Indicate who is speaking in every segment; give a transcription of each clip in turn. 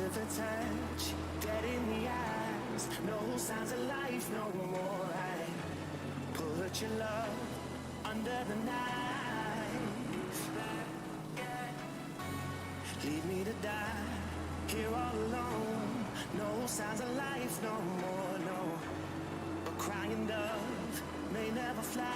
Speaker 1: Under the touch, dead in the eyes, no signs of life no more. I put your love under the knife. Leave me to die here all alone. No signs of life no more, no. A crying dove may never fly.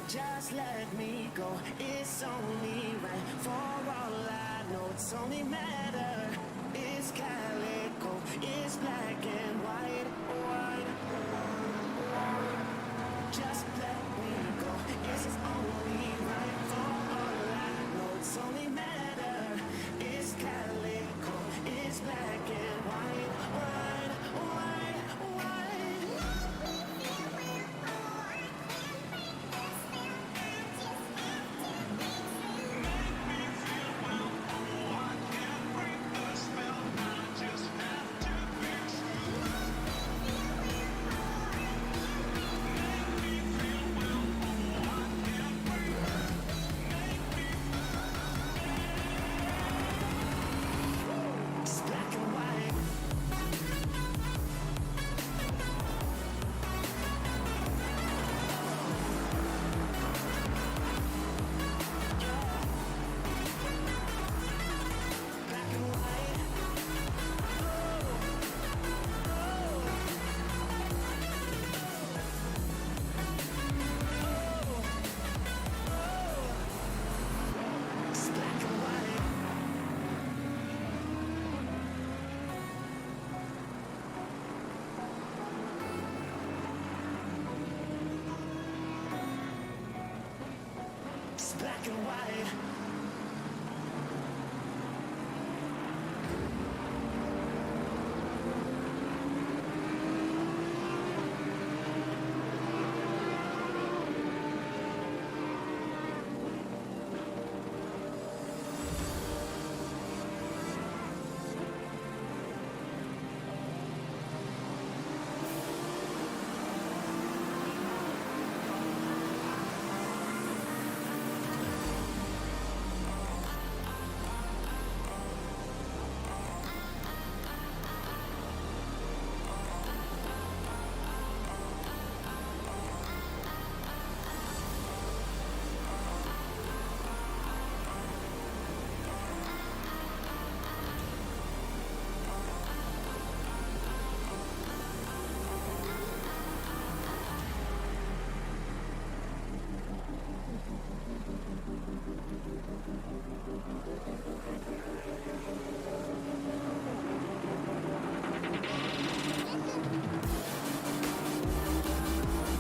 Speaker 1: Just let me go, it's only right. For all I know, it's only matter. It's calico, it's black and white, white. Just let me go, it's only right. For all I know, it's only matter. It's calico, it's black and white, white, white, white. Black and white.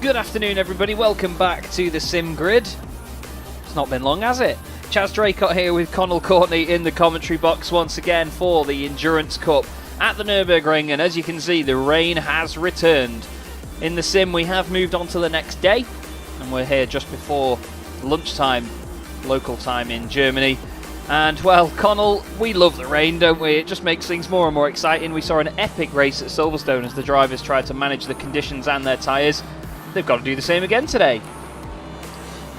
Speaker 2: Good afternoon, everybody. Welcome back to the Sim Grid. It's not been long, has it? Chaz Draycott here with Connall Courtney in the commentary box once again for the Endurance Cup at the Nurburgring. And as you can see, the rain has returned. In the sim, we have moved on to the next day, and we're here just before lunchtime, local time in Germany. And, well, Connall, we love the rain, don't we? It just makes things more and more exciting. We saw an epic race at Silverstone as the drivers tried to manage the conditions and their tyres. They've got to do the same again today.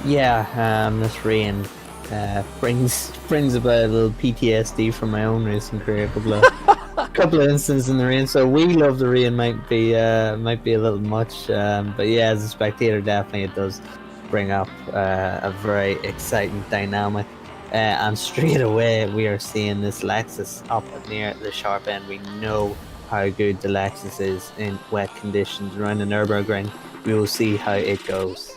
Speaker 3: Yeah, this rain brings about a little PTSD from my own racing career. Couple of instances in the rain, so we love the rain might be a little much, but yeah, as a spectator, definitely it does bring up a very exciting dynamic. And straight away, we are seeing this Lexus up near the sharp end. We know how good the Lexus is in wet conditions around the Nurburgring. We will see how it goes.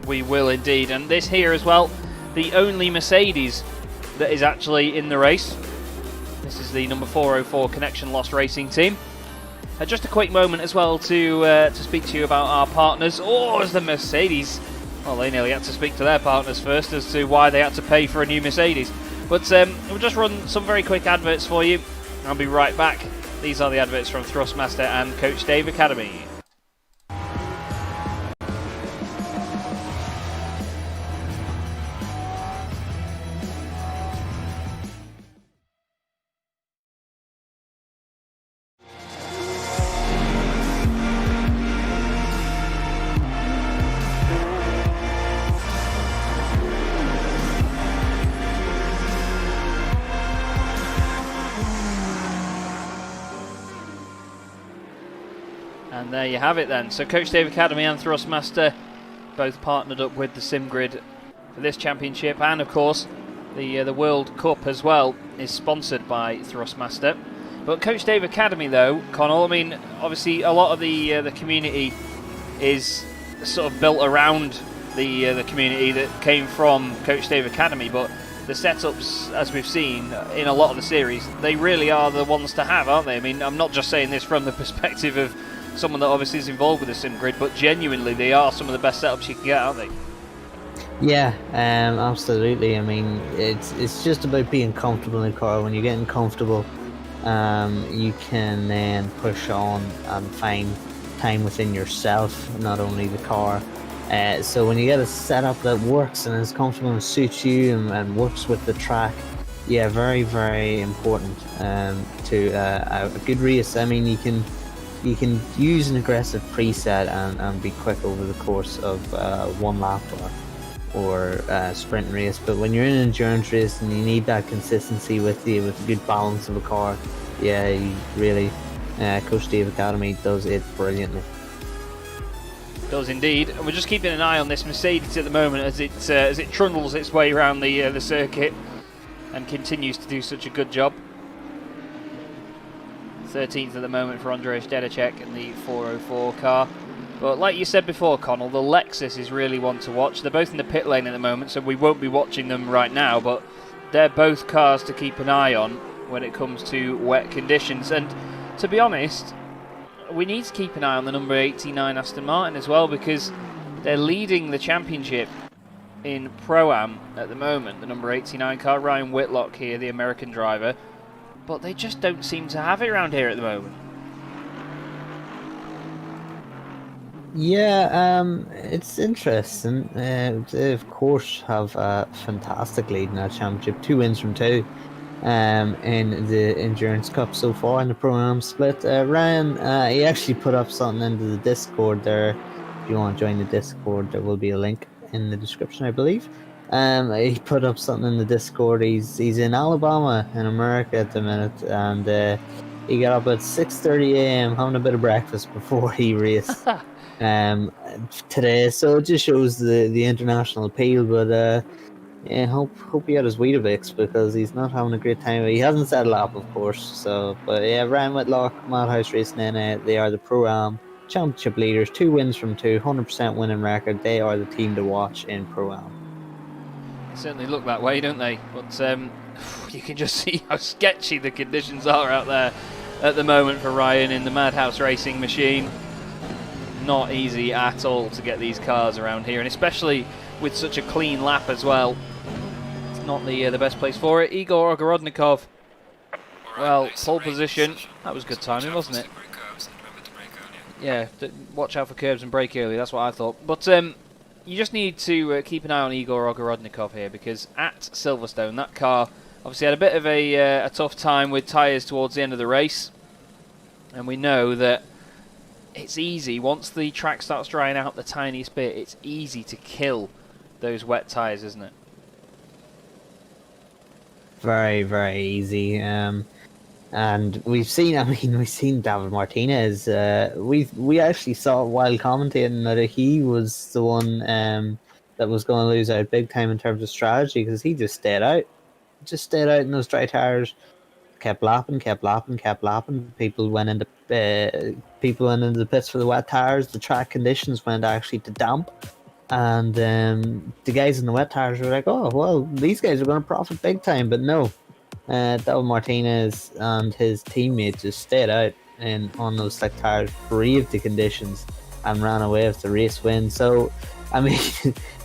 Speaker 2: We will indeed, and this here as well, the only Mercedes that is actually in the race. This is the number 404 Connection Lost Racing Team. Just a quick moment as well to speak to you about our partners. Oh, as the Mercedes, well, they nearly had to speak to their partners first as to why they had to pay for a new Mercedes. But we'll just run some very quick adverts for you. I'll be right back. These are the adverts from Thrustmaster and Coach Dave Academy. And there you have it then. So Coach Dave Academy and Thrustmaster both partnered up with the SimGrid for this championship, and of course the World Cup as well is sponsored by Thrustmaster. But Coach Dave Academy though, Connall, I mean, obviously a lot of the community is sort of built around the community that came from Coach Dave Academy, but the setups, as we've seen in a lot of the series, they really are the ones to have, aren't they? I mean, I'm not just saying this from the perspective of someone that obviously is involved with the SimGrid, but genuinely they are some of the best setups you can get, aren't they?
Speaker 3: Yeah, absolutely. I mean, it's just about being comfortable in the car. When you're getting comfortable, you can then push on and find time within yourself, not only the car. So when you get a setup that works and is comfortable and suits you and works with the track, yeah, very, very important to a good race. I mean, you can use an aggressive preset and be quick over the course of one lap or a sprint race, but when you're in an endurance race and you need that consistency with you, with a good balance of a car, yeah, you really, Coach Dave Academy does it brilliantly.
Speaker 2: Does indeed, and we're just keeping an eye on this Mercedes at the moment as it trundles its way around the circuit and continues to do such a good job. 13th at the moment for Andrzej Dedicek in the 404 car. But like you said before, Connall, the Lexus is really one to watch. They're both in the pit lane at the moment, so we won't be watching them right now, but they're both cars to keep an eye on when it comes to wet conditions. And to be honest, we need to keep an eye on the number 89 Aston Martin as well, because they're leading the championship in Pro-Am at the moment, the number 89 car. Ryan Whitlock here, the American driver, but they just don't seem to have it around here at the moment.
Speaker 3: Yeah, it's interesting. They of course have a fantastic lead in that championship, 2 wins from 2 in the Endurance Cup so far in the Pro-Am split. Ryan, he actually put up something into the Discord there. If you want to join the Discord, there will be a link in the description, I believe. He put up something in the Discord. He's in Alabama in America at the minute, and he got up at 6:30 a.m. having a bit of breakfast before he raced today. So it just shows the international appeal. But yeah, hope he got his Weetabix, because he's not having a great time. He hasn't settled up, of course. So, but yeah, Ryan Whitlock, Madhouse Racing NA, they are the Pro-Am championship leaders, 2 wins from 2, 100% winning record. They are the team to watch in Pro-Am.
Speaker 2: Certainly look that way, don't they? But you can just see how sketchy the conditions are out there at the moment for Ryan in the Madhouse Racing machine. Not easy at all to get these cars around here, and especially with such a clean lap as well. It's not the best place for it. Igor Ogorodnikov, well, pole position. That was good timing, wasn't it? Yeah, watch out for curbs and brake early, that's what I thought. But you just need to keep an eye on Igor Ogorodnikov here, because at Silverstone, that car obviously had a bit of a tough time with tyres towards the end of the race. And we know that it's easy, once the track starts drying out the tiniest bit, it's easy to kill those wet tyres, isn't it?
Speaker 3: Very, very easy. And we've seen, we've seen David Martinez. We actually saw while commentating that he was the one that was going to lose out big time in terms of strategy, because he just stayed out in those dry tires, kept lapping. People went into the pits for the wet tires. The track conditions went actually to damp, and the guys in the wet tires were like, "Oh well, these guys are going to profit big time," but no. David Martinez and his teammates just stayed out on those slick tires, braved the conditions, and ran away with the race win. So, I mean,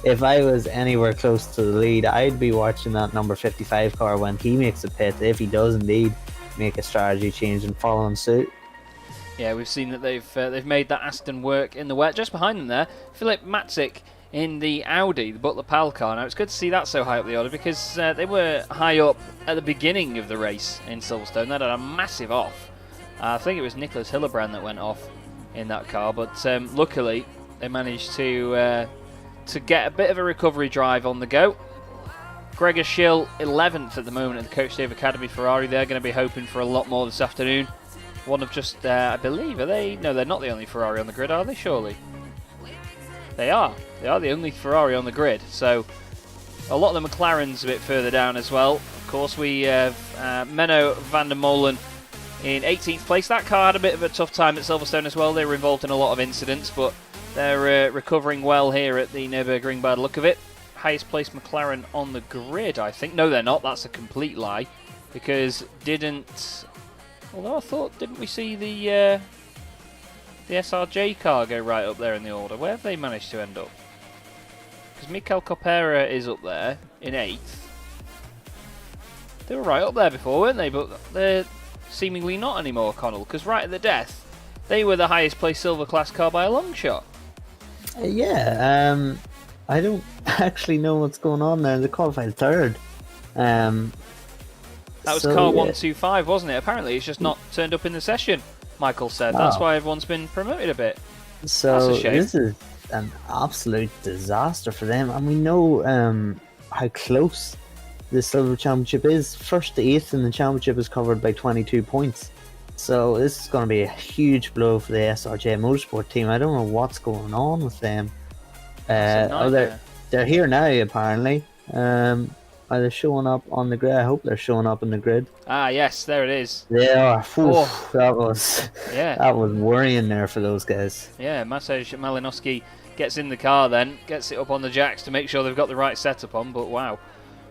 Speaker 3: if I was anywhere close to the lead, I'd be watching that number 55 car when he makes a pit, if he does indeed make a strategy change and follow in suit.
Speaker 2: Yeah, we've seen that they've made that Aston work in the wet. Just behind them there, Philip Matzik in the Audi, the Butler Pal car. Now, it's good to see that so high up the order, because they were high up at the beginning of the race in Silverstone. They had a massive off. I think it was Nicholas Hillebrand that went off in that car, but luckily they managed to get a bit of a recovery drive on the go. Gregor Schill, 11th at the moment at the Coach Dave Academy Ferrari. They're going to be hoping for a lot more this afternoon. One of just, I believe, are they? No, they're not the only Ferrari on the grid, are they, surely? They are. They are the only Ferrari on the grid. So a lot of the McLarens a bit further down as well. Of course, we have Menno van der Molen in 18th place. That car had a bit of a tough time at Silverstone as well. They were involved in a lot of incidents, but they're recovering well here at the Nurburgring by the look of it. Highest placed McLaren on the grid, I think. No, they're not. That's a complete lie. Because although I thought, didn't we see the SRJ car go right up there in the order? Where have they managed to end up? Because Mikel Copera is up there in 8th. They were right up there before, weren't they? But they're seemingly not anymore, Connall. Because right at the death, they were the highest placed silver class car by a long shot.
Speaker 3: Yeah, I don't actually know what's going on there. They qualified third.
Speaker 2: That was car 125, wasn't it? Apparently, it's just not turned up in the session, Michael said. That's why everyone's been promoted a bit.
Speaker 3: So
Speaker 2: That's a shame.
Speaker 3: This is an absolute disaster for them, and we know how close the Silver Championship is. 1st to 8th in the championship is covered by 22 points. So this is going to be a huge blow for the SRJ Motorsport team. I don't know what's going on with them. They're here now, apparently. Are they showing up on the grid? I hope they're showing up in the grid.
Speaker 2: Ah, yes, there it is.
Speaker 3: They are. That was worrying there for those guys.
Speaker 2: Yeah, Matej Malinowski gets in the car then, gets it up on the jacks to make sure they've got the right setup on, but wow,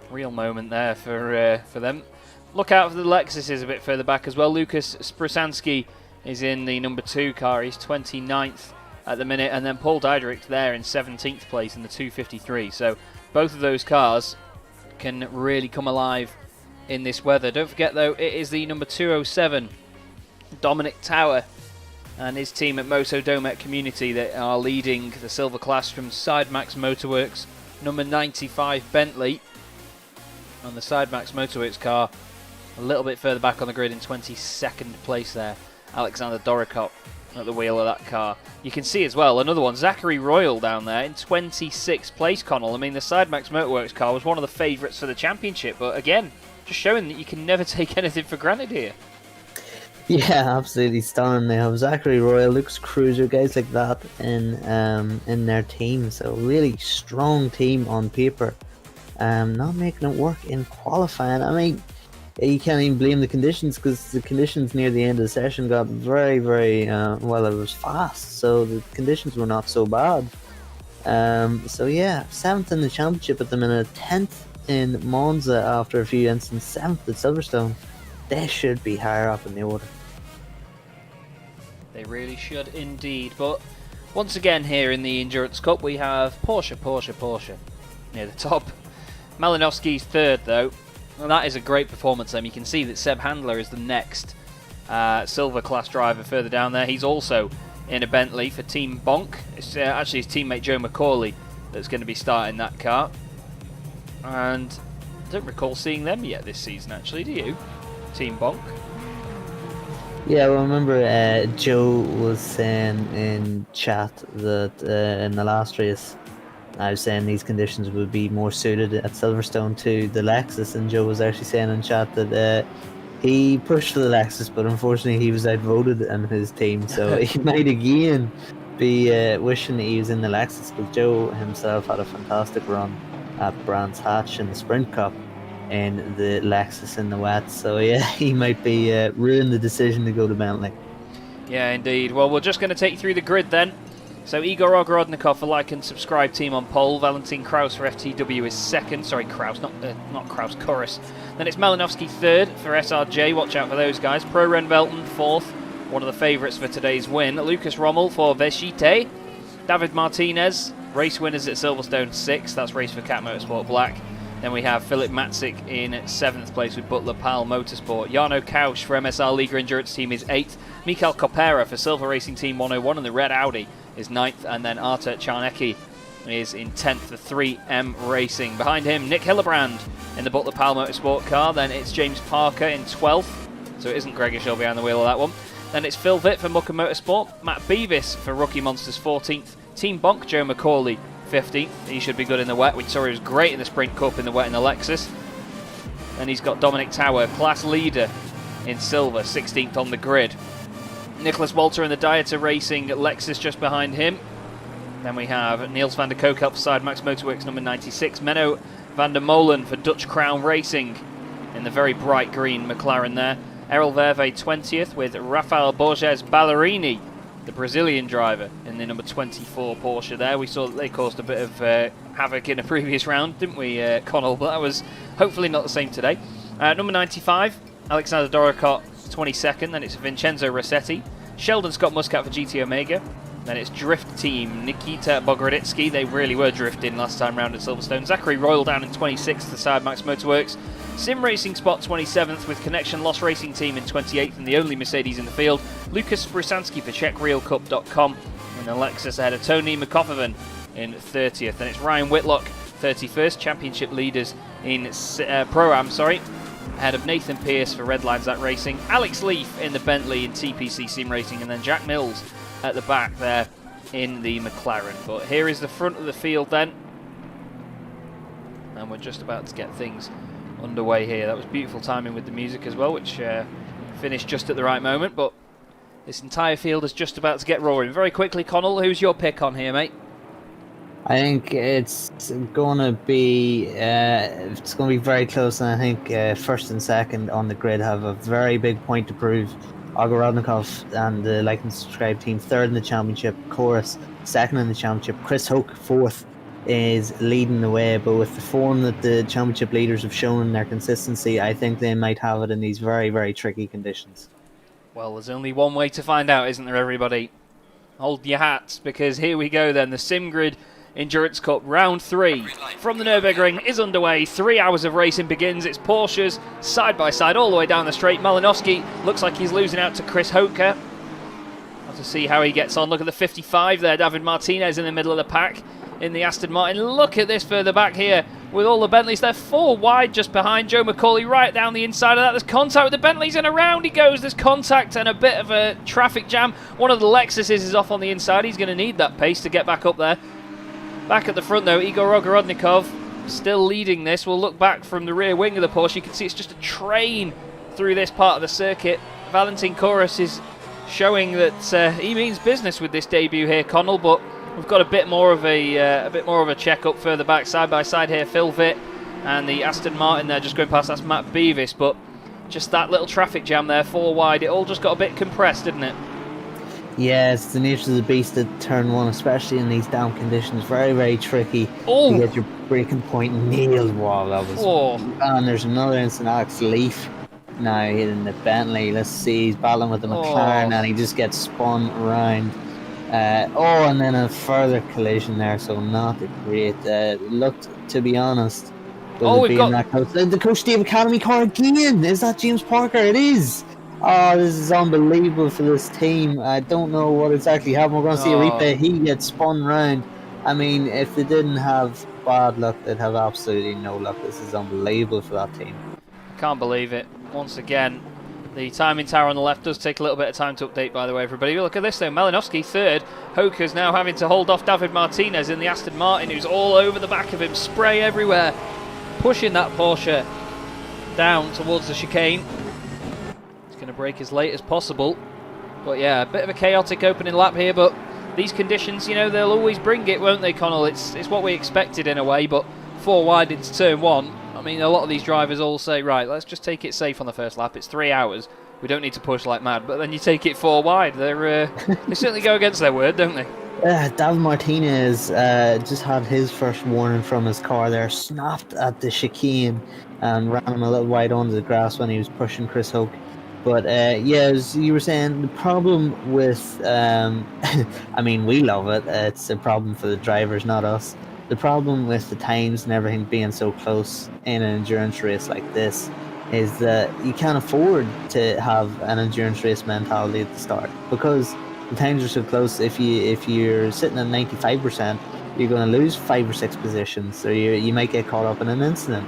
Speaker 2: real moment there for them. Look out for the Lexuses a bit further back as well. Lukas Sprasanski is in the number 2 car. He's 29th at the minute, and then Paul Diedrich there in 17th place in the 253. So both of those cars can really come alive in this weather. Don't forget though, it is the number 207 Dominic Tower and his team at Moto Domet Community that are leading the silver class from Sidemax Motorworks. Number 95 Bentley on the Sidemax Motorworks car, a little bit further back on the grid in 22nd place there, Alexander Draycott at the wheel of that car. You can see as well another one, Zachary Royal down there in 26th place, Connall. I mean, the Sidemax Motorworks car was one of the favourites for the championship, but again, just showing that you can never take anything for granted here.
Speaker 3: Yeah, absolutely stunning. They have Zachary Royal, Lucas Cruiser, guys like that in their team. So really strong team on paper. Not making it work in qualifying. I mean, you can't even blame the conditions, because the conditions near the end of the session got very, very, it was fast, so the conditions were not so bad. So yeah, 7th in the championship at the minute, 10th in Monza after a few incidents, 7th at Silverstone. They should be higher up in the order.
Speaker 2: They really should indeed, but once again here in the Endurance Cup we have Porsche near the top. Malinowski's 3rd though. Well, that is a great performance. You can see that Seb Handler is the next silver class driver further down there. He's also in a Bentley for Team Bonk. It's actually his teammate Joe McCauley that's going to be starting that car. And I don't recall seeing them yet this season, actually, do you? Team Bonk?
Speaker 3: Yeah, well, remember Joe was saying in chat that in the last race I was saying these conditions would be more suited at Silverstone to the Lexus, and Joe was actually saying in chat that he pushed for the Lexus, but unfortunately he was outvoted in his team, so he might again be wishing that he was in the Lexus, because Joe himself had a fantastic run at Brands Hatch in the Sprint Cup in the Lexus in the wet, so yeah, he might be ruin the decision to go to Bentley.
Speaker 2: Yeah, indeed. Well, we're just going to take you through the grid then. So Igor Ogorodnikov for like and subscribe team on pole. Valentin Kraus for FTW is second. Sorry, Kraus, not Kraus, Chorus. Then it's Malinowski third for SRJ. Watch out for those guys. Pro Renvelten fourth. One of the favourites for today's win. Lucas Rommel for Veshite. David Martinez, race winners at Silverstone, sixth. That's race for Cat Motorsport Black. Then we have Philip Matzik in 7th place with Butler Pal Motorsport. Jarno Kausch for MSR Liga Endurance Team is 8th. Mikael Kopera for Silver Racing Team 101 and the Red Audi is 9th. And then Artur Czarnecki is in 10th for 3M Racing. Behind him, Nick Hillebrand in the Butler Pal Motorsport car. Then it's James Parker in 12th. So it isn't Gregor Shaw behind the wheel of that one. Then it's Phil Vitt for Mucker Motorsport. Matt Beavis for Rookie Monsters 14th. Team Bonk Joe McCauley 15th. He should be good in the wet. We saw he was great in the Sprint Cup in the wet in the Lexus. And he's got Dominic Tower, class leader in silver, 16th on the grid. Nicholas Walter in the Dieter Racing Lexus just behind him. Then we have Niels van der Kokelp for Side Max Motorworks number 96. Menno van der Molen for Dutch Crown Racing in the very bright green McLaren there. Errol Verve 20th with Rafael Borges Ballerini, the Brazilian driver, in the number 24 Porsche there. We saw that they caused a bit of havoc in a previous round, didn't we, Connall? But that was hopefully not the same today. Number 95, Alexander Draycott 22nd. Then it's Vincenzo Rossetti. Sheldon Scott Muscat for GT Omega. Then it's Drift Team, Nikita Bogroditsky. They really were drifting last time round at Silverstone. Zachary Royal down in 26th to Side Max Motorworks. Sim Racing Spot 27th with Connection Loss Racing Team in 28th and the only Mercedes in the field. Lucas Brusanski for CzechRealCup.com. And the Lexus ahead of Tony McCoffervan in 30th. Then it's Ryan Whitlock 31st. Championship leaders in Pro-Am, ahead of Nathan Pierce for Redline Zat Racing. Alex Leaf in the Bentley in TPC Sim Racing. And then Jack Mills at the back there in the McLaren. But here is the front of the field then. And we're just about to get things underway here. That was beautiful timing with the music as well, which finished just at the right moment, but this entire field is just about to get roaring. Very quickly, Connall, who's your pick on here, mate?
Speaker 3: I think it's going to be very close, and I think first and second on the grid have a very big point to prove. Ogorodnikov and the Like and Subscribe team third in the championship, Chorus second in the championship, Chris Hoke fourth is leading the way, but with the form that the championship leaders have shown in their consistency, I think they might have it in these very, very tricky conditions.
Speaker 2: Well, there's only one way to find out, isn't there, everybody? Hold your hats, because here we go then. The SimGrid Endurance Cup Round 3 from the Nurburgring is underway. 3 hours of racing begins. It's Porsches side by side all the way down the straight. Malinowski looks like he's losing out to Chris Hoker. Have to see how he gets on. Look at the 55 there. David Martinez in the middle of the pack in the Aston Martin. Look at this further back here with all the Bentleys. They're 4 wide just behind Joe McCauley right down the inside of that. There's contact with the Bentleys and around he goes. There's contact and a bit of a traffic jam. One of the Lexuses is off on the inside. He's going to need that pace to get back up there. Back at the front though, Igor Ogorodnikov still leading this. We'll look back from the rear wing of the Porsche. You can see it's just a train through this part of the circuit. Valentin Chorus is showing that he means business with this debut here, Connall, but we've got a bit more of a check-up further back, side by side here. Phil Vitt and the Aston Martin there just going past. That's Matt Beavis, but just that little traffic jam there, 4 wide. It all just got a bit compressed, didn't it?
Speaker 3: Yeah, it's the nature of the beast at turn 1, especially in these damp conditions. Very, very tricky to get your braking point nailed. Wow, that was. And there's another instant, Alex Leaf now hitting the Bentley. Let's see, he's battling with the McLaren and he just gets spun around. And then a further collision there, so not great. Looked, to be honest, we've got that close. The Coach Steve Academy car again. Is that James Parker? It is. Oh, this is unbelievable for this team. I don't know what exactly happened. We're going to see a replay. He gets spun round. I mean, if they didn't have bad luck, they'd have absolutely no luck. This is unbelievable for that team.
Speaker 2: I can't believe it. Once again, The timing tower on the left does take a little bit of time to update, by the way, everybody. Look at this, though. Malinowski third. Hoker's now having to hold off David Martinez in the Aston Martin, who's all over the back of him. Spray everywhere. Pushing that Porsche down towards the chicane. He's going to brake as late as possible. But yeah, a bit of a chaotic opening lap here, but these conditions, you know, they'll always bring it, won't they, Connall? It's what we expected in a way, but 4 wide into turn 1. I mean, a lot of these drivers all say, right, let's just take it safe on the first lap. It's 3 hours. We don't need to push like mad. But then you take it 4 wide. They certainly go against their word, don't they?
Speaker 3: David Martinez just had his first warning from his car there, snapped at the chicane and ran him a little wide onto the grass when he was pushing Chris Hoke. But yeah, as you were saying, the problem with, I mean, we love it. It's a problem for the drivers, not us. The problem with the times and everything being so close in an endurance race like this is that you can't afford to have an endurance race mentality at the start, because the times are so close. If you're sitting at 95%, you're going to lose 5 or 6 positions, so you might get caught up in an incident.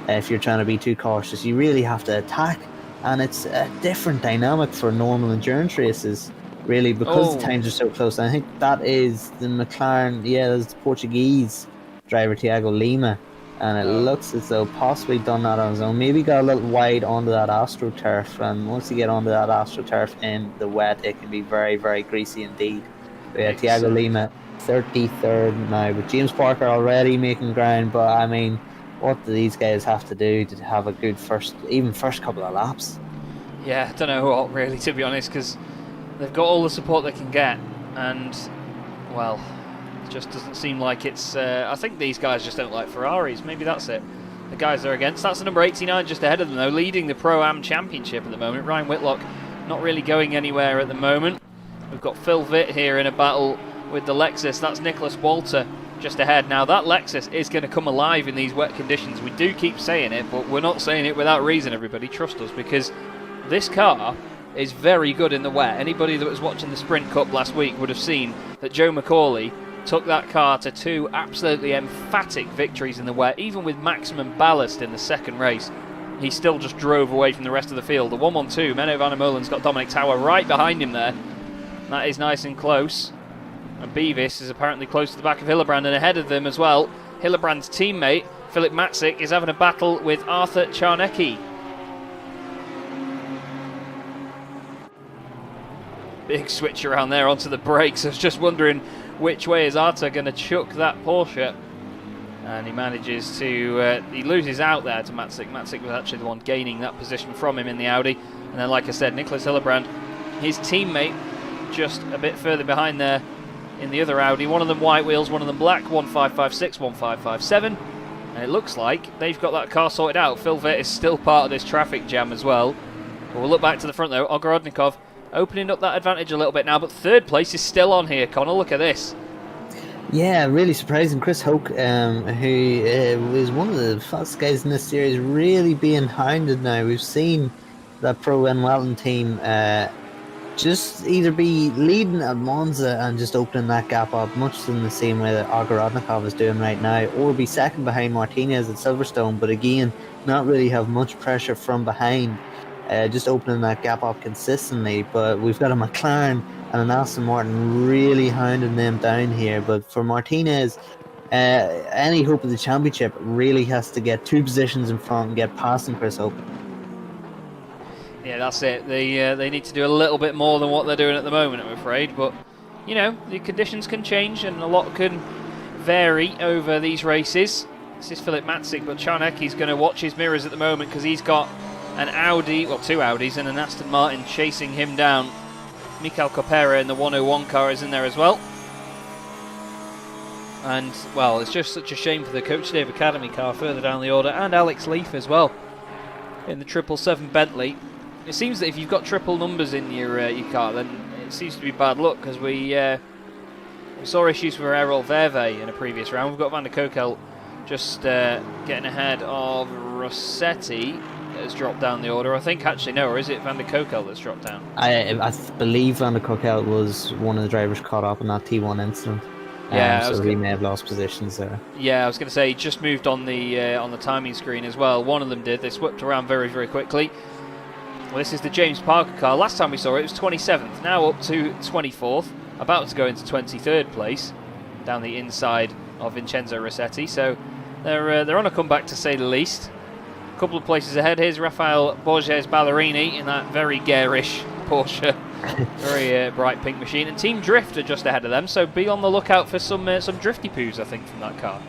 Speaker 3: If you're trying to be too cautious, you really have to attack, and it's a different dynamic for normal endurance races, really, because the times are so close. And I think that is the McLaren, there's the Portuguese driver Tiago Lima, and it looks as though possibly done that on his own. Maybe got a little wide onto that AstroTurf, and once you get onto that AstroTurf in the wet, it can be very, very greasy indeed. But yeah, Tiago Lima 33rd now, with James Parker already making ground. But I mean, what do these guys have to do to have a good first couple of laps?
Speaker 2: Yeah, I don't know what really, to be honest, because they've got all the support they can get, and, well, it just doesn't seem like it's... I think these guys just don't like Ferraris. Maybe that's it. The guys they're against. That's the number 89 just ahead of them, though, leading the Pro-Am Championship at the moment. Ryan Whitlock not really going anywhere at the moment. We've got Phil Vitt here in a battle with the Lexus. That's Nicholas Walter just ahead. Now, that Lexus is going to come alive in these wet conditions. We do keep saying it, but we're not saying it without reason, everybody. Trust us, because this car is very good in the wet. Anybody that was watching the Sprint Cup last week would have seen that Joe McCauley took that car to 2 absolutely emphatic victories in the wet. Even with maximum ballast in the second race, he still just drove away from the rest of the field. The 1-1-2, Menno van der Molen's got Dominic Tower right behind him there. That is nice and close. And Beavis is apparently close to the back of Hillebrand, and ahead of them as well, Hillebrand's teammate, Philip Matzik, is having a battle with Arthur Czarnecki. Big switch around there onto the brakes. I was just wondering which way is Arthur going to chuck that Porsche. And he manages to... he loses out there to Matzik. Matzik was actually the one gaining that position from him in the Audi. And then, like I said, Nicholas Hillebrand, his teammate, just a bit further behind there in the other Audi. One of them white wheels, one of them black, 1556, 1557. And it looks like they've got that car sorted out. Phil Vitt is still part of this traffic jam as well. But we'll look back to the front though. Ogorodnikov opening up that advantage a little bit now, but third place is still on here. Connall, look at this.
Speaker 3: Yeah, really surprising. Chris Hoke, who is one of the fastest guys in this series, really being hounded now. We've seen that Pro Welton team just either be leading at Monza and just opening that gap up, much in the same way that Ogorodnikov is doing right now, or be second behind Martinez at Silverstone, but again, not really have much pressure from behind. Just opening that gap up consistently. But we've got a McLaren and an Aston Martin really hounding them down here. But for Martinez, any hope of the championship really has to get 2 positions in front and get past Chris Hope.
Speaker 2: Yeah, that's it. They need to do a little bit more than what they're doing at the moment, I'm afraid. But, you know, the conditions can change and a lot can vary over these races. This is Philip Matzik, but Czarnecki's going to watch his mirrors at the moment because he's got an Audi, well, 2 Audis and an Aston Martin chasing him down. Mikael Copera in the 101 car is in there as well. And, well, it's just such a shame for the Coach Dave Academy car further down the order, and Alex Leaf as well in the 777 Bentley. It seems that if you've got triple numbers in your car, then it seems to be bad luck, because we saw issues with Errol Verve in a previous round. We've got Van der Kokel just getting ahead of Rossetti. Has dropped down the order. I think actually no, or is it Van der Kokel that's dropped down?
Speaker 3: I believe Van der Kokel was one of the drivers caught up in that T1 incident.
Speaker 2: Yeah,
Speaker 3: so he may have lost positions there.
Speaker 2: Yeah, I was going to say he just moved on the timing screen as well. One of them did. They swept around very, very quickly. Well, this is the James Parker car. Last time we saw it was 27th, now up to 24th, about to go into 23rd place down the inside of Vincenzo Rossetti. So they're on a comeback to say the least. A couple of places ahead. Here's Rafael Borges Ballerini in that very garish Porsche, very bright pink machine, and Team Drift are just ahead of them. So be on the lookout for some drifty poos, I think, from that car.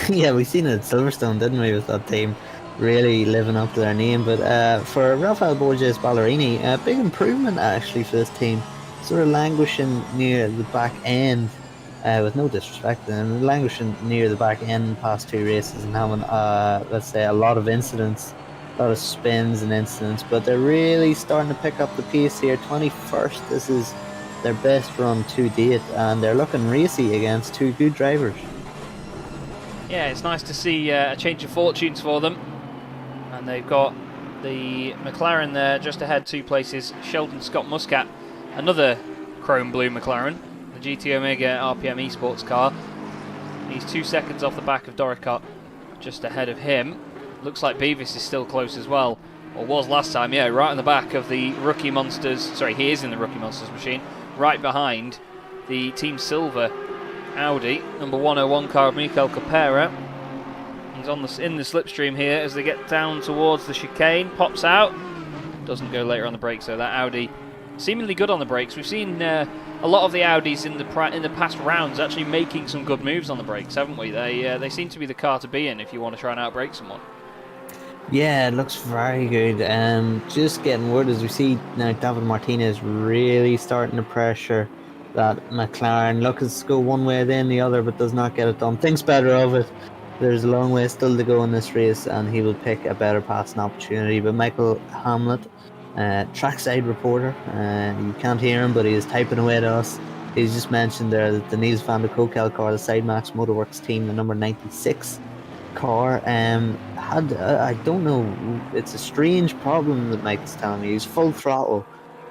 Speaker 3: Yeah, we seen it at Silverstone, didn't we, with that team really living up to their name. But for Rafael Borges Ballerini, a big improvement actually for this team. Sort of languishing near the back end, with no disrespect to them, languishing near the back end past 2 races and having, let's say, a lot of incidents, a lot of spins and incidents. But they're really starting to pick up the pace here. 21st, this is their best run to date, and they're looking racy against 2 good drivers.
Speaker 2: Yeah, it's nice to see a change of fortunes for them. And they've got the McLaren there just ahead 2 places. Sheldon Scott Muscat, another chrome blue McLaren, the GT Omega RPM Esports car. He's 2 seconds off the back of Draycott, just ahead of him. Looks like Beavis is still close as well, or was last time, yeah, right on the back of the Rookie Monsters. Sorry, he is in the Rookie Monsters machine, right behind the Team Silver Audi, number 101 car of Mikel Capera. He's in the slipstream here as they get down towards the chicane. Pops out, doesn't go later on the brakes. So that Audi seemingly good on the brakes. We've seen a lot of the Audis in the past rounds actually making some good moves on the brakes, haven't we? They seem to be the car to be in if you want to try and outbrake someone.
Speaker 3: Yeah, it looks very good. Just getting word as we see now, David Martinez really starting to pressure that McLaren. Looks to go one way then the other, but does not get it done. Thinks better of it. There's a long way still to go in this race, and he will pick a better passing opportunity. But Michael Hamlet, trackside reporter, you can't hear him, but he is typing away to us. He's just mentioned there that the Niels van der Kokel car, the Sidemax Motorworks team, the number 96 car, had I don't know, it's a strange problem that Mike's telling me. He's full throttle,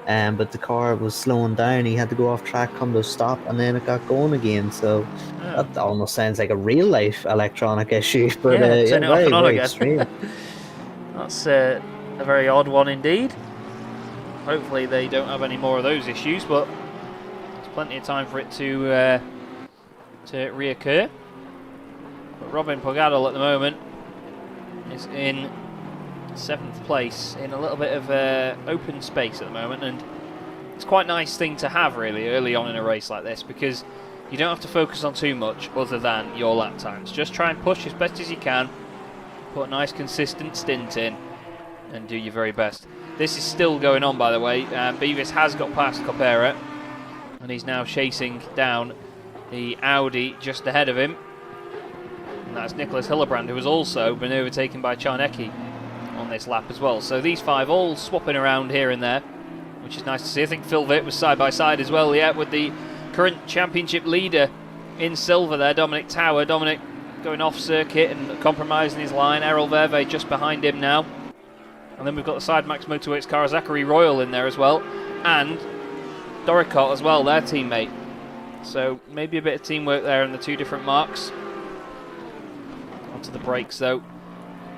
Speaker 3: but the car was slowing down. He had to go off track, come to a stop, and then it got going again. So that almost sounds like a real life electronic issue. But
Speaker 2: turn it off and on again.
Speaker 3: Strange.
Speaker 2: That's a very odd one indeed. Hopefully they don't have any more of those issues, but there's plenty of time for it to reoccur. But Robin Pogadal at the moment is in 7th place in a little bit of open space at the moment, and it's quite a nice thing to have really early on in a race like this, because you don't have to focus on too much other than your lap times. Just try and push as best as you can, put a nice consistent stint in, and do your very best. This is still going on, by the way. Beavis has got past Copera, and he's now chasing down the Audi just ahead of him, and that's Nicholas Hillebrand, who has also been overtaken by Czarnecki on this lap as well. So these 5 all swapping around here and there, which is nice to see. I think Phil Vitt was side by side as well, yeah, with the current championship leader in silver there, Dominic Tower. Dominic going off circuit and compromising his line. Errol Verve just behind him now. And then we've got the Sidemax Motorworks car, Zachary Royal, in there as well, and Draycott as well, their teammate. So maybe a bit of teamwork there in the 2 different marks. Onto the brakes though.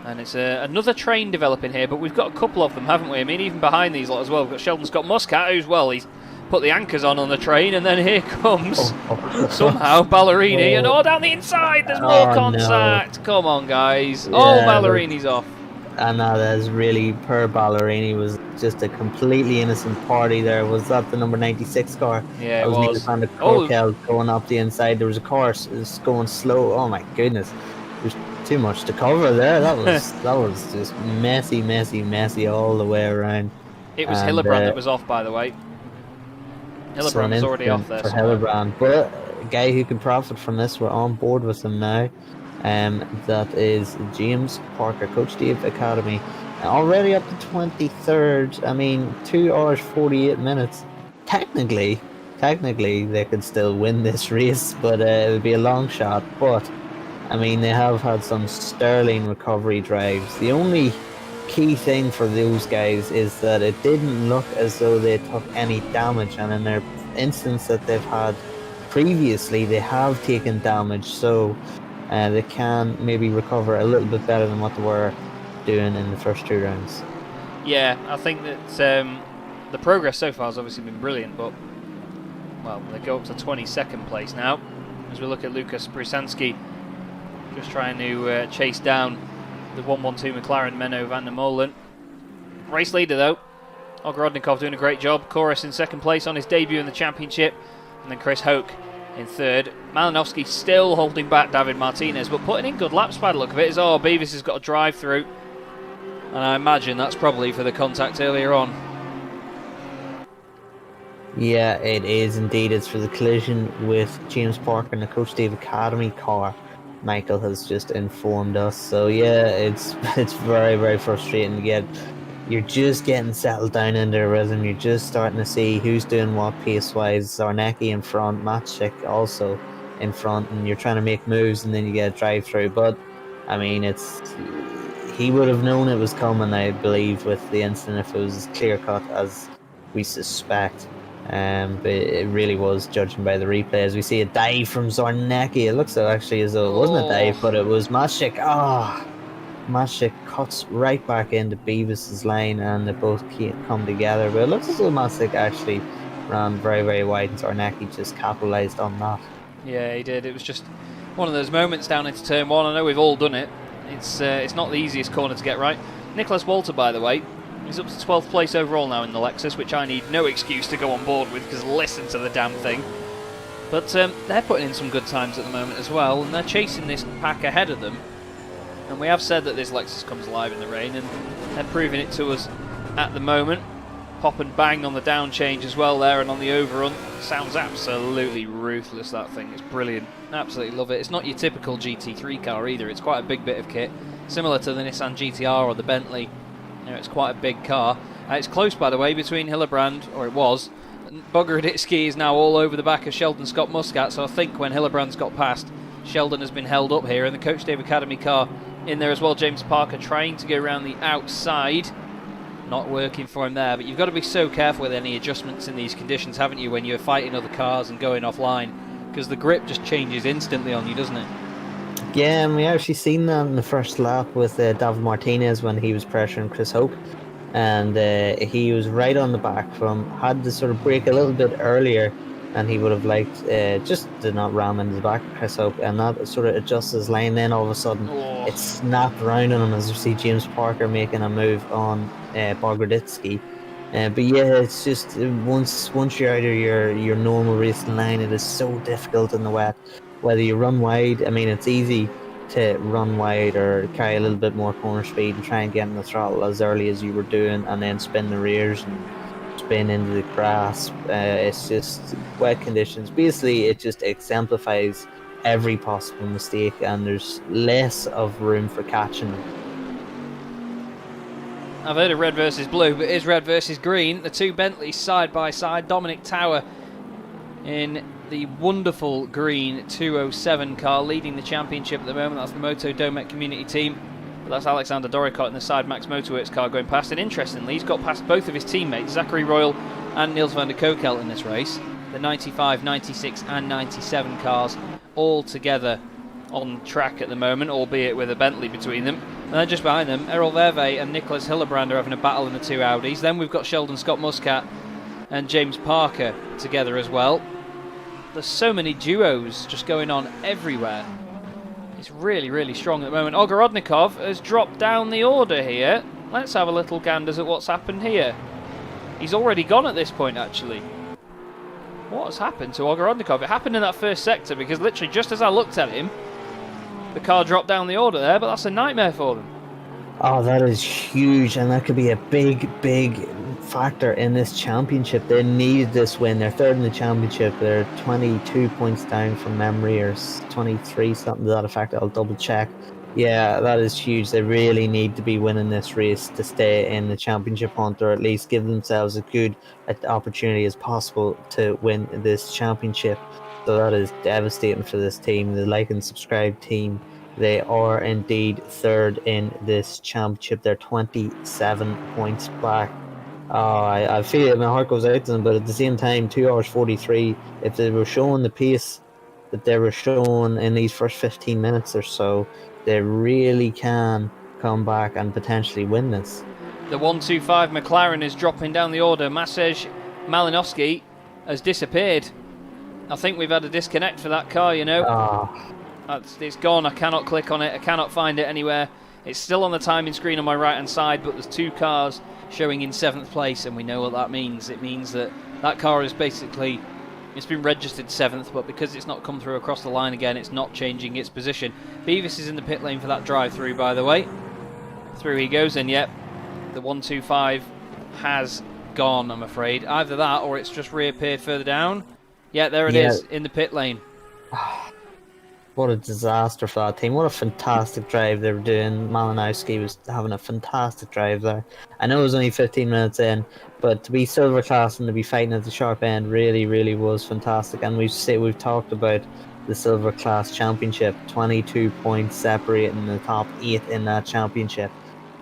Speaker 2: And it's another train developing here, but we've got a couple of them, haven't we? I mean, even behind these lot as well, we've got Sheldon Scott Muscat, who's, well, he's put the anchors on the train, and then here comes somehow Ballerini, and down the inside, there's more contact. No. Come on, guys. Yeah, Ballerini's off.
Speaker 3: And that is really, per Ballerini, was just a completely innocent party there. Was that the number 96 car?
Speaker 2: Yeah, it was.
Speaker 3: Van der Kokel going up the inside. There was a car going slow. Oh my goodness. There's too much to cover there. That was just messy all the way around.
Speaker 2: It was Hillebrand that was off, by the way. Hillebrand was already off there.
Speaker 3: For Hillebrand, but a guy who can profit from this, we're on board with him now. That is James Parker, Coach Dave Academy. Already up to 23rd. I mean, 2 hours 48 minutes. Technically, they could still win this race, but it would be a long shot. But I mean, they have had some sterling recovery drives. The only key thing for those guys is that it didn't look as though they took any damage, and in their instance that they've had previously, they have taken damage, so they can maybe recover a little bit better than what they were doing in the first 2 rounds.
Speaker 2: Yeah, I think that the progress so far has obviously been brilliant, but, well, they go up to 22nd place now, as we look at Lucas Prusanski just trying to chase down the 112 McLaren Menno van der Molen. Race leader, though, Ogorodnikov doing a great job. Chorus in second place on his debut in the championship, and then Chris Hoke in third. Malinowski still holding back David Martinez, but putting in good laps by the look of it. Beavis has got a drive through, and I imagine that's probably for the contact earlier on.
Speaker 3: Yeah, it is indeed. It's for the collision with James Parker and the Coach Dave Academy car. Michael has just informed us. So yeah, it's very, very frustrating to get. You're just getting settled down into a rhythm. You're just starting to see who's doing what pace-wise. Zarnecki in front, Matchik also in front, and you're trying to make moves, and then you get a drive-through. But I mean, he would have known it was coming, I believe, with the incident if it was as clear-cut as we suspect. But it really was, judging by the replay, as we see a dive from Zarnecki. It looks actually as though it wasn't a dive, but it was Matchik. Matchik cuts right back into Beavis's line, and they both come together. But it looks as though Matchik actually ran very, very wide, and Zarnecki just capitalised on that.
Speaker 2: Yeah, he did. It was just one of those moments down into turn one. I know we've all done it. It's not the easiest corner to get right. Nicholas Walter, by the way, he's up to 12th place overall now in the Lexus, which I need no excuse to go on board with, because listen to the damn thing. But they're putting in some good times at the moment as well, and they're chasing this pack ahead of them. And we have said that this Lexus comes alive in the rain, and they're proving it to us at the moment. Pop and bang on the down change as well there, and on the overrun. Sounds absolutely ruthless, that thing. It's brilliant. Absolutely love it. It's not your typical GT3 car either. It's quite a big bit of kit, similar to the Nissan GTR or the Bentley. You know, it's quite a big car. It's close, by the way, between Hillebrand, or it was. Bogoroditsky is now all over the back of Sheldon Scott Muscat, so I think when Hillebrand's got past, Sheldon has been held up here, and the Coach Dave Academy car in there as well. James Parker trying to go around the outside. Not working for him there, but you've got to be so careful with any adjustments in these conditions, haven't you, when you're fighting other cars and going offline, because the grip just changes instantly on you, doesn't it?
Speaker 3: Yeah, and we actually seen that in the first lap with David Martinez when he was pressuring Chris Hoke, and he was right on the back from, had to sort of brake a little bit earlier, and he would have liked, just did not ram into the back of Chris Hoke, and that sort of adjusts his line. Then all of a sudden it snapped around on him, as you see James Parker making a move on Bogoroditsky. But yeah, it's just once you're out of your normal racing line, it is so difficult in the wet. Whether you run wide, I mean, it's easy to run wide or carry a little bit more corner speed and try and get in the throttle as early as you were doing, and then spin the rears and spin into the grass. It's just wet conditions. Basically, it just exemplifies every possible mistake, and there's less of room for catching them.
Speaker 2: I've heard of red versus blue, but it is red versus green. The two Bentleys side by side. Dominic Tower in the wonderful green 207 car, leading the championship at the moment. That's the Moto Domet community team. But that's Alexander Draycott in the side Max Motorworks car going past. And interestingly, he's got past both of his teammates, Zachary Royal and Niels van der Kokel, in this race. The 95, 96 and 97 cars all together on track at the moment, albeit with a Bentley between them. And then just behind them, Errol Verve and Nicholas Hillebrand are having a battle in the two Audis. Then we've got Sheldon Scott Muscat and James Parker together as well. There's so many duos just going on everywhere. It's really, really strong at the moment. Ogorodnikov has dropped down the order here. Let's have a little ganders at what's happened here. He's already gone at this point, actually. What has happened to Ogorodnikov? It happened in that first sector, because literally just as I looked at him, the car dropped down the order there, but that's a nightmare for them.
Speaker 3: Oh, that is huge, and that could be a big, big factor in this championship. They needed this win. They're third in the championship. They're 22 points down from memory, or 23, something to that effect. I'll double check. Yeah, that is huge. They really need to be winning this race to stay in the championship hunt, or at least give themselves as good an opportunity as possible to win this championship. So that is devastating for this team, the like and subscribe team. They are indeed third in this championship. They're 27 points back. I feel it, my heart goes out to them, but at the same time, 2 hours 43, if they were showing the pace that they were showing in these first 15 minutes or so, they really can come back and potentially win this.
Speaker 2: The 125 McLaren is dropping down the order. Masej Malinowski has disappeared. I think we've had a disconnect for that car, you know. It's gone. I cannot click on it. I cannot find it anywhere. It's still on the timing screen on my right-hand side, but there's 2 cars showing in 7th place, and we know what that means. It means that that car is basically, it's been registered 7th, but because it's not come through across the line again, it's not changing its position. Beavis is in the pit lane for that drive-through, by the way. Through he goes, and yep, the 125 has gone, I'm afraid. Either that, or it's just reappeared further down. Yeah, there it is, in the pit lane.
Speaker 3: What a disaster for that team. What a fantastic drive they were doing. Malinowski was having a fantastic drive there. I know it was only 15 minutes in, but to be silver class and to be fighting at the sharp end really, really was fantastic. And we've talked about the silver class championship, 22 points separating the top 8 in that championship.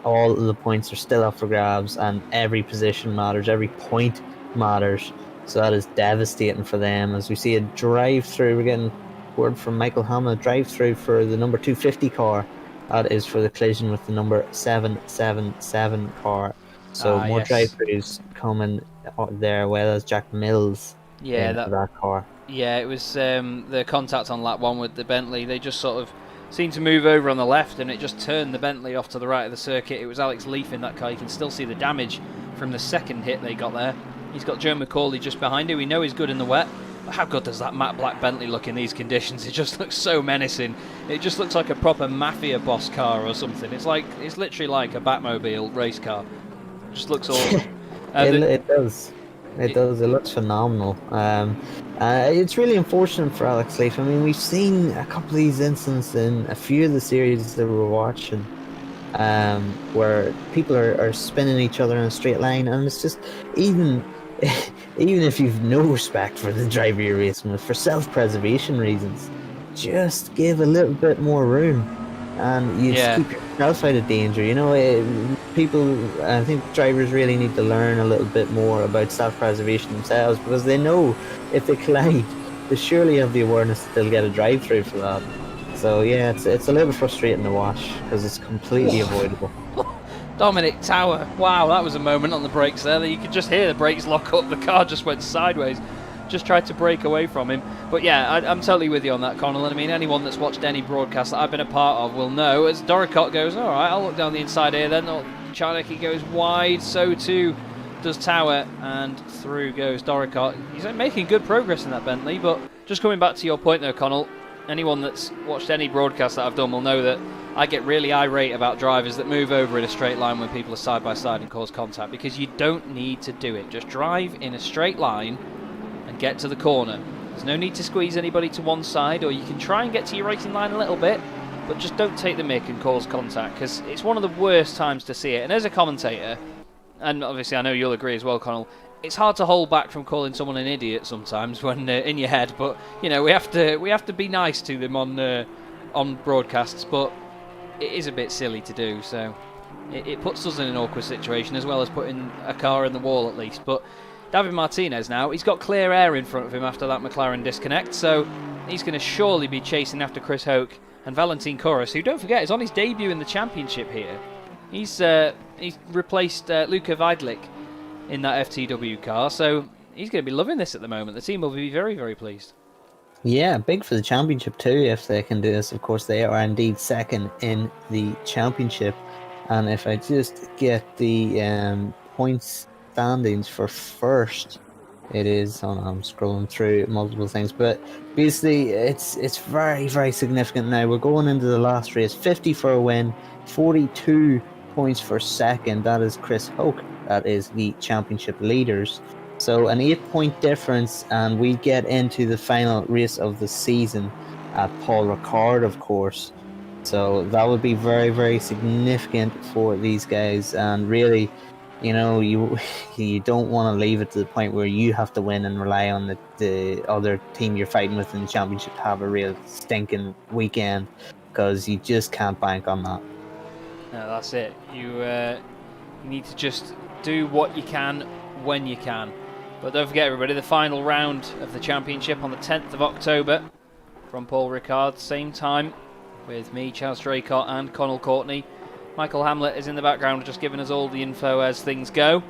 Speaker 3: All of the points are still up for grabs, and every position matters, every point matters. So that is devastating for them. As we see a drive-through, we're getting word from Michael Hama, drive-through for the number 250 car. That is for the collision with the number 777 car. So more
Speaker 2: yes.
Speaker 3: drive-throughs coming there, well as Jack Mills that car.
Speaker 2: Yeah, it was the contact on lap 1 with the Bentley. They just sort of seemed to move over on the left, and it just turned the Bentley off to the right of the circuit. It was Alex Leaf in that car. You can still see the damage from the second hit they got there. He's got Joe McCauley just behind him. We know he's good in the wet. But how good does that matte black Bentley look in these conditions? It just looks so menacing. It just looks like a proper mafia boss car or something. It's literally like a Batmobile race car. It just looks awesome.
Speaker 3: It does. It does. It looks phenomenal. It's really unfortunate for Alex Leaf. I mean, we've seen a couple of these incidents in a few of the series that we're watching, where people are spinning each other in a straight line, and it's just even if you've no respect for the driver you're racing with, for self-preservation reasons, just give a little bit more room, and you just keep yourself out of danger. You know, I think drivers really need to learn a little bit more about self-preservation themselves, because they know if they collide, they surely have the awareness that they'll get a drive-through for that. So yeah, it's a little bit frustrating to watch, because it's completely avoidable.
Speaker 2: Dominic Tower, wow, that was a moment on the brakes there. You could just hear the brakes lock up. The car just went sideways. Just tried to break away from him. But yeah, I'm totally with you on that, Connall. And I mean, anyone that's watched any broadcast that I've been a part of will know, as Draycott goes, all right, I'll look down the inside here then. Charnecki goes wide, so too does Tower, and through goes Draycott. He's making good progress in that Bentley, but just coming back to your point though, Connall, anyone that's watched any broadcast that I've done will know that I get really irate about drivers that move over in a straight line when people are side by side and cause contact, because you don't need to do it. Just drive in a straight line and get to the corner. There's no need to squeeze anybody to one side, or you can try and get to your racing line a little bit, but just don't take the mick and cause contact, because it's one of the worst times to see it. And as a commentator, and obviously I know you'll agree as well, Connall, it's hard to hold back from calling someone an idiot sometimes when in your head, but you know, we have to be nice to them on broadcasts, but it is a bit silly to do, so it puts us in an awkward situation, as well as putting a car in the wall at least. But David Martinez now, he's got clear air in front of him after that McLaren disconnect, so he's going to surely be chasing after Chris Hoke and Valentin Corus, who, don't forget, is on his debut in the championship here. He's replaced Luka Weidlich in that FTW car, so he's going to be loving this at the moment. The team will be very, very pleased.
Speaker 3: Yeah, big for the championship too if they can do this. Of course, they are indeed second in the championship. And if I just get the points standings for first, it is, I'm scrolling through multiple things, but basically it's very, very significant now. We're going into the last race, 50 for a win, 42 points for second. That is Chris Hoke. That is the championship leaders. So an 8-point difference, and we get into the final race of the season at Paul Ricard, of course. So that would be very, very significant for these guys. And really, you know, you don't want to leave it to the point where you have to win and rely on the other team you're fighting with in the championship to have a real stinking weekend, because you just can't bank on that.
Speaker 2: No, that's it. You need to just do what you can when you can. But don't forget, everybody, the final round of the championship on the 10th of October from Paul Ricard, same time with me, Chaz Draycott, and Connall Courtney. Michael Hamlet is in the background just giving us all the info as things go.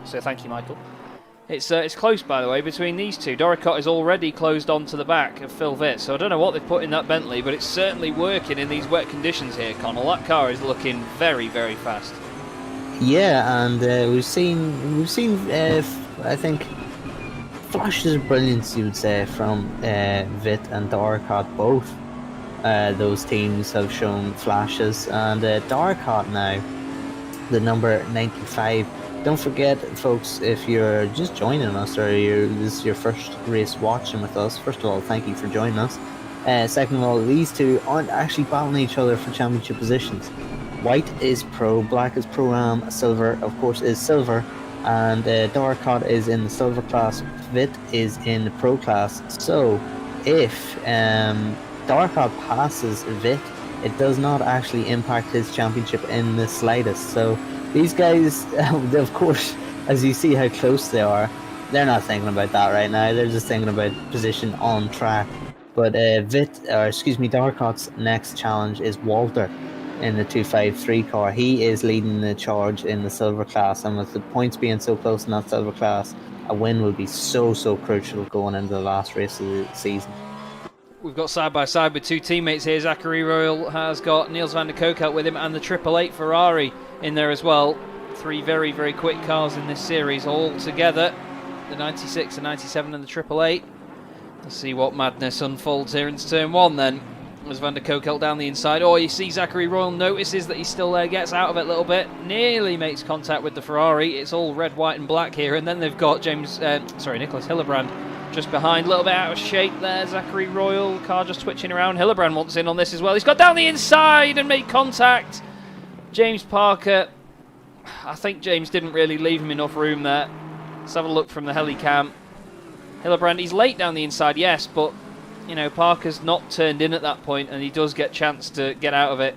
Speaker 2: So thank you, Michael. It's close, by the way, between these two. Draycott is already closed on to the back of Phil Vitt, so I don't know what they've put in that Bentley, but it's certainly working in these wet conditions here, Connall. That car is looking very, very fast.
Speaker 3: Yeah, and we've seen I think flashes of brilliance, you would say, from Vitt and Draycott both. Those teams have shown flashes, and Draycott now, the number 95. Don't forget, folks, if you're just joining us or this is your first race watching with us, first of all, thank you for joining us. Second of all, these two aren't actually battling each other for championship positions. White is Pro, Black is Pro-Am, Silver, of course, is Silver, and Draycott is in the Silver class, Vitt is in the Pro class. So, if Draycott passes Vitt, it does not actually impact his championship in the slightest. So, these guys, of course, as you see how close they are, they're not thinking about that right now. They're just thinking about position on track. But Draycott's next challenge is Walter in the 253 car. He is leading the charge in the Silver class, and with the points being so close in that Silver class, a win will be so crucial going into the last race of the season.
Speaker 2: We've got side by side with two teammates here. Zachary Royal has got Niels van der Kook out with him, and the 888 Ferrari in there as well. Three very, very quick cars in this series all together. The 96, the 97 and the 888. Let's see what madness unfolds here in turn one then. As Van der Kook held down the inside. Oh, you see Zachary Royal notices that he's still there, gets out of it a little bit, nearly makes contact with the Ferrari. It's all red, white and black here, and then they've got Nicholas Hillebrand just behind, a little bit out of shape there. Zachary Royal, car just twitching around. Hillebrand wants in on this as well. He's got down the inside and made contact. James Parker, I think James didn't really leave him enough room there. Let's have a look from the heli cam. Hillebrand, he's late down the inside, yes, but you know, Parker's not turned in at that point, and he does get a chance to get out of it.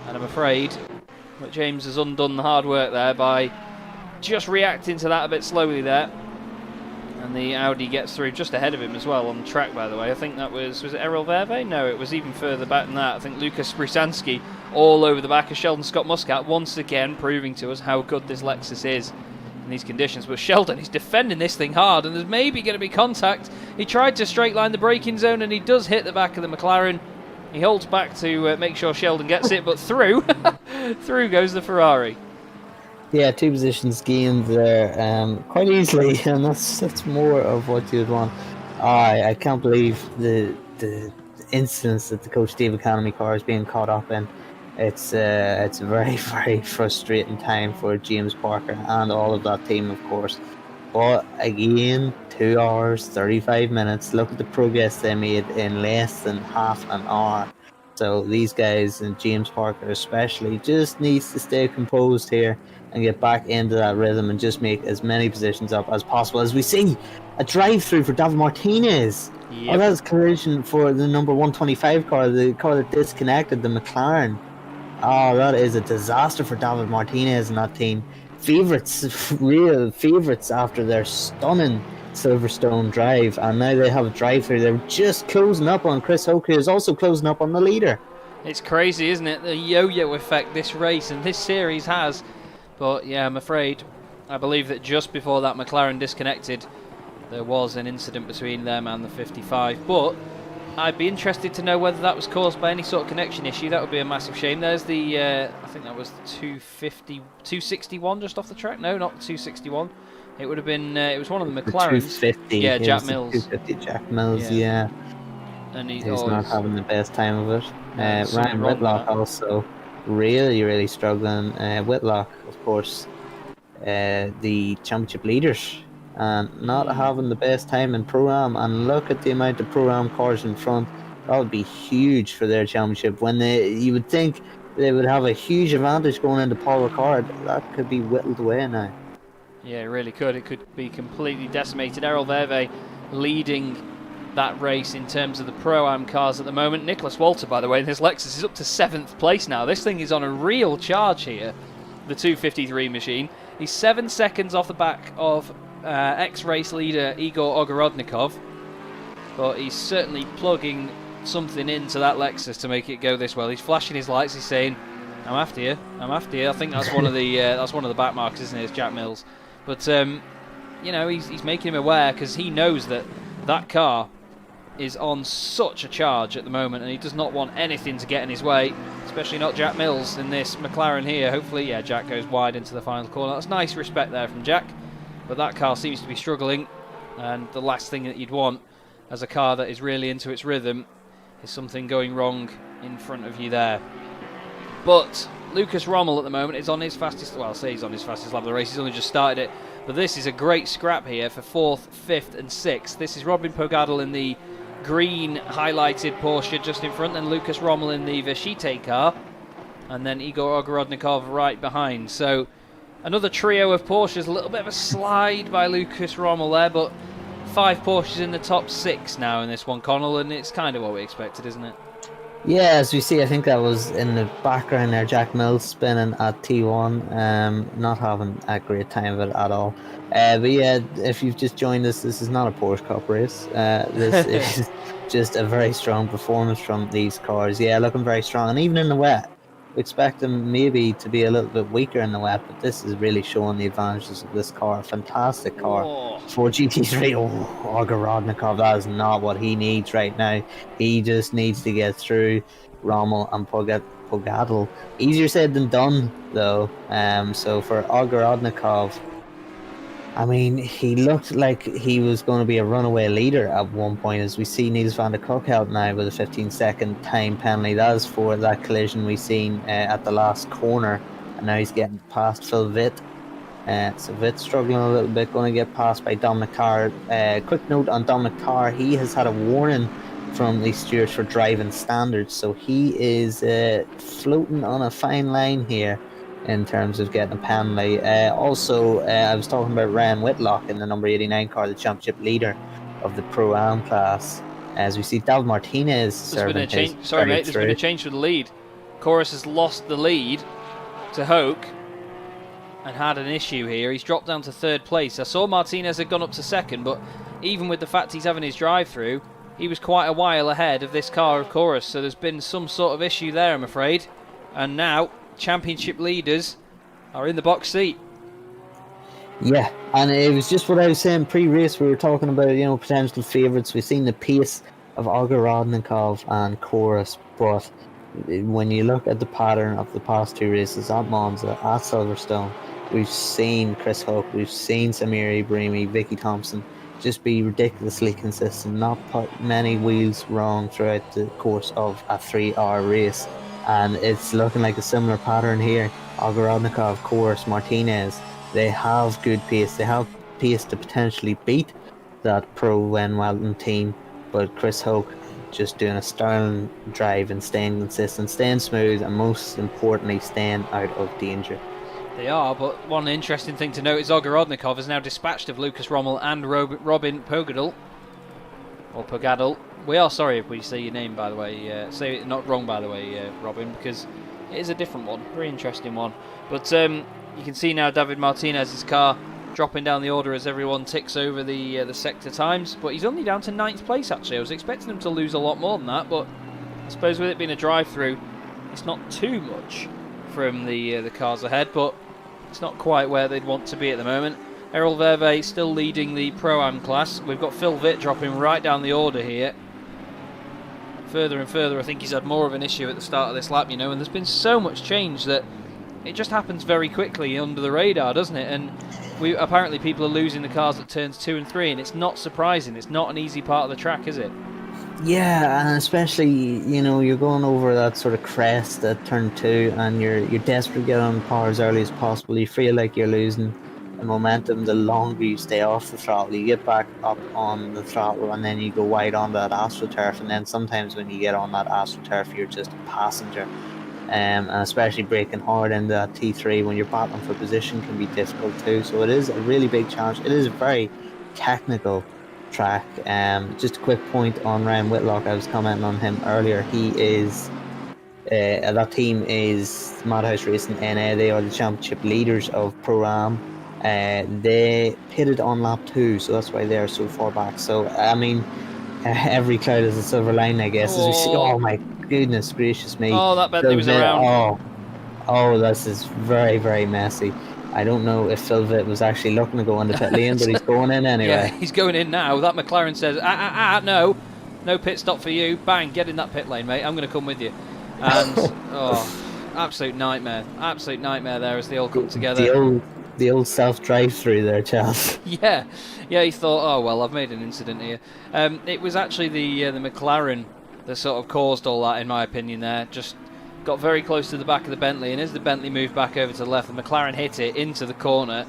Speaker 2: And I'm afraid that James has undone the hard work there by just reacting to that a bit slowly there. And the Audi gets through just ahead of him as well on the track, by the way. I think that was it Errol Verve? No, it was even further back than that. I think Lucas Sprusanski all over the back of Sheldon Scott Muscat, once again proving to us how good this Lexus is in these conditions. But Sheldon is defending this thing hard, and there's maybe going to be contact. He tried to straight line the braking zone, and he does hit the back of the McLaren. He holds back to make sure Sheldon gets it, but through goes the Ferrari.
Speaker 3: Yeah, two positions gained there quite easily, and that's more of what you'd want. I can't believe the instance that the Coach Dave Academy car is being caught up in. It's a very, very frustrating time for James Parker and all of that team, of course. But again, 2 hours, 35 minutes. Look at the progress they made in less than half an hour. So these guys, and James Parker especially, just needs to stay composed here and get back into that rhythm and just make as many positions up as possible. As we see a drive-through for David Martinez. Yep. Oh, that's collision for the number 125 car, the car that disconnected, the McLaren. Oh, that is a disaster for David Martinez and that team. Favourites, real favourites after their stunning Silverstone drive, and now they have a drive-through. They're just closing up on Chris Hoke, who is also closing up on the leader.
Speaker 2: It's crazy, isn't it? The yo-yo effect this race and this series has. But yeah, I'm afraid, I believe that just before that McLaren disconnected, there was an incident between them and the 55. But I'd be interested to know whether that was caused by any sort of connection issue. That would be a massive shame. There's the, I think that was the 261 just off the track. No, not the 261. It would have been, it was one of the McLarens.
Speaker 3: 250.
Speaker 2: Yeah, Jack Mills.
Speaker 3: 250 Jack Mills, yeah.
Speaker 2: And he's
Speaker 3: not having the best time of it. Ryan Whitlock also really struggling. Whitlock, of course, the championship leaders, and not having the best time in Pro-Am. And look at the amount of Pro-Am cars in front. That would be huge for their championship. When you would think they would have a huge advantage going into Paul Ricard. That could be whittled away now.
Speaker 2: Yeah, it really could. It could be completely decimated. Errol Verve leading that race in terms of the Pro-Am cars at the moment. Nicholas Walter, by the way, in his Lexus is up to 7th place now. This thing is on a real charge here, the 253 machine. He's 7 seconds off the back of ex-race leader Igor Ogorodnikov, but he's certainly plugging something into that Lexus to make it go this well. He's flashing his lights. He's saying, I'm after you. I think that's one of the back marks, isn't it? It's Jack Mills. But you know, he's making him aware because he knows that car is on such a charge at the moment, and he does not want anything to get in his way, especially not Jack Mills in this McLaren here. Hopefully, yeah, Jack goes wide into the final corner. That's nice respect there from Jack, but that car seems to be struggling, and the last thing that you'd want as a car that is really into its rhythm is something going wrong in front of you there. But Lucas Rommel at the moment is on his fastest, well, I'll say he's on his fastest lap of the race, he's only just started it, but this is a great scrap here for 4th, 5th and 6th. This is Robin Pogadel in the green highlighted Porsche just in front, and Lucas Rommel in the Vechite car, and then Igor Ogorodnikov right behind. So another trio of Porsches, a little bit of a slide by Lucas Rommel there, but 5 Porsches in the top 6 now in this one, Connall, and it's kind of what we expected, isn't it?
Speaker 3: Yeah, as we see, I think that was in the background there, Jack Mills spinning at T1, not having a great time of it at all. But yeah, if you've just joined us, this is not a Porsche Cup race. This is just a very strong performance from these cars. Yeah, looking very strong, and even in the wet. We expect them maybe to be a little bit weaker in the wet, but this is really showing the advantages of this car. Fantastic car. For GT3, Ogorodnikov, that is not what he needs right now. He just needs to get through Rommel and Pogadel. Easier said than done, though. So for Ogorodnikov, I mean, he looked like he was going to be a runaway leader at one point, as we see Niels van der Kock out now with a 15-second time penalty. That is for that collision we seen at the last corner, and now he's getting past Phil Witt. So Witt struggling a little bit, going to get passed by Dominic Carr. Quick note on Dominic Carr, he has had a warning from the stewards for driving standards, so he is floating on a fine line here in terms of getting a penalty. Also, I was talking about Ryan Whitlock in the number 89 car, the championship leader of the Pro-Am class. As we see David Martinez
Speaker 2: There's been a change for the lead. Chorus has lost the lead to Hoke and had an issue here. He's dropped down to 3rd place. I saw Martinez had gone up to 2nd, but even with the fact he's having his drive-through, he was quite a while ahead of this car of Chorus, so there's been some sort of issue there, I'm afraid. And now championship leaders are in the box seat.
Speaker 3: Yeah, and it was just what I was saying pre-race. We were talking about, you know, potential favourites. We've seen the pace of Ogorodnikov and Chorus, but when you look at the pattern of the past 2 races at Monza, at Silverstone, we've seen Chris Hook, we've seen Samir Ibrahimi, Vicky Thompson just be ridiculously consistent, not put many wheels wrong throughout the course of a 3-hour race. And it's looking like a similar pattern here. Ogorodnikov, Chorus, Martinez, they have good pace. They have pace to potentially beat that Pro Wenwelton team, but Chris Hoke just doing a sterling drive and staying consistent, staying smooth, and most importantly, staying out of danger.
Speaker 2: They are, but one interesting thing to note is Ogorodnikov is now dispatched of Lucas Rommel and Robin Pogadel. Or Pogadel. We are sorry if we say your name, by the way. Say it not wrong, by the way, Robin, because it is a different one. Very interesting one. But you can see now David Martinez's car dropping down the order as everyone ticks over the sector times. But he's only down to 9th place, actually. I was expecting him to lose a lot more than that, but I suppose with it being a drive-through, it's not too much from the cars ahead, but it's not quite where they'd want to be at the moment. Errol Verve still leading the Pro-Am class. We've got Phil Witt dropping right down the order here. Further and further, I think he's had more of an issue at the start of this lap, you know, and there's been so much change that it just happens very quickly under the radar, doesn't it? And apparently people are losing the cars at turns 2 and 3, and it's not surprising. It's not an easy part of the track, is it?
Speaker 3: Yeah, and especially, you know, you're going over that sort of crest at turn 2, and you're desperate to get on power as early as possible. You feel like you're losing the momentum the longer you stay off the throttle. You get back up on the throttle, and then you go wide on that AstroTurf, and then sometimes when you get on that AstroTurf, you're just a passenger. And especially braking hard in that T3 when you're battling for position can be difficult too. So it is a really big challenge. It is a very technical track. Just a quick point on Ryan Whitlock. I was commenting on him earlier. He is that team is Madhouse Racing NA. They are the championship leaders of Pro-Am. They pitted on lap 2, so that's why they're so far back. So I mean, every cloud is a silver lining, I guess. As we see, oh my goodness gracious me!
Speaker 2: Oh, that Bentley was around.
Speaker 3: Oh, this is very, very messy. I don't know if Philvit was actually looking to go into pit lane, but he's going in anyway.
Speaker 2: Yeah, he's going in now. That McLaren says, no pit stop for you. Bang, get in that pit lane, mate. I'm going to come with you. And, absolute nightmare. Absolute nightmare there as they all come together.
Speaker 3: The old self-drive-through there, Chaz.
Speaker 2: Yeah, he thought, oh, well, I've made an incident here. It was actually the McLaren that sort of caused all that, in my opinion, there. Just got very close to the back of the Bentley, and as the Bentley moved back over to the left, the McLaren hit it into the corner,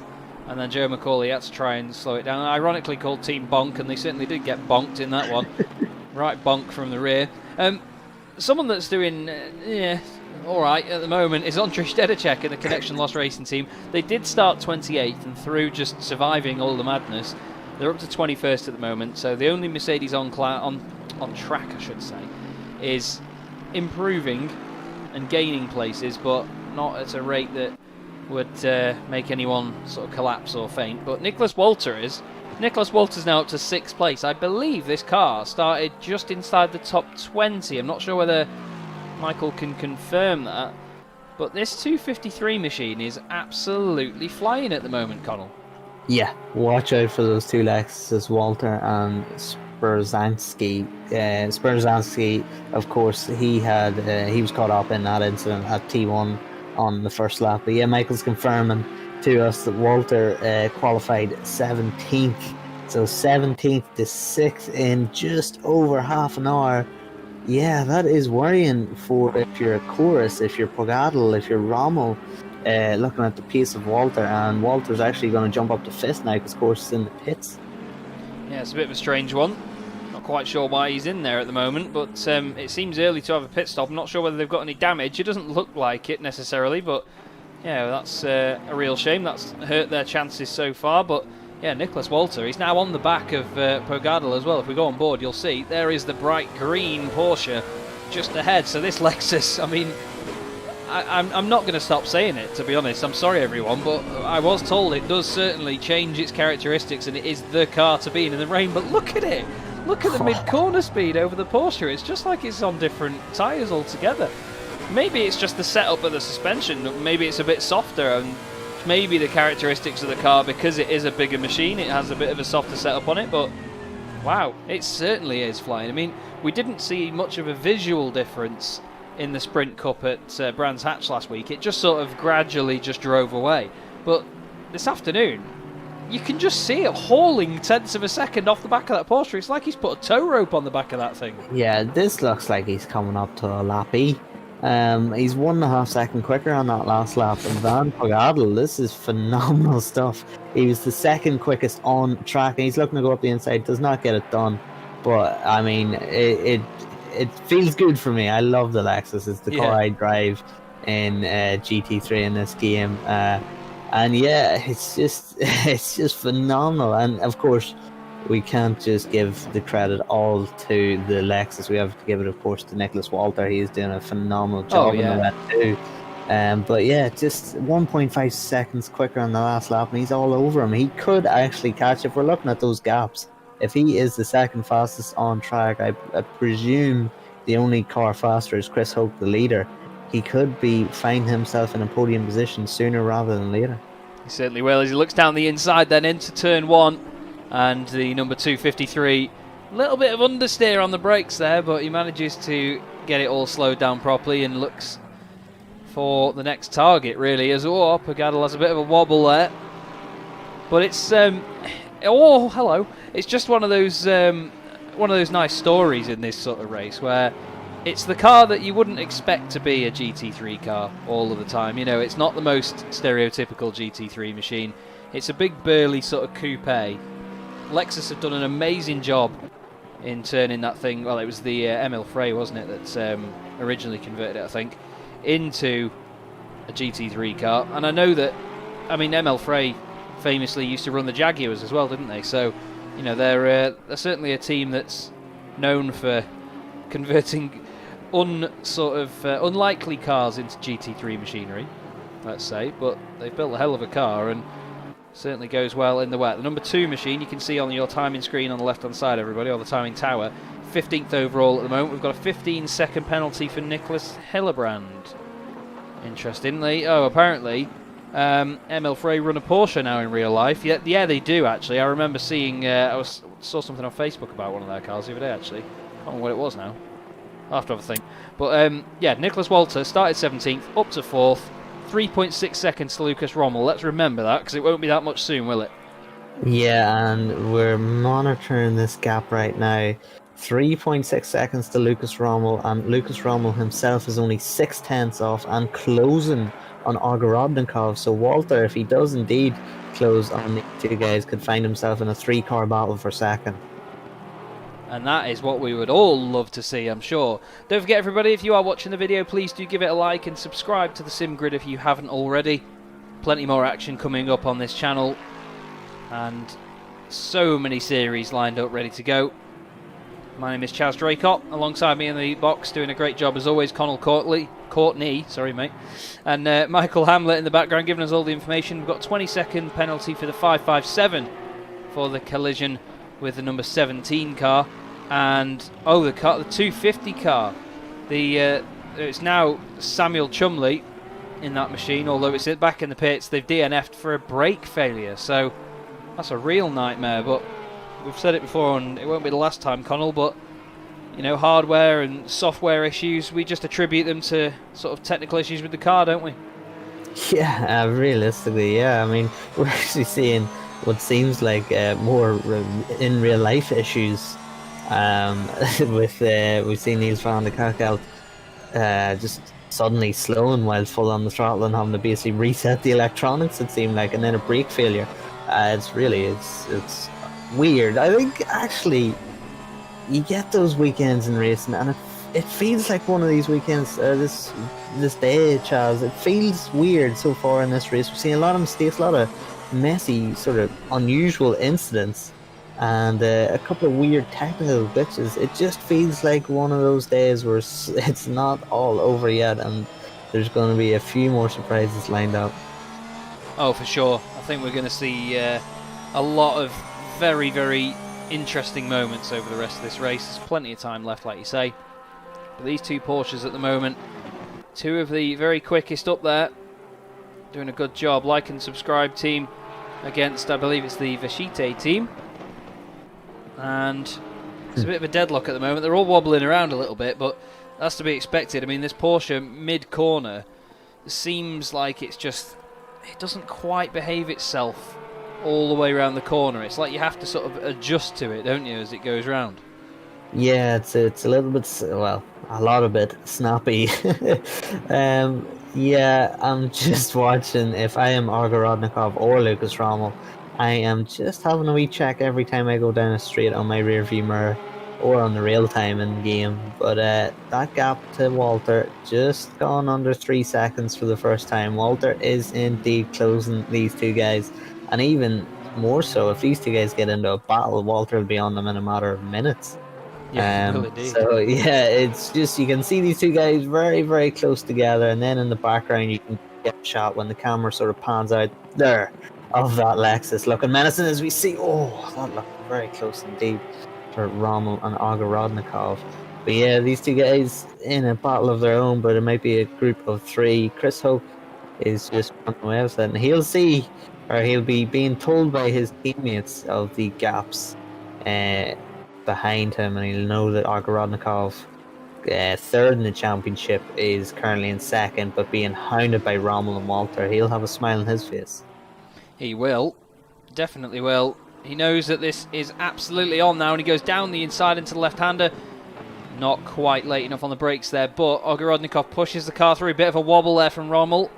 Speaker 2: and then Joe McCauley had to try and slow it down. Ironically called Team Bonk, and they certainly did get bonked in that one. Right bonk from the rear. Someone that's doing, all right at the moment is Ondrej Stedacek in the Connection Loss Racing team. They did start 28th, and through just surviving all the madness, they're up to 21st at the moment. So the only Mercedes on track, I should say, is improving and gaining places, but not at a rate that would make anyone sort of collapse or faint. But Nicholas Walter's now up to 6th place. I believe this car started just inside the top 20. I'm not sure whether Michael can confirm that, but this 253 machine is absolutely flying at the moment, Connall. Yeah,
Speaker 3: watch out for those two Lexuses, Walter and Sperzanski. Sperzanski, of course, he was caught up in that incident at T1 on the first lap. But yeah, Michael's confirming to us that Walter qualified 17th. So 17th to 6th in just over half an hour. Yeah, that is worrying for if you're a Chorus, if you're Pogatel, if you're Rommel, looking at the pace of Walter. And Walter's actually going to jump up to 5th now because Chorus is in the pits.
Speaker 2: Yeah, it's a bit of a strange one. Not quite sure why he's in there at the moment, but it seems early to have a pit stop. I'm not sure whether they've got any damage. It doesn't look like it necessarily, but yeah, that's a real shame. That's hurt their chances so far, but yeah, Nicholas Walter, he's now on the back of Pogatel as well. If we go on board, you'll see there is the bright green Porsche just ahead. So this Lexus, I mean, I'm not going to stop saying it, to be honest. I'm sorry, everyone, but I was told it does certainly change its characteristics and it is the car to be in the rain. But look at it. Look at the mid-corner speed over the Porsche. It's just like it's on different tyres altogether. Maybe it's just the setup of the suspension. Maybe it's a bit softer, and maybe the characteristics of the car, because it is a bigger machine, it has a bit of a softer setup on it. But wow, it certainly is flying. I mean, we didn't see much of a visual difference in the Sprint Cup at Brands Hatch last week. It just sort of gradually just drove away. But this afternoon, you can just see it hauling tenths of a second off the back of that Porsche. It's like he's put a tow rope on the back of that thing.
Speaker 3: Yeah, this looks like he's coming up to a lap E. He's 1.5 seconds quicker on that last lap than Pogatel. This is phenomenal stuff. He was the second quickest on track, and he's looking to go up the inside. Does not get it done, but I mean, it feels good for me. I love the Lexus. It's the car I drive in GT3 in this game, and yeah, it's just phenomenal. And of course, we can't just give the credit all to the Lexus. We have to give it, of course, to Nicholas Walter. He's doing a phenomenal job in the wet too. But yeah, just 1.5 seconds quicker on the last lap, and he's all over him. He could actually catch, if we're looking at those gaps, if he is the second fastest on track, I presume the only car faster is Chris Hoke, the leader. He could find himself in a podium position sooner rather than later.
Speaker 2: He certainly will, as he looks down the inside then into turn 1. And the number 253, a little bit of understeer on the brakes there, but he manages to get it all slowed down properly and looks for the next target, really, as Pogatel has a bit of a wobble there. But it's hello. It's just one of those nice stories in this sort of race where it's the car that you wouldn't expect to be a GT3 car all of the time. You know, it's not the most stereotypical GT3 machine. It's a big burly sort of coupe. Lexus have done an amazing job in turning that thing. Well, it was the Emil Frey, wasn't it, that originally converted it, I think, into a GT3 car. And I know that, I mean, Emil Frey famously used to run the Jaguars as well, didn't they? So, you know, they're certainly a team that's known for converting unlikely cars into GT3 machinery, let's say. But they've built a hell of a car, and certainly goes well in the wet. The number 2 machine, you can see on your timing screen on the left-hand side, everybody, or the timing tower. 15th overall at the moment. We've got a 15-second penalty for Nicholas Hillebrand. Interestingly, apparently Emil Frey run a Porsche now in real life. Yeah, they do actually. I remember seeing. Saw something on Facebook about one of their cars the other day. Actually, I can't remember what it was now. I'll have to have a think. But yeah, Nicholas Walter started 17th, up to 4th, 3.6 seconds to Lucas Rommel. Let's remember that because it won't be that much soon, will it?
Speaker 3: Yeah, and we're monitoring this gap right now. 3.6 seconds to Lucas Rommel, and Lucas Rommel himself is only 6/10 off and closing on Ogorodnikov. So Walter, if he does indeed close on the two guys, could find himself in a 3-car battle for second.
Speaker 2: And that is what we would all love to see, I'm sure. Don't forget, everybody, if you are watching the video, please do give it a like and subscribe to the Sim Grid if you haven't already. Plenty more action coming up on this channel, and so many series lined up ready to go. My name is Chaz Draycott. Alongside me in the box, doing a great job as always, Connall Courtney, sorry mate, and Michael Hamlet in the background giving us all the information. We've got 20-second penalty for the 557 for the collision with the number 17 car, and the 250 car. It's now Samuel Chumley in that machine, although it's back in the pits. They've DNF'd for a brake failure, so that's a real nightmare. But we've said it before, and it won't be the last time, Connall, but you know, hardware and software issues, we just attribute them to sort of technical issues with the car, don't we?
Speaker 3: Yeah, realistically, yeah. I mean, we're actually seeing what seems like more in real life issues. With we've seen Niels van der Kakkel just suddenly slowing while full on the throttle and having to basically reset the electronics, it seemed like, and then a brake failure. It's weird. I think actually you get those weekends in racing, and it feels like one of these weekends, this day, Chaz. It feels weird so far in this race. We've seen a lot of mistakes, a lot of messy, sort of unusual incidents, and a couple of weird technical glitches. It just feels like one of those days where it's not all over yet, and there's going to be a few more surprises lined up.
Speaker 2: Oh, for sure. I think we're going to see a lot of very, very interesting moments over the rest of this race. There's plenty of time left, like you say. But these two Porsches at the moment, two of the very quickest up there, doing a good job. Like and subscribe, team, against, I believe it's the Vachite team. And it's a bit of a deadlock at the moment. They're all wobbling around a little bit, but that's to be expected. I mean, this Porsche mid-corner seems like it doesn't quite behave itself all the way around the corner. It's like you have to sort of adjust to it, don't you, as it goes round? Yeah,
Speaker 3: it's a little bit, well, a lot of it snappy. Yeah, I'm just watching. If I am Ogorodnikov or Lucas Rommel, I am just having a wee check every time I go down a straight on my rear view mirror or on the real time in game. But that gap to Walter, just gone under 3 seconds for the first time. Walter is indeed closing these two guys, and even more so, if these two guys get into a battle, Walter will be on them in a matter of minutes.
Speaker 2: Yeah, indeed.
Speaker 3: So yeah, it's just, you can see these two guys very, very close together, and then in the background you can get a shot when the camera sort of pans out there of that Lexus looking menacing, as we see, that looked very close indeed for Rommel and Ogorodnikov. But yeah, these two guys in a battle of their own, but it might be a group of 3. Chris Hope is just running away with it, and he'll be being told by his teammates of the gaps behind him, and he'll know that Ogorodnikov, third in the championship, is currently in second, but being hounded by Rommel and Walter. He'll have a smile on his face.
Speaker 2: He will, definitely will. He knows that this is absolutely on now, and he goes down the inside into the left-hander. Not quite late enough on the brakes there, but Ogorodnikov pushes the car through. A bit of a wobble there from Rommel.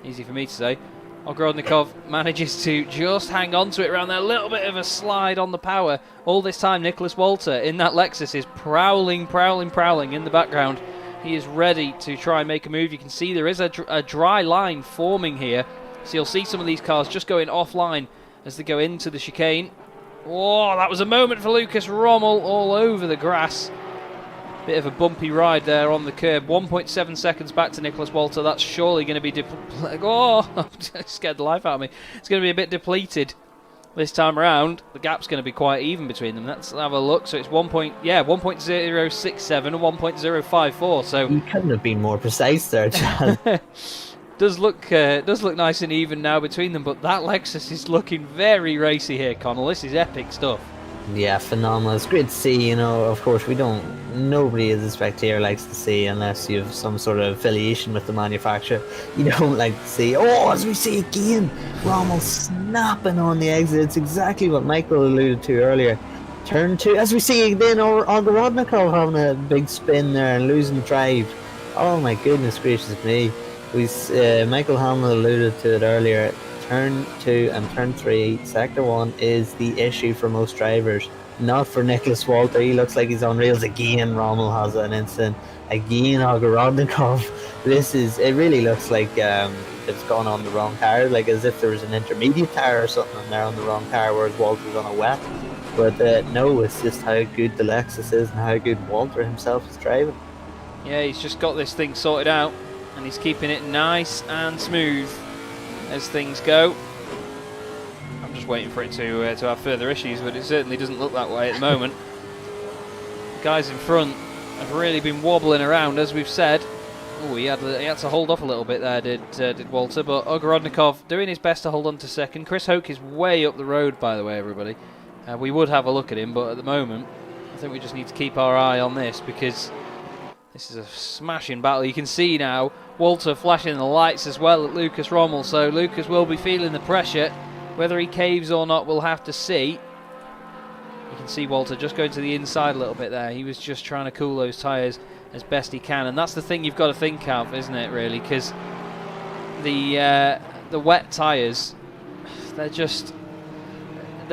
Speaker 2: Easy for me to say. Ogorodnikov manages to just hang on to it around there. A little bit of a slide on the power. All this time, Nicholas Walter in that Lexus is prowling in the background. He is ready to try and make a move. You can see there is a dry line forming here. So you'll see some of these cars just going offline as they go into the chicane. Oh, that was a moment for Lucas Rommel all over the grass. Bit of a bumpy ride there on the curb. 1.7 seconds back to Nicholas Walter. That's surely going to be scared the life out of me. It's going to be a bit depleted This time around, the gap's going to be quite even between them. Let's have a look. So it's 1.067 and 1.054. So
Speaker 3: You couldn't have been more precise there, Chaz.
Speaker 2: does look nice and even now between them. But that Lexus is looking very racy here, Connall. This is epic stuff.
Speaker 3: Yeah, phenomenal. It's great to see, of course nobody as a spectator likes to see, unless you have some sort of affiliation with the manufacturer, you don't like to see, as we see again, Rommel snapping on the exit. It's exactly what Michael alluded to earlier. Turn 2, as we see again, Ogorodnikov having a big spin there and losing drive. Oh my goodness gracious me. Michael Hamill alluded to it earlier. Turn 2 and turn 3, sector 1 is the issue for most drivers, not for Nicholas Walter. He looks like he's on rails again. Rommel has an incident again. Ogorodnikov. It really looks like it's gone on the wrong car, like as if there was an intermediate tire or something and they're on the wrong car, whereas Walter's on a wet. But no, it's just how good the Lexus is and how good Walter himself is driving.
Speaker 2: Yeah, he's just got this thing sorted out and he's keeping it nice and smooth as things go. I'm just waiting for it to have further issues, but it certainly doesn't look that way at the moment. The guys in front have really been wobbling around, as we've said. Oh, he had to hold off a little bit there, did Walter, but Ogorodnikov doing his best to hold on to second. Chris Hoke is way up the road, by the way, everybody. We would have a look at him, but at the moment, I think we just need to keep our eye on this, because this is a smashing battle. You can see now Walter flashing the lights as well at Lucas Rommel, so Lucas will be feeling the pressure. Whether he caves or not, we'll have to see. You can see Walter just going to the inside a little bit there. He was just trying to cool those tyres as best he can, and that's the thing you've got to think of, isn't it, really? Because the wet tyres, they're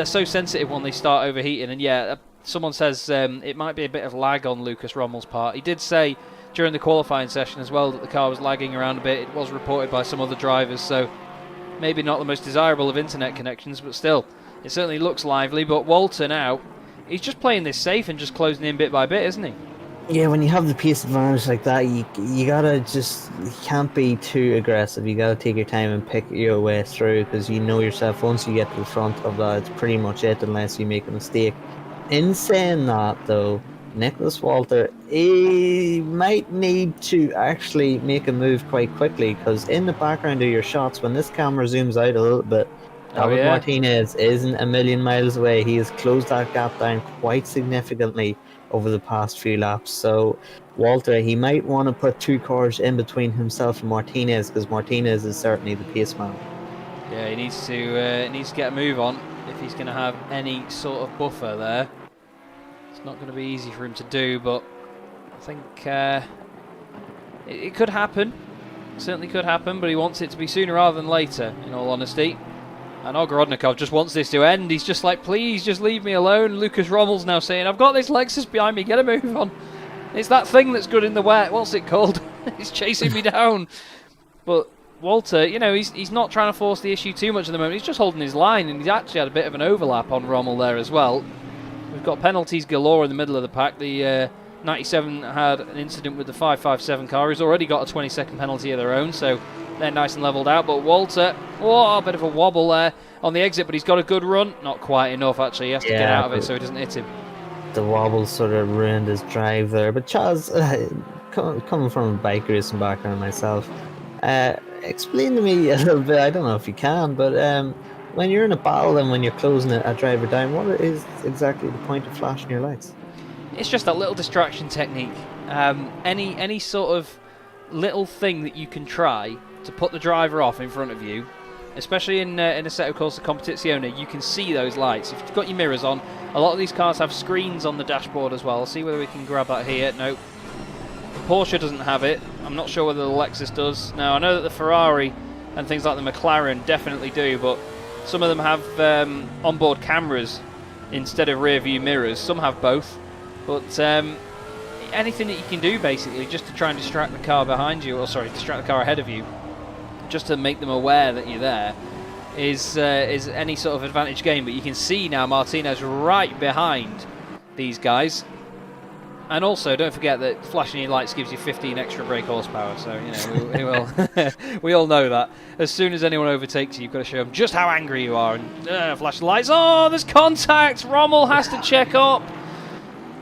Speaker 2: so sensitive when they start overheating. And yeah, someone says it might be a bit of lag on Lucas Rommel's part. He did say during the qualifying session as well that the car was lagging around a bit. It was reported by some other drivers, so maybe not the most desirable of internet connections, but still, it certainly looks lively. But Walter now, he's just playing this safe and just closing in bit by bit, isn't he?
Speaker 3: Yeah, when you have the pace advantage like that, you can't be too aggressive. You gotta take your time and pick your way through, because you know yourself, once you get to the front of that, it's pretty much it, unless you make a mistake. In saying that, though, Nicholas Walter, he might need to actually make a move quite quickly, because in the background of your shots, when this camera zooms out a little bit, David Martinez isn't a million miles away. He has closed that gap down quite significantly over the past few laps. So Walter, he might want to put 2 cars in between himself and Martinez, because Martinez is certainly the pace man. Yeah,
Speaker 2: he needs to get a move on if he's going to have any sort of buffer there. It's not going to be easy for him to do, but I think it could happen. It certainly could happen, but he wants it to be sooner rather than later, in all honesty. And Ogorodnikov just wants this to end. He's just like, please, just leave me alone. Lucas Rommel's now saying, I've got this Lexus behind me, get a move on. It's that thing that's good in the wet. What's it called? He's chasing me down. But Walter, he's not trying to force the issue too much at the moment. He's just holding his line, and he's actually had a bit of an overlap on Rommel there as well. We've got penalties galore in the middle of the pack. The 97 had an incident with the 557 car. He's already got a 20-second penalty of their own, so they're nice and levelled out. But Walter, a bit of a wobble there on the exit, but he's got a good run. Not quite enough, actually. He has to get out of it so he doesn't hit him.
Speaker 3: The wobble sort of ruined his drive there. But Chaz, coming from a bike racing background myself, explain to me a little bit, I don't know if you can, but when you're in a battle and when you're closing a driver down, what is exactly the point of flashing your lights?
Speaker 2: It's just that little distraction technique. Any sort of little thing that you can try to put the driver off in front of you, especially in a set of calls to Competizione, you can see those lights. If you've got your mirrors on, a lot of these cars have screens on the dashboard as well. I'll see whether we can grab that here. Nope. The Porsche doesn't have it. I'm not sure whether the Lexus does. Now, I know that the Ferrari and things like the McLaren definitely do, but some of them have onboard cameras instead of rear view mirrors. Some have both. But anything that you can do, basically, just to try and distract the car behind you, distract the car ahead of you, just to make them aware that you're there, is any sort of advantage gain. But you can see now Martinez right behind these guys. And also, don't forget that flashing your lights gives you 15 extra brake horsepower. So, you know, we will we all know that. As soon as anyone overtakes you, you've got to show them just how angry you are. And flash the lights. Oh, there's contact. Rommel has to check up.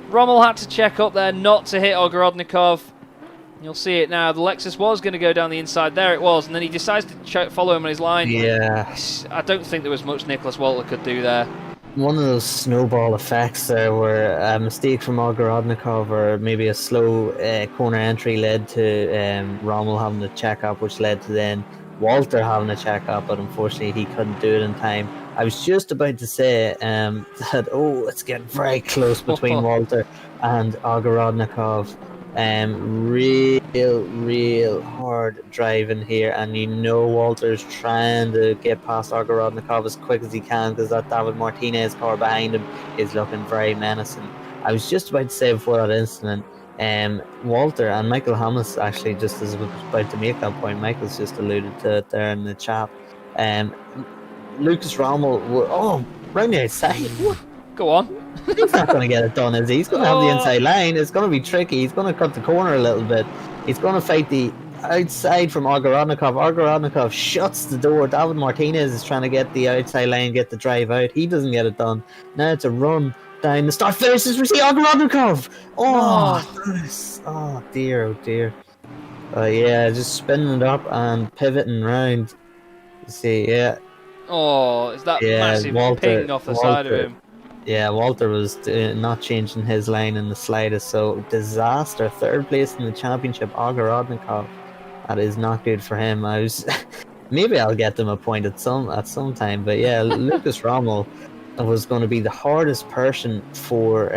Speaker 2: Rommel had to check up there not to hit Ogorodnikov. You'll see it now. The Lexus was going to go down the inside. There it was. And then he decides to follow him on his line.
Speaker 3: Yeah.
Speaker 2: I don't think there was much Nicholas Walter could do there.
Speaker 3: One of those snowball effects there where a mistake from Ogorodnikov or maybe a slow corner entry led to Rommel having to check up, which led to then Walter having to check up, but unfortunately he couldn't do it in time. I was just about to say that, it's getting very close between Walter and Ogorodnikov. Real hard driving here, and you know Walter's trying to get past Ogorodnikov as quick as he can because that David Martinez car behind him is looking very menacing. I was just about to say before that incident, Walter and Michael Hamlis actually just as I was about to make that point, Michael's just alluded to it there in the chat. Lucas Rommel, round the outside.
Speaker 2: Go on.
Speaker 3: He's not going to get it done, is he? He's going to have the inside line. It's going to be tricky. He's going to cut the corner a little bit. He's going to fight the outside from Ogorodnikov. Ogorodnikov shuts the door. David Martinez is trying to get the outside line, get the drive out. He doesn't get it done. Now it's a run down the start finish. We see Ogorodnikov. Oh dear. Yeah, just spinning it up and pivoting round. You see, yeah.
Speaker 2: Oh, is that massive ping off the side of him?
Speaker 3: Yeah, Walter was not changing his line in the slightest, so disaster. Third place in the championship, Ogorodnikov. That is not good for him. Maybe I'll get them a point at some time, but yeah, Lucas Rommel was going to be the hardest person for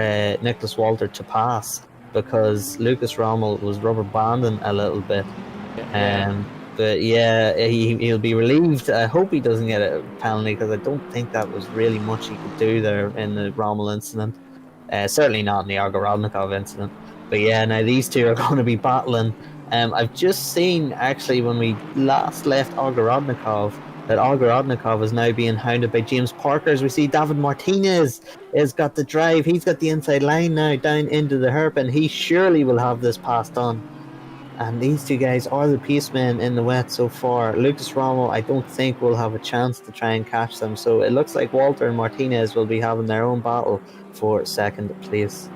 Speaker 3: Nicholas Walter to pass because Lucas Rommel was rubber banding a little bit. But yeah, he'll be relieved. I hope he doesn't get a penalty because I don't think that was really much he could do there in the Rommel incident. Certainly not in the Ogorodnikov incident. But yeah, now these two are going to be battling. I've just seen, actually, when we last left Ogorodnikov, that Ogorodnikov is now being hounded by James Parker. As we see David Martinez has got the drive. He's got the inside line now down into the hairpin. He surely will have this passed on. And these two guys are the pacemen in the wet so far. Lucas Rommel, I don't think will have a chance to try and catch them. So it looks like Walter and Martinez will be having their own battle for second place.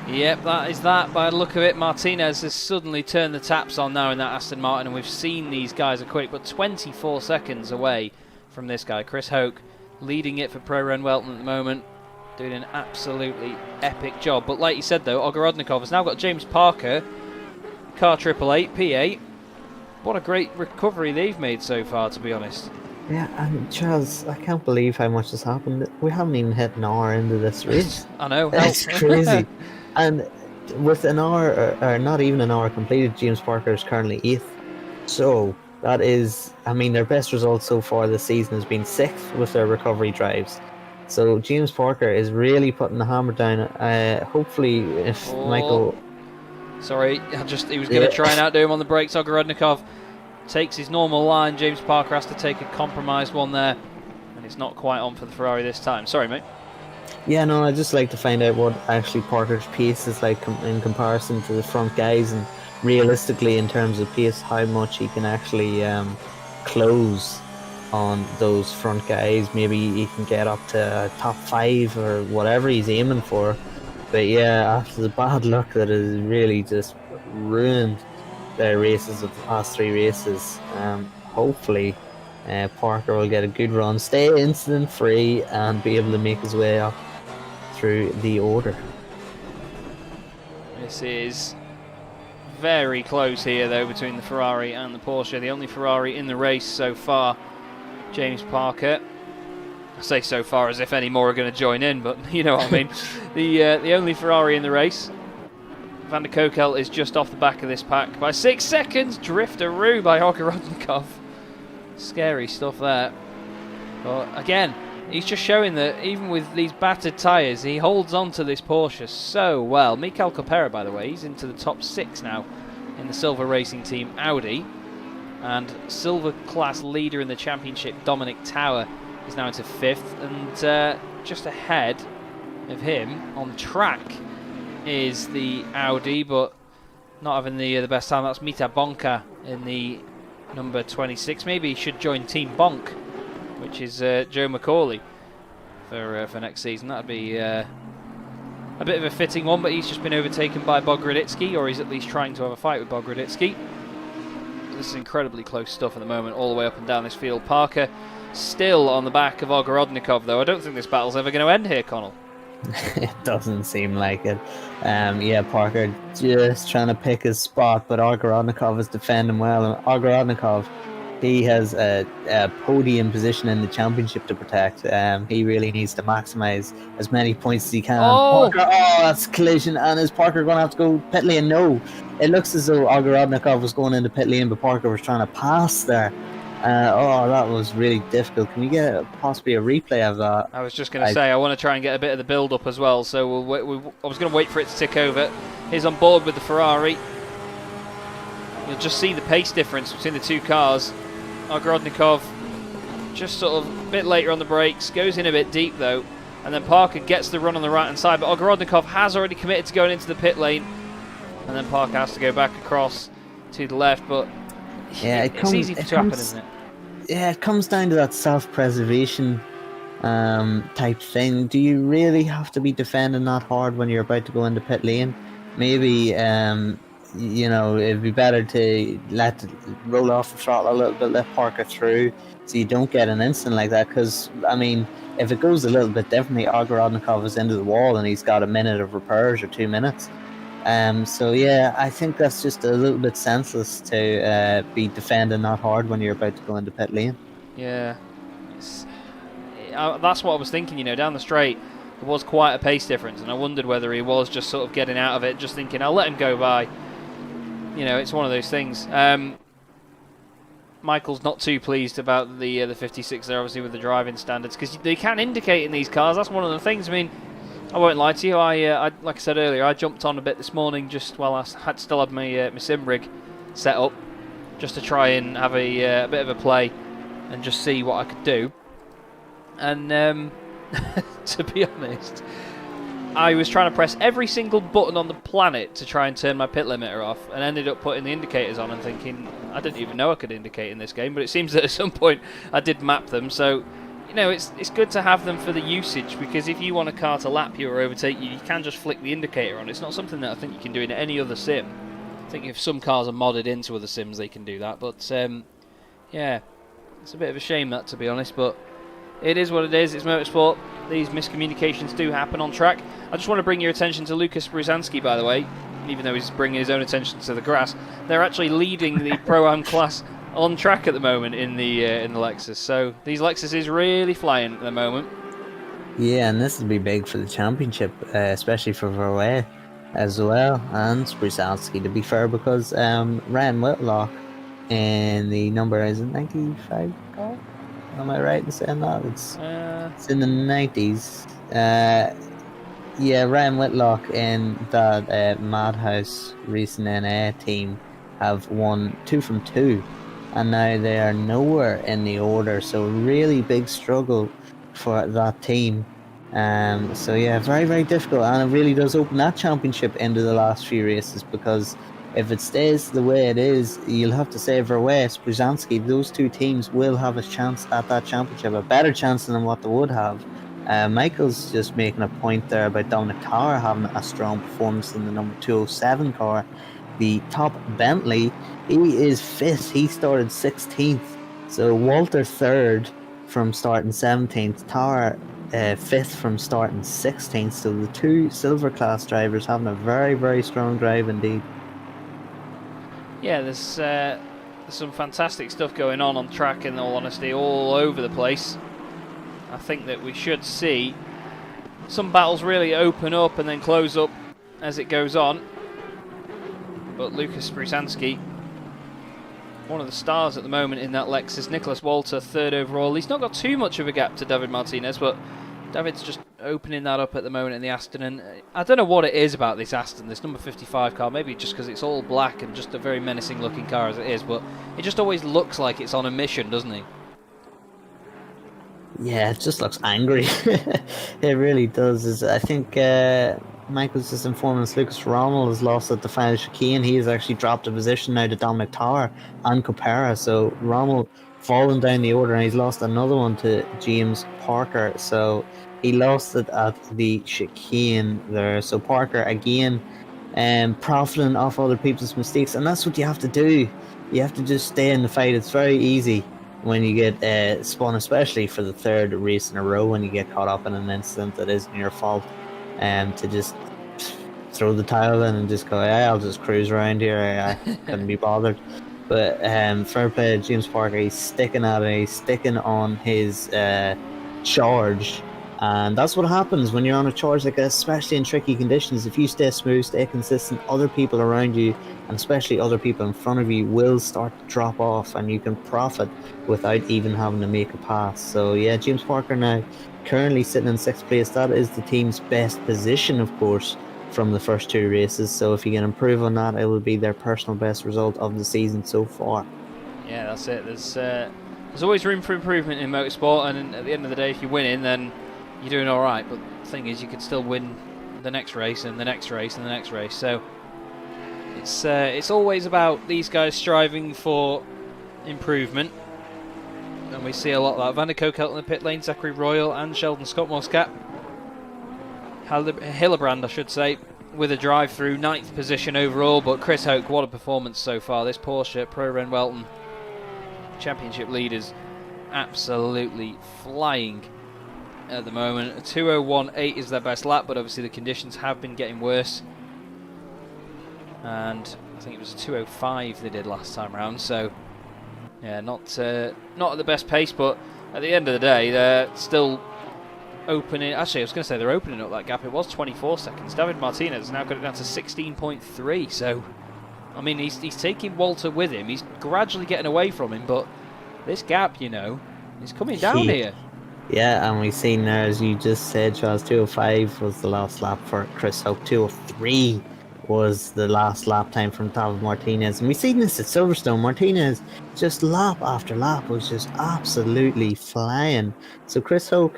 Speaker 2: Yep, that is that. By the look of it, Martinez has suddenly turned the taps on now in that Aston Martin, and we've seen these guys are quick, but 24 seconds away from this guy. Chris Hoke leading it for Pro Ren Welton at the moment, doing an absolutely epic job. But like you said though, Ogorodnikov has now got James Parker, car 888, P8. What a great recovery they've made so far, to be honest.
Speaker 3: Yeah, and Chaz, I can't believe how much has happened. We haven't even hit an hour into this race.
Speaker 2: I know.
Speaker 3: It's crazy. And with an hour, or not even an hour completed, James Parker is currently 8th. So that is, I mean, their best result so far this season has been 6th with their recovery drives. So James Parker is really putting the hammer down. Hopefully, if Michael...
Speaker 2: Sorry, he was going to try and outdo him on the brakes. Ogorodnikov takes his normal line. James Parker has to take a compromised one there, and it's not quite on for the Ferrari this time. Sorry, mate.
Speaker 3: Yeah, no, I'd just like to find out what actually Parker's pace is like in comparison to the front guys, and realistically in terms of pace, how much he can actually close on those front guys. Maybe he can get up to top 5 or whatever he's aiming for. But yeah, after the bad luck that has really just ruined their races of the past 3 races, hopefully Parker will get a good run, stay incident free, and be able to make his way up through the order.
Speaker 2: This is very close here though between the Ferrari and the Porsche. The only Ferrari in the race so far, James Parker. I say so far as if any more are going to join in, but you know what I mean. The only Ferrari in the race. Van der Kokel is just off the back of this pack by 6 seconds. Drifteroo by Ogorodnikov. Scary stuff there. But again, he's just showing that even with these battered tyres, he holds on to this Porsche so well. Mikel Copera, by the way, he's into the top 6 now in the Silver Racing Team Audi. And Silver class leader in the championship, Dominic Tower, is now into 5th. And just ahead of him on track is the Audi, but not having the best time. That's Mita Bonka in the number 26. Maybe he should join Team Bonk, which is Joe McCauley for next season. That'd be a bit of a fitting one, but he's just been overtaken by Bogroditsky, or he's at least trying to have a fight with Bogroditsky. This is incredibly close stuff at the moment, all the way up and down this field. Parker still on the back of Ogorodnikov, though. I don't think this battle's ever going to end here, Connall.
Speaker 3: It doesn't seem like it. Yeah, Parker just trying to pick his spot, but Ogorodnikov is defending well. And Ogorodnikov, he has a podium position in the championship to protect. He really needs to maximise as many points as he can.
Speaker 2: Oh,
Speaker 3: Parker, that's a collision, and is Parker going to have to go pit lane? No. It looks as though Ogorodnikov was going into pit lane, but Parker was trying to pass there. That was really difficult. Can we get possibly a replay of that?
Speaker 2: I was just going to say, I want to try and get a bit of the build-up as well, so I was going to wait for it to tick over. He's on board with the Ferrari. You'll just see the pace difference between the two cars. Ogorodnikov just sort of a bit later on the brakes, goes in a bit deep though, and then Parker gets the run on the right-hand side, but Ogorodnikov has already committed to going into the pit lane, and then Parker has to go back across to the left, but yeah, it's easy to happen, isn't it?
Speaker 3: Yeah, it comes down to that self-preservation type thing. Do you really have to be defending that hard when you're about to go into pit lane? Maybe, it'd be better to roll off the throttle a little bit, let Parker through, so you don't get an instant like that. Because, I mean, if it goes a little bit differently, Ogorodnikov is into the wall and he's got a minute of repairs or 2 minutes. So yeah, I think that's just a little bit senseless to be defending that hard when you're about to go into pit lane.
Speaker 2: Yeah, that's what I was thinking. Down the straight, there was quite a pace difference, and I wondered whether he was just sort of getting out of it, just thinking, I'll let him go by. It's one of those things. Michael's not too pleased about the 56 there, obviously, with the driving standards, because they can indicate in these cars. That's one of the things. I mean, I won't lie to you. I like I said earlier, I jumped on a bit this morning just while I still had my sim rig set up, just to try and have a bit of a play and just see what I could do. And to be honest, I was trying to press every single button on the planet to try and turn my pit limiter off, and ended up putting the indicators on and thinking, I didn't even know I could indicate in this game, but it seems that at some point I did map them. So it's good to have them for the usage, because if you want a car to lap you or overtake you, you can just flick the indicator on. It's not something that I think you can do in any other sim. I think if some cars are modded into other sims, they can do that. But yeah, it's a bit of a shame that, to be honest, but it is what it is. It's motorsport. These miscommunications do happen on track. I just want to bring your attention to Lucas Bruzanski, by the way, even though he's bringing his own attention to the grass. They're actually leading the Pro-Am class on track at the moment in the Lexus. So these Lexuses really flying at the moment.
Speaker 3: Yeah, and this will be big for the championship, especially for Verwey as well, and Bruzanski, to be fair, because Ryan Whitlock in the number, is it 95 car? Am I right in saying that? It's in the 90s. Yeah, Ryan Whitlock in that Madhouse recent NA team have won 2 from 2, and now they are nowhere in the order. So really big struggle for that team. So yeah, very, very difficult, and it really does open that championship into the last few races, because if it stays the way it is, you'll have to say Verwey, Bruzanski, those two teams will have a chance at that championship, a better chance than what they would have. Michael's just making a point there about Dominic Tower having a strong performance in the number 207 car. The top Bentley, he is 5th, he started 16th. So Walter 3rd from starting 17th, Tower 5th from starting 16th. So the two silver class drivers having a very, very strong drive indeed.
Speaker 2: Yeah, there's some fantastic stuff going on track, in all honesty, all over the place. I think that we should see some battles really open up and then close up as it goes on. But Lucas Bruzanski, one of the stars at the moment in that Lexus. Nicholas Walter, 3rd overall. He's not got too much of a gap to David Martinez, but David's just opening that up at the moment in the Aston, and I don't know what it is about this Aston, this number 55 car, maybe just because it's all black and just a very menacing looking car as it is, but it just always looks like it's on a mission, doesn't it? Yeah,
Speaker 3: it just looks angry. It really does. I think Michael's just informing us Lucas Rommel has lost at the final chicane. He has actually dropped a position now to Dominic Tower and Copera. So Rommel fallen down the order, and he's lost another one to James Parker. So he lost it at the chicane there. So Parker again profiting off other people's mistakes, and that's what you have to do. You have to just stay in the fight. It's very easy when you get spun, especially for the third race in a row, when you get caught up in an incident that isn't your fault, to just throw the towel in and just go, yeah, I'll just cruise around here. I couldn't be bothered. But fair play to James Parker. He's sticking at it. He's sticking on his charge. And that's what happens when you're on a charge like this, especially in tricky conditions. If you stay smooth, stay consistent, other people around you, and especially other people in front of you, will start to drop off, and you can profit without even having to make a pass. So yeah, James Parker now currently sitting in 6th place. That is the team's best position, of course, from the first 2 races. So if you can improve on that, it will be their personal best result of the season so far.
Speaker 2: Yeah, that's it. There's always room for improvement in motorsport, and at the end of the day, if you're winning, then you're doing all right. But the thing is, you could still win the next race and the next race and the next race. So it's always about these guys striving for improvement, and we see a lot of that. Van der Koekel in the pit lane, Zachary Royal and Sheldon Scott Muscat. Hillebrand, I should say, with a drive-through, 9th position overall. But Chris Hoke, what a performance so far. This Porsche Pro Ren Welton championship leaders absolutely flying at the moment. 2:01.8 is their best lap, but obviously the conditions have been getting worse, and I think it was a 2:05 they did last time round. So yeah, not at the best pace, but at the end of the day, they're still opening. Actually, I was going to say they're opening up that gap. It was 24 seconds. David Martinez has now got it down to 16.3. So I mean, he's taking Walter with him. He's gradually getting away from him, but this gap, you know, is coming down here.
Speaker 3: Yeah, and we've seen there, as you just said, Chaz, 2:05 was the last lap for Chris Hope. 2:03 was the last lap time from David Martinez. And we've seen this at Silverstone. Martinez, just lap after lap, was just absolutely flying. So Chris Hope,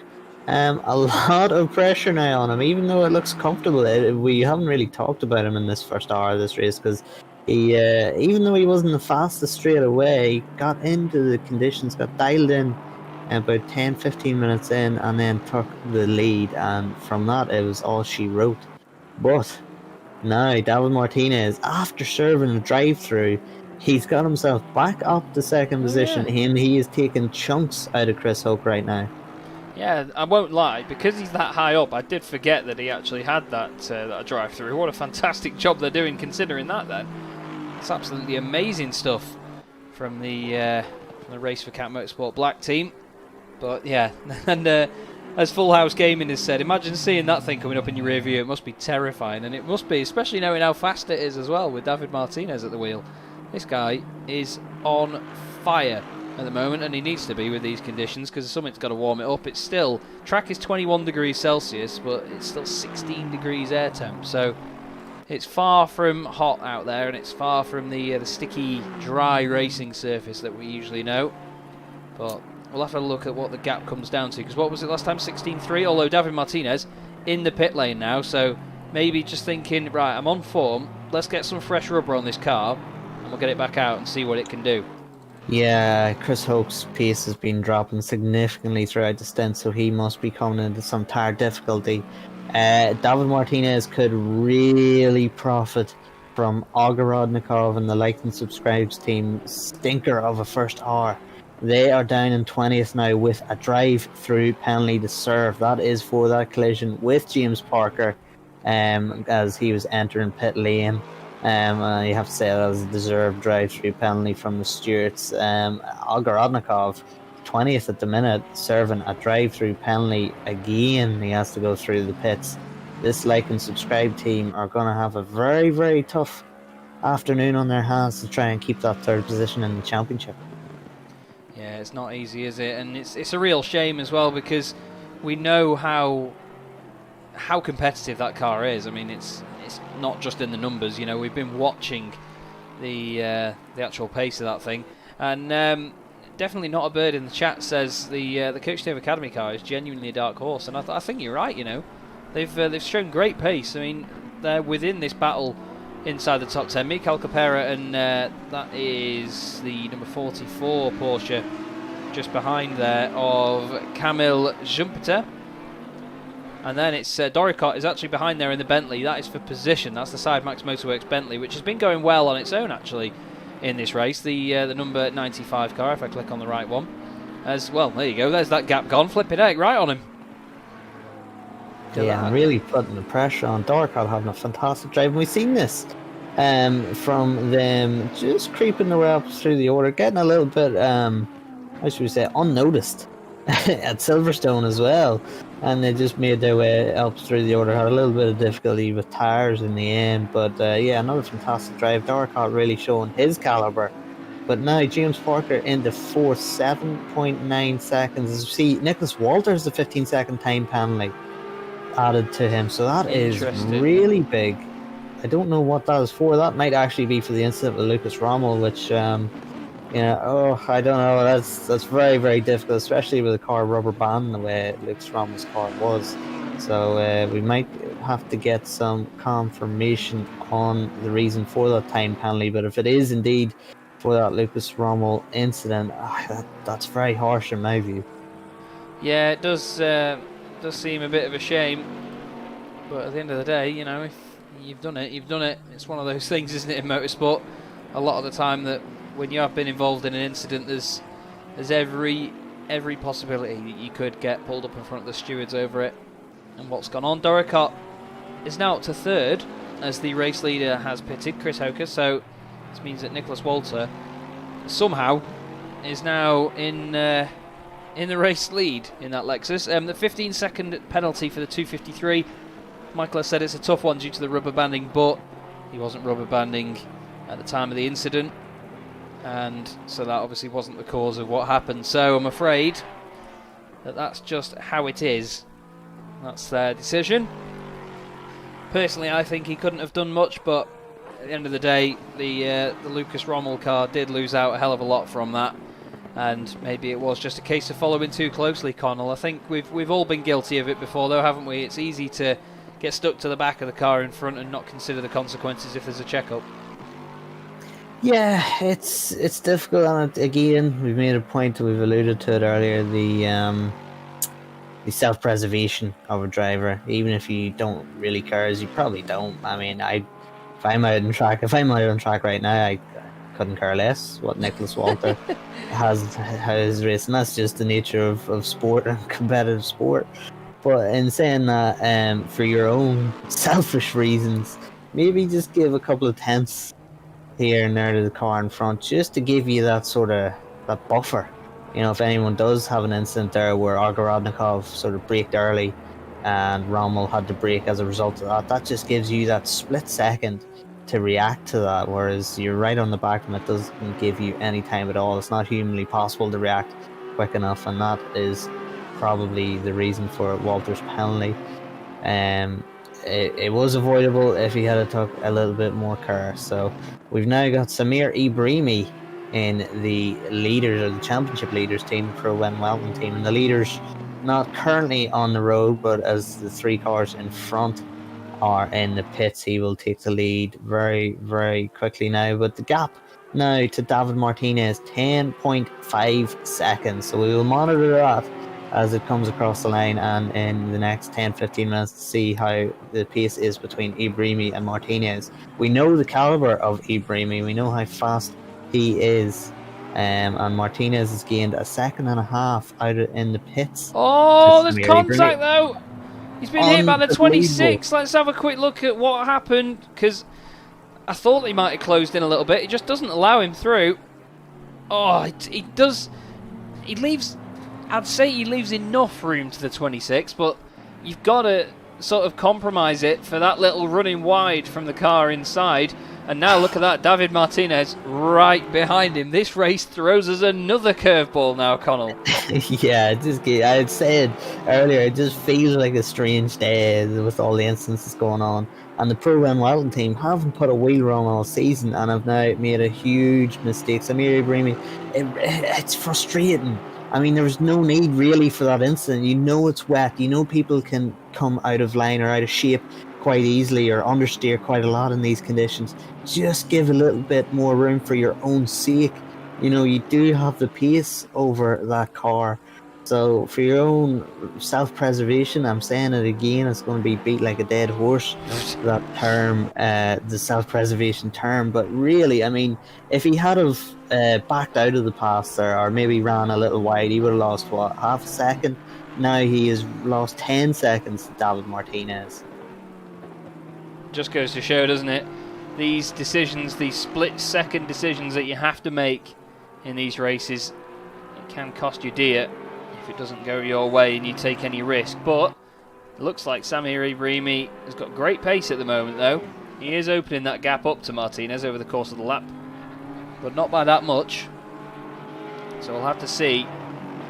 Speaker 3: a lot of pressure now on him, even though it looks comfortable. We haven't really talked about him in this first hour of this race, because he, even though he wasn't the fastest straight away, he got into the conditions, got dialed in about 10-15 minutes in, and then took the lead, and from that it was all she wrote. But now David Martinez, after serving a drive-through, he's got himself back up to second position, and he is taking chunks out of Chris Hope right now.
Speaker 2: Yeah, I won't lie, because he's that high up, I did forget that he actually had that drive-through. What a fantastic job they're doing considering that then. It's absolutely amazing stuff from the Race for Cat Motorsport Black team. But yeah, and as Full House Gaming has said, imagine seeing that thing coming up in your rear view. It must be terrifying, and it must be, especially knowing how fast it is as well, with David Martinez at the wheel. This guy is on fire at the moment, and he needs to be with these conditions, because something's got to warm it up. It's still, track is 21 degrees Celsius, but it's still 16 degrees air temp, so it's far from hot out there, and it's far from the sticky, dry racing surface that we usually know. But we'll have to look at what the gap comes down to, because what was it last time? 16.3, although David Martinez in the pit lane now, so maybe just thinking, right, I'm on form, let's get some fresh rubber on this car, and we'll get it back out and see what it can do.
Speaker 3: Yeah, Chris Hope's pace has been dropping significantly throughout the stint, so he must be coming into some tire difficulty. David Martinez could really profit from Ogorodnikov and the Liked and Subscribes team stinker of a first hour. They are down in 20th now with a drive-through penalty to serve. That is for that collision with James Parker, as he was entering pit lane. You have to say that was a deserved drive-through penalty from the stewards. Ogorodnikov, 20th at the minute, serving a drive-through penalty again. He has to go through the pits. This Like and Subscribe team are going to have a very, very tough afternoon on their hands to try and keep that third position in the championship.
Speaker 2: Yeah, it's not easy, is it? And it's a real shame as well, because we know how competitive that car is. I mean, it's not just in the numbers. You know, we've been watching the actual pace of that thing, and definitely not a bird in the chat says the Coach Dave Academy car is genuinely a dark horse, and I think you're right. You know, they've shown great pace. I mean, they're within this battle inside the top 10. Mikael Capera, and that is the number 44 Porsche just behind there of Kamil Jumpeter. And then it's Draycott is actually behind there in the Bentley. That is for position. That's the Side Max Motorworks Bentley, which has been going well on its own actually in this race. The number 95 car, if I click on the right one. As well, there you go. There's that gap gone. Flipping egg right on him.
Speaker 3: Yeah, and really putting the pressure on Draycott, having a fantastic drive. And we've seen this from them just creeping their way up through the order, getting a little bit, how should we say, unnoticed at Silverstone as well. And they just made their way up through the order, had a little bit of difficulty with tyres in the end. But yeah, another fantastic drive. Draycott really showing his calibre. But now James Parker into fourth, 7.9 seconds. As you see, Nicholas Walters, the 15-second time penalty added to him, so that is really big. I don't know what that is for. That might actually be for the incident with Lucas Rommel, which I don't know. That's very, very difficult, especially with the car rubber banding the way Lucas Rommel's car was. So we might have to get some confirmation on the reason for that time penalty. But if it is indeed for that Lucas Rommel incident, that's very harsh in my view.
Speaker 2: Yeah, it does seem a bit of a shame, but at the end of the day, you know, if you've done it, you've done it. It's one of those things, isn't it, in motorsport? A lot of the time that when you have been involved in an incident, there's every possibility that you could get pulled up in front of the stewards over it. And what's gone on? Draycott is now up to third as the race leader has pitted, Chris Hoker. So this means that Nicholas Walter somehow is now in the race lead in that Lexus. The 15-second penalty for the 253. Michael has said it's a tough one due to the rubber banding, but he wasn't rubber banding at the time of the incident, and so that obviously wasn't the cause of what happened. So I'm afraid that that's just how it is. That's their decision. Personally, I think he couldn't have done much, but at the end of the day, the Lucas Rommel car did lose out a hell of a lot from that. And maybe it was just a case of following too closely, Connall. I think we've all been guilty of it before, though, haven't we? It's easy to get stuck to the back of the car in front and not consider the consequences if there's a checkup.
Speaker 3: Yeah, it's difficult, and again, we've made a point, we've alluded to it earlier, the self-preservation of a driver. Even if you don't really care, as you probably don't. I mean, if I'm out on track right now, I couldn't care less what Nicholas Walter has raced, and that's just the nature of sport and competitive sport. But in saying that, for your own selfish reasons, maybe just give a couple of tenths here and there to the car in front, just to give you that that buffer. You know, if anyone does have an incident there where Ogorodnikov sort of braked early and Rommel had to brake as a result of that just gives you that split second to react to that, whereas you're right on the back and it doesn't give you any time at all. It's not humanly possible to react quick enough, and that is probably the reason for Walter's penalty. It was avoidable if he had took a little bit more care. So we've now got Samir Ibrahimi in the leaders, or the championship leaders team, Pro Wen Welton team, and the leaders not currently on the road, but as the three cars in front are in the pits, he will take the lead very, very quickly now. But the gap now to David Martinez, 10.5 seconds. So we will monitor that as it comes across the line, and in the next 10-15 minutes to see how the pace is between Ibrahimi and Martinez. We know the calibre of Ibrahimi, we know how fast he is, and Martinez has gained a second and a half out in the pits.
Speaker 2: Oh, there's contact though! He's been hit by the 26. Let's have a quick look at what happened, because I thought he might have closed in a little bit. He just doesn't allow him through. Oh, he does. He leaves. I'd say he leaves enough room to the 26, but you've got to sort of compromise it for that little running wide from the car inside. And now look at that, David Martinez right behind him. This race throws us another curveball now, Connall.
Speaker 3: Yeah, I had said earlier, it just feels like a strange day with all the instances going on. And the Pro Wen Welton team haven't put a wheel wrong all season and have now made a huge mistake. Samir Ibrahimi, it's frustrating I mean, there was no need really for that incident. You know it's wet. You know people can come out of line or out of shape quite easily or understeer quite a lot in these conditions. Just give a little bit more room for your own sake. You know, you do have the pace over that car. So for your own self-preservation, I'm saying it again, it's going to be beat like a dead horse, that term, the self-preservation term. But really, I mean, if he had have backed out of the pass there, or maybe ran a little wide, he would have lost, what, half a second? Now he has lost 10 seconds to David Martinez.
Speaker 2: Just goes to show, doesn't it? These decisions, these split-second decisions that you have to make in these races, it can cost you dear if it doesn't go your way and you take any risk. But it looks like Samir Ibrahimi has got great pace at the moment, though. He is opening that gap up to Martinez over the course of the lap, but not by that much. So we'll have to see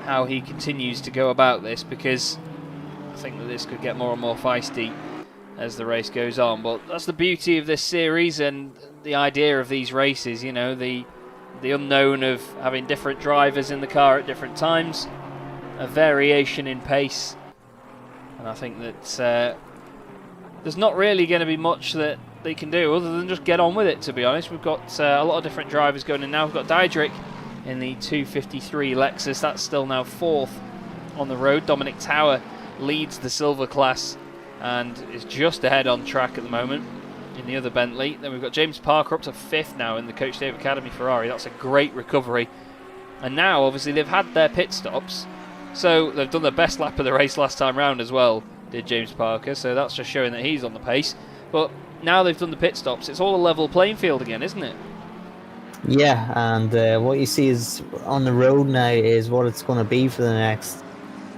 Speaker 2: how he continues to go about this, because I think that this could get more and more feisty as the race goes on. But that's the beauty of this series and the idea of these races, you know, the unknown of having different drivers in the car at different times, a variation in pace. And I think that there's not really going to be much that they can do other than just get on with it, to be honest. We've got a lot of different drivers going in now. We've got Diedrich in the 253 Lexus. That's still now 4th on the road. Dominic Tower leads the silver class and is just ahead on track at the moment in the other Bentley. Then we've got James Parker up to 5th now in the Coach Dave Academy Ferrari. That's a great recovery. And now, obviously, they've had their pit stops, so they've done the best lap of the race last time round as well, did James Parker, so that's just showing that he's on the pace. But now they've done the pit stops, it's all a level playing field again, isn't it?
Speaker 3: Yeah, and what you see is on the road now is what it's going to be for the next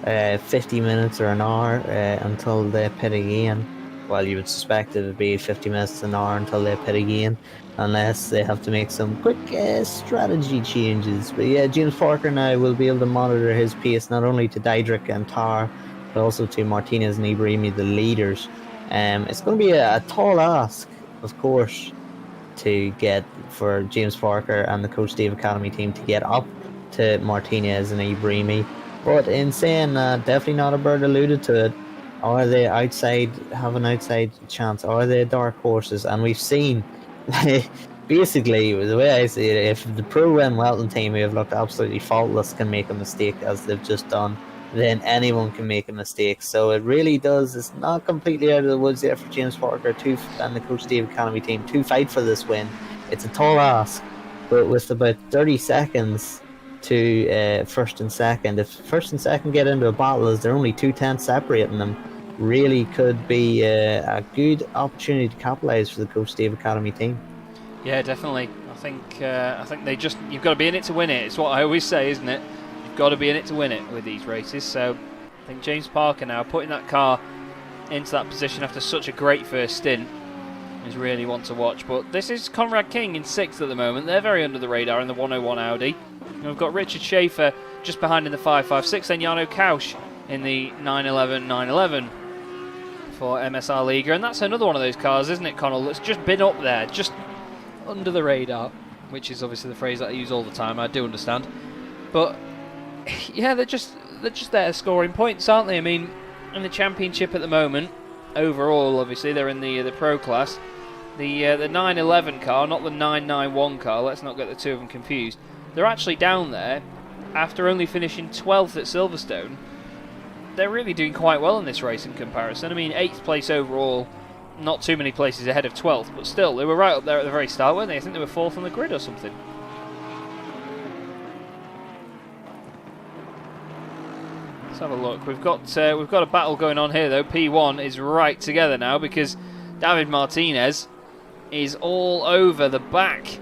Speaker 3: 50 minutes or an hour until they pit again. Well, you would suspect it would be 50 minutes to an hour until they pit again, unless they have to make some quick strategy changes. But yeah, James Parker now will be able to monitor his pace not only to Diedrich and Tar, but also to Martinez and Ibrahimi, the leaders. It's going to be a tall ask, of course, to get for James Parker and the Coach Dave Academy team to get up to Martinez and Ibrahimi. But in saying definitely not a bird alluded to it. Are they have an outside chance? Are they dark horses? And we've seen, basically, the way I see it, if the Pro-Am Welton team, who have looked absolutely faultless, can make a mistake as they've just done, then anyone can make a mistake. So it really does, it's not completely out of the woods yet for James Parker and the Coach Dave Academy team to fight for this win. It's a tall ask, but with about 30 seconds to first and second, if first and second get into a battle, as they're only 2/10 separating them, really could be a good opportunity to capitalise for the Coach Dave Academy team.
Speaker 2: Yeah, definitely. I think they just, you've got to be in it to win it. It's what I always say, isn't it? You've got to be in it to win it with these races. So I think James Parker now putting that car into that position after such a great first stint is really one to watch. But this is Conrad King in 6th at the moment. They're very under the radar in the 101 Audi. And we've got Richard Schaefer just behind in the 556, then Jarno Kausch in the 911 for MSR Liga. And that's another one of those cars, isn't it, Connall, that's just been up there, just under the radar, which is obviously the phrase that I use all the time, I do understand. But yeah, they're just there scoring points, aren't they? I mean, in the championship at the moment, overall, obviously, they're in the Pro class. The 911 car, not the 991 car, let's not get the two of them confused. They're actually down there after only finishing 12th at Silverstone. They're really doing quite well in this race in comparison. I mean, 8th place overall, not too many places ahead of 12th, but still, they were right up there at the very start, weren't they? I think they were 4th on the grid or something. Let's have a look. We've got a battle going on here, though. P1 is right together now because David Martinez is all over the back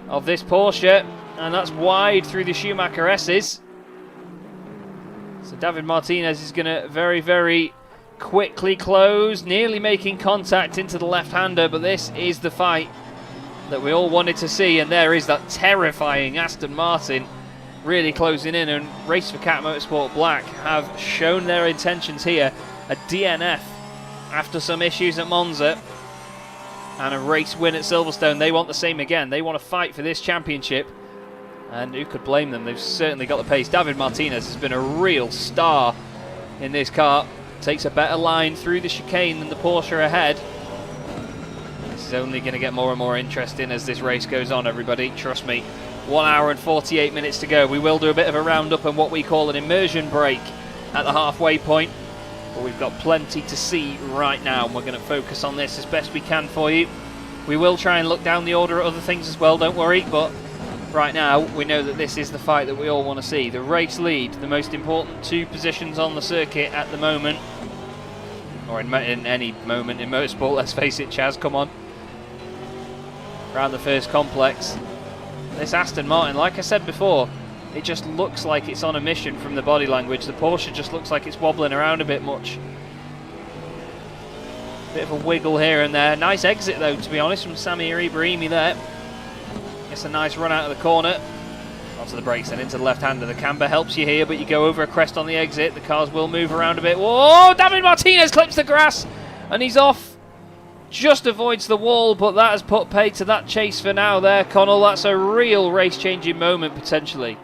Speaker 2: of this Porsche, and that's wide through the Schumacher S's. So David Martinez is going to very, very quickly close, nearly making contact into the left-hander, but this is the fight that we all wanted to see, and there is that terrifying Aston Martin really closing in, and Race for Cat Motorsport Black have shown their intentions here. A DNF after some issues at Monza and a race win at Silverstone. They want the same again. They want to fight for this championship, And who could blame them? They've certainly got the pace. David Martinez has been a real star in this car. Takes a better line through the chicane than the Porsche ahead. This is only going to get more and more interesting as this race goes on, everybody. Trust me. 1 hour and 48 minutes to go. We will do a bit of a roundup and what we call an immersion break at the halfway point. But we've got plenty to see right now, and we're going to focus on this as best we can for you. We will try and look down the order at other things as well, don't worry, but right now we know that this is the fight that we all want to see. The race lead, the most important 2 positions on the circuit at the moment, or in any moment in motorsport, let's face it. Chaz, come on. Around the first complex. This Aston Martin, like I said before, it just looks like it's on a mission from the body language. The Porsche just looks like it's wobbling around a bit much. Bit of a wiggle here and there. Nice exit though, to be honest, from Samir Ibrahimi there. Gets a nice run out of the corner. Onto the brakes and into the left-hander. The camber helps you here, but you go over a crest on the exit. The cars will move around a bit. Whoa! David Martinez clips the grass and he's off. Just avoids the wall, but that has put paid to that chase for now there, Connall. That's a real race-changing moment, potentially.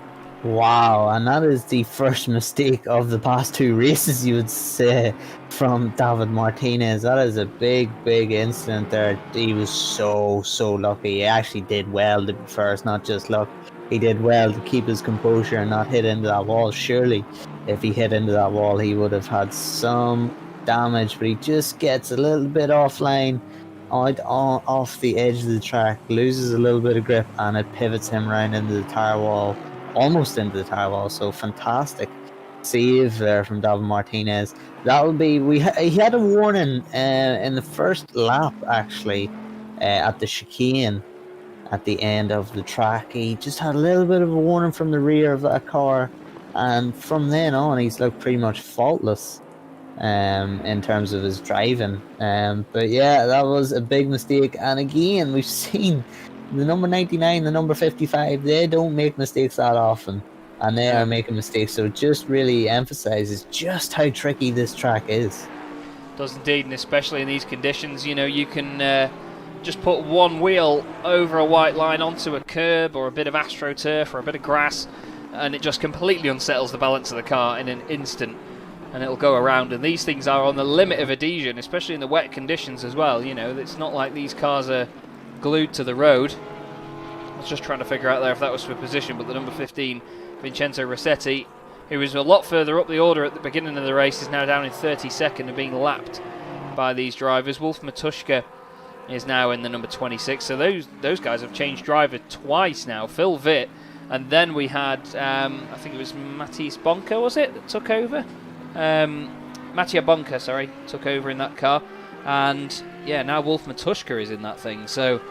Speaker 3: Wow, and that is the first mistake of the past 2 races, you would say, from David Martinez. That is a big, big incident there. He was so lucky. He actually did well to be fair. It's not just luck. He did well to keep his composure and not hit into that wall. Surely, if he hit into that wall, he would have had some damage, but he just gets a little bit offline, off the edge of the track, loses a little bit of grip, and it pivots him round into the tyre wall. Almost into the tyre wall, so fantastic save there from David Martinez. That would be, he had a warning in the first lap actually, at the chicane at the end of the track. He just had a little bit of a warning from the rear of that car, and from then on he's looked pretty much faultless in terms of his driving. But yeah, that was a big mistake, and again we've seen the number 99, the number 55, they don't make mistakes that often, and they are making mistakes, so it just really emphasises just how tricky this track is.
Speaker 2: Does indeed, and especially in these conditions, you know, you can just put one wheel over a white line onto a curb or a bit of AstroTurf or a bit of grass, and it just completely unsettles the balance of the car in an instant, and it'll go around. And these things are on the limit of adhesion, especially in the wet conditions as well. You know, it's not like these cars are glued to the road. I was just trying to figure out there if that was for position, but the number 15, Vincenzo Rossetti, who was a lot further up the order at the beginning of the race, is now down in 32nd and being lapped by these drivers. Wolf Matuszka is now in the number 26, so those guys have changed driver twice now. Phil Vitt, and then we had I think it was Matisse Bonka, was it, that took over? Mattia Bonka, sorry, took over in that car. And yeah, now Wolf Matuszka is in that thing. So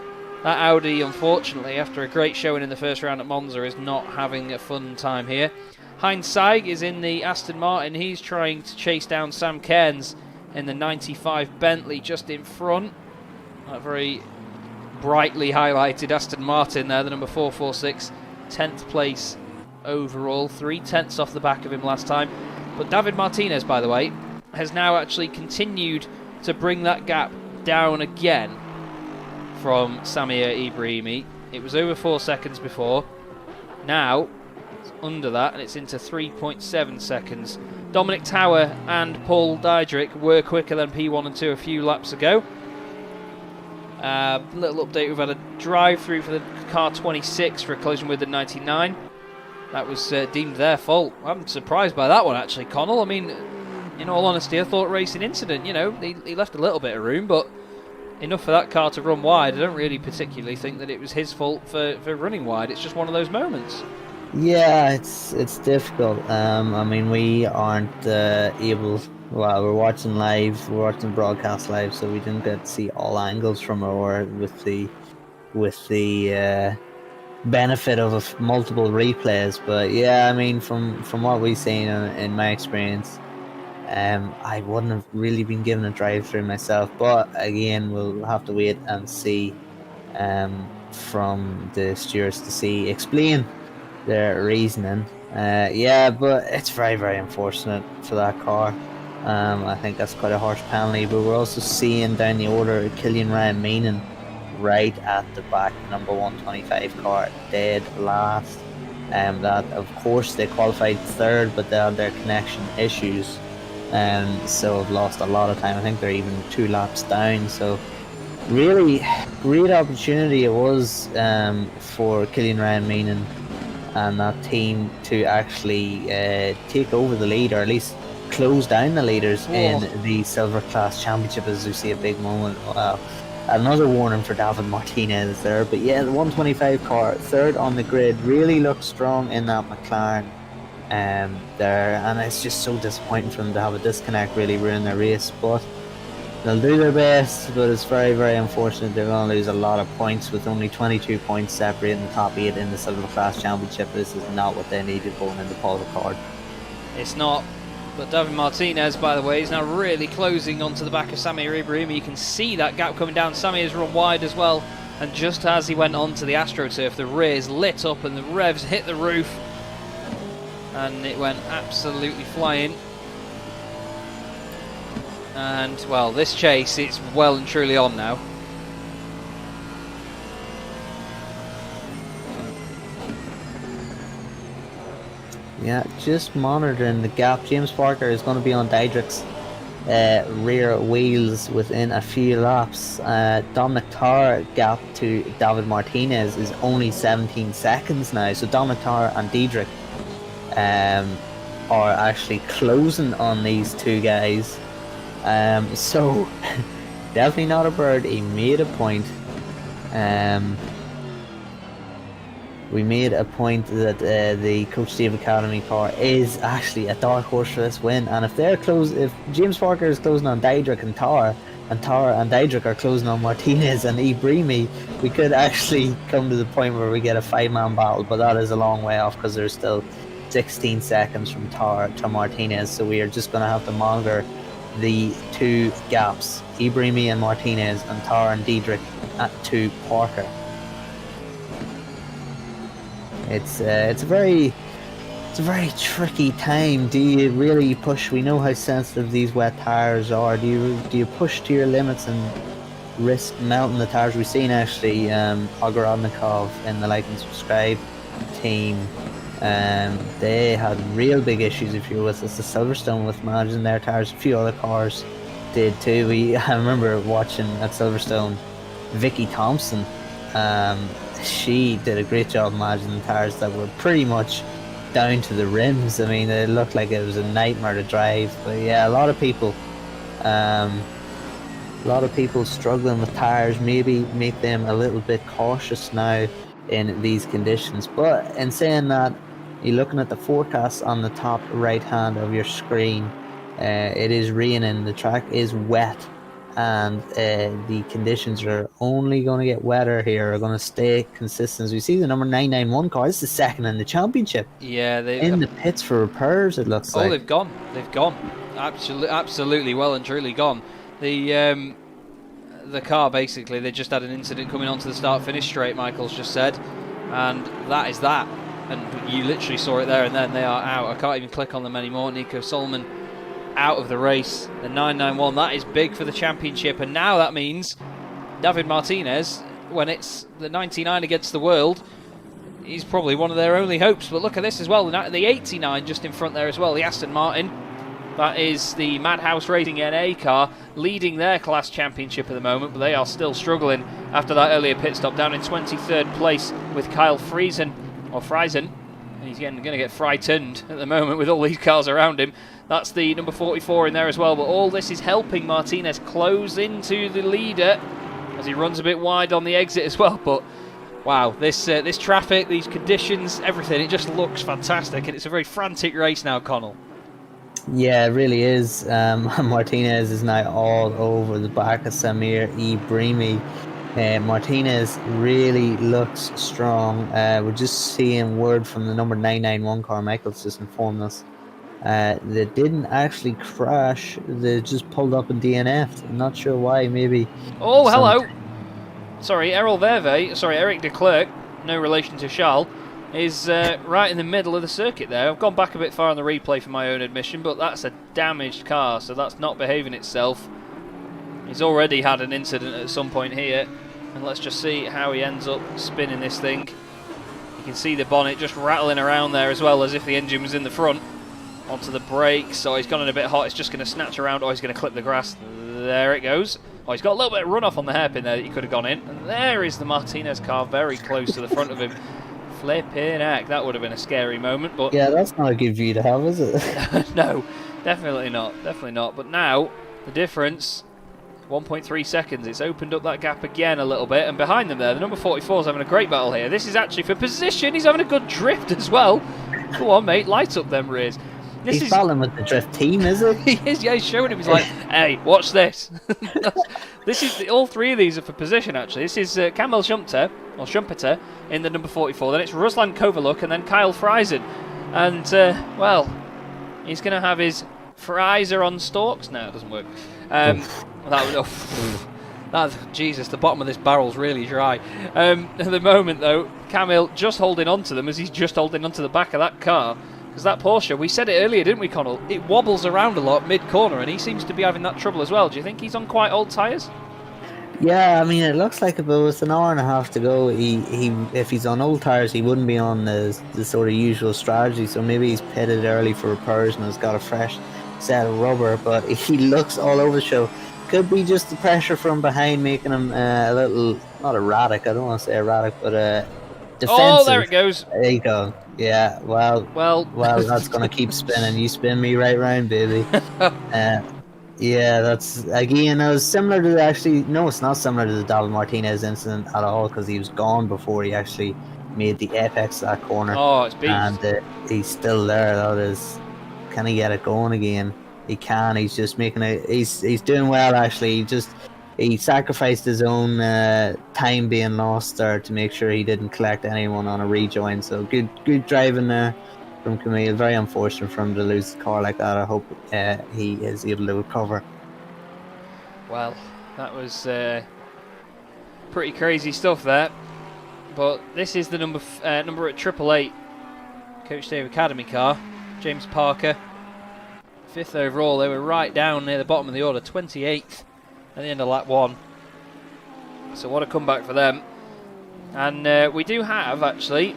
Speaker 2: that Audi, unfortunately, after a great showing in the first round at Monza, is not having a fun time here. Heinz Seig is in the Aston Martin. He's trying to chase down Sam Cairns in the 95 Bentley just in front. That very brightly highlighted Aston Martin there, the number 446, 10th place overall, 3/10 off the back of him last time. But David Martinez, by the way, has now actually continued to bring that gap down again from Samir Ibrahimi. It was over 4 seconds before. Now it's under that, and it's into 3.7 seconds. Dominic Tower and Paul Diedrich were quicker than P1 and 2 a few laps ago. Little update, we've had a drive-through for the car 26 for a collision with the 99. That was deemed their fault. I'm surprised by that one, actually, Connall. I mean, in all honesty, I thought racing incident, you know, he left a little bit of room, but enough for that car to run wide. I don't really particularly think that it was his fault for running wide. It's just one of those moments.
Speaker 3: Yeah, it's difficult. I mean, we aren't able. Well, we're watching broadcast live, so we didn't get to see all angles from our with the benefit of multiple replays. But yeah, I mean, from what we've seen in my experience, I wouldn't have really been given a drive through myself. But again, we'll have to wait and see from the stewards to explain their reasoning. Yeah, but it's very, very unfortunate for that car. I think that's quite a harsh penalty, but we're also seeing down the order Killian Ryan Meenan right at the back, number 125 car, dead last. that of course they qualified third, but they had their connection issues, so have lost a lot of time. I think they're even 2 laps down. So really great opportunity it was for Killian Ryan Meenan and that team to actually take over the lead, or at least close down the leaders in the Silver Class Championship, as we see a big moment. Another warning for David Martinez there, but yeah, the 125 car, third on the grid, really looks strong in that McLaren there, and it's just so disappointing for them to have a disconnect, really ruin their race. But they'll do their best, but it's very, very unfortunate. They're going to lose a lot of points with only 22 points separating the top 8 in the Silver Class Championship. This is not what they needed going into Paul Ricard.
Speaker 2: It's not. But David Martinez, by the way, is now really closing onto the back of Sami Ibrahimi. You can see that gap coming down. Sami has run wide as well. And just as he went onto the AstroTurf, the rears lit up and the revs hit the roof. And it went absolutely flying. And, well, this chase, it's well and truly on now.
Speaker 3: Yeah, just monitoring the gap. James Parker is going to be on Diedrich's rear wheels within a few laps. Dominic Tarr gap to David Martinez is only 17 seconds now. So Dominic Tarr and Diedrich are actually closing on these two guys. So definitely not a bird. He made a point. We made a point that the Coach Steve Academy car is actually a dark horse for this win, and if James Parker is closing on Diedrich and Tar and Diedrich are closing on Martinez and Ibrahimi, we could actually come to the point where we get a 5-man battle, but that is a long way off because there's still 16 seconds from Tar to Martinez, so we are just going to have to monitor the two gaps, Ibrahimi and Martinez, and Tar and Diedrich to Parker. It's a very tricky time. Do you really push? We know how sensitive these wet tires are. Do you push to your limits and risk melting the tires? We've seen actually Ogorodnikov in the Like and Subscribe team. They had real big issues. If you were with us, the Silverstone with managing their tires. A few other cars did too. I remember watching at Silverstone, Vicky Thompson. She did a great job managing the tires that were pretty much down to the rims. I mean, it looked like it was a nightmare to drive. But yeah, a lot of people struggling with tires. Maybe make them a little bit cautious now in these conditions. But in saying that, you're looking at the forecast on the top right hand of your screen. It is raining. The track is wet. And the conditions are only going to get wetter here, are going to stay consistent. As we see the number 991 car, this is second in the championship.
Speaker 2: Yeah,
Speaker 3: in the pits for repairs, it looks like.
Speaker 2: Oh, they've gone. Absolutely well and truly gone. The car, basically, they just had an incident coming onto the start-finish straight, Michael's just said. And that is that. And you literally saw it there and then. They are out. I can't even click on them anymore. Nico Solomon out of the race. The 991, that is big for the championship, and now that means David Martinez, when it's the 99 against the world, he's probably one of their only hopes. But look at this as well, the 89 just in front there as well, the Aston Martin. That is the Madhouse Racing NA car leading their class championship at the moment, but they are still struggling after that earlier pit stop, down in 23rd place with Kyle Friesen. He's going to get frightened at the moment with all these cars around him. That's the number 44 in there as well, but all this is helping Martinez close into the leader as he runs a bit wide on the exit as well. But wow, this traffic, these conditions, everything, it just looks fantastic, and it's a very frantic race now, Connall.
Speaker 3: Yeah, it really is. Martinez is now all over the back of Samir Ibrahimi. Martinez really looks strong. We're just seeing word from the number 991 car. Michael's just informed us. They didn't actually crash. They just pulled up and DNF'd. I'm not sure why. Maybe.
Speaker 2: Oh, hello. Sorry, Eric de Klerk, no relation to Charles, is right in the middle of the circuit there. I've gone back a bit far on the replay for my own admission, but that's a damaged car, so that's not behaving itself. He's already had an incident at some point here, and let's just see how he ends up spinning this thing. He can see the bonnet just rattling around there as well, as if the engine was in the front. Onto the brakes. Oh, he's gone in a bit hot. It's just going to snatch around. Oh, he's going to clip the grass. There it goes. Oh, he's got a little bit of runoff on the hairpin there that he could have gone in. And there is the Martinez car very close to the front of him. Flipping heck, that would have been a scary moment. But
Speaker 3: Yeah, that's not a good view to have, is it?
Speaker 2: no, definitely not. Definitely not. But now, the difference, 1.3 seconds. It's opened up that gap again a little bit. And behind them there, the number 44 is having a great battle here. This is actually for position. He's having a good drift as well. Go on, mate. Light up them rears.
Speaker 3: He's battling with the drift team, is it?
Speaker 2: He is, yeah, he's showing him. He's like, hey, watch this. This is all three of these are for position, actually. This is Kamil Schumpeter in the number 44. Then it's Ruslan Kovaluk and then Kyle Friesen. And, well, he's going to have his Friser on stalks. No, it doesn't work. Jesus, the bottom of this barrel's really dry. At the moment, though, Kamil just holding on to them as he's just holding onto the back of that car. Because that Porsche, we said it earlier, didn't we, Connall? It wobbles around a lot mid-corner, and he seems to be having that trouble as well. Do you think he's on quite old tyres?
Speaker 3: Yeah, I mean, it looks like about with an hour and a half to go, if he's on old tyres, he wouldn't be on the sort of usual strategy. So maybe he's pitted early for repairs and has got a fresh set of rubber. But he looks all over the show. Could be just the pressure from behind making him a little, not erratic. I don't want to say erratic, but defensive.
Speaker 2: Oh, there it goes.
Speaker 3: There you go. Yeah, well, that's going to keep spinning. You spin me right round, baby. Yeah, that's, again, it was similar to it's not similar to the David Martinez incident at all, because he was gone before he actually made the apex of that corner.
Speaker 2: Oh, it's beast.
Speaker 3: And he's still there. That is, can he get it going again? He can. He's just making he's doing well, actually. He sacrificed his own time being lost there to make sure he didn't collect anyone on a rejoin. So good driving there from Camille. Very unfortunate for him to lose the car like that. I hope he is able to recover.
Speaker 2: Well, that was pretty crazy stuff there. But this is the number at 888 Coach Dave Academy car. James Parker, 5th overall. They were right down near the bottom of the order, 28th. At the end of lap 1. So what a comeback for them. And we do have, actually,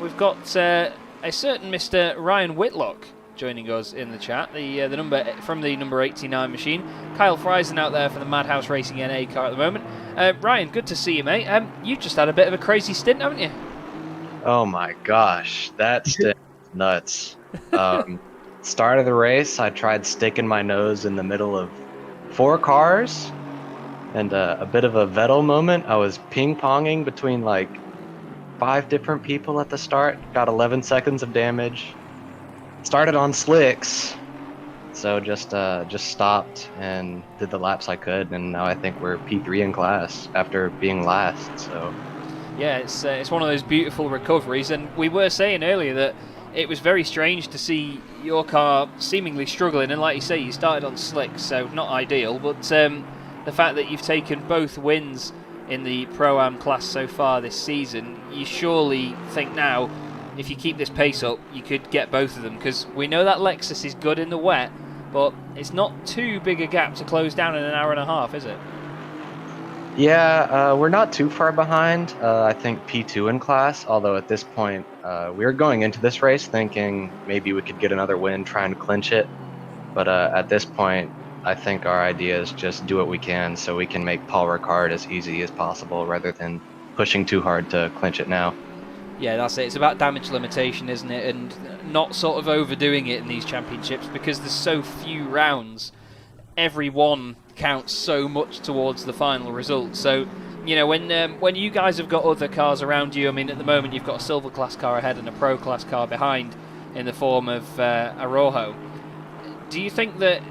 Speaker 2: we've got a certain Mr. Ryan Whitlock joining us in the chat, the number from the number 89 machine. Kyle Friesen out there for the Madhouse Racing NA car at the moment. Ryan, good to see you, mate. You just had a bit of a crazy stint, haven't you?
Speaker 4: Oh my gosh, that stint was nuts. Start of the race, I tried sticking my nose in the middle of 4 cars, and a bit of a Vettel moment. I was ping-ponging between like 5 different people at the start, got 11 seconds of damage, started on slicks, so just stopped and did the laps I could, and now I think we're P3 in class after being last. So
Speaker 2: yeah, it's one of those beautiful recoveries, and we were saying earlier that it was very strange to see your car seemingly struggling, and like you say, you started on slicks, so not ideal, but the fact that you've taken both wins in the Pro-Am class so far this season, you surely think now, if you keep this pace up, you could get both of them, because we know that Lexus is good in the wet, but it's not too big a gap to close down in an hour and a half, is it?
Speaker 4: yeah, we're not too far behind. I think P2 in class, although at this point we were going into this race thinking maybe we could get another win, trying to clinch it. But at this point, I think our idea is just do what we can so we can make Paul Ricard as easy as possible rather than pushing too hard to clinch it now.
Speaker 2: Yeah, that's it. It's about damage limitation, isn't it? And not sort of overdoing it in these championships, because there's so few rounds. Every one counts so much towards the final result. So, you know, when you guys have got other cars around you, I mean, at the moment you've got a silver class car ahead and a pro class car behind in the form of Arojo. Do you think that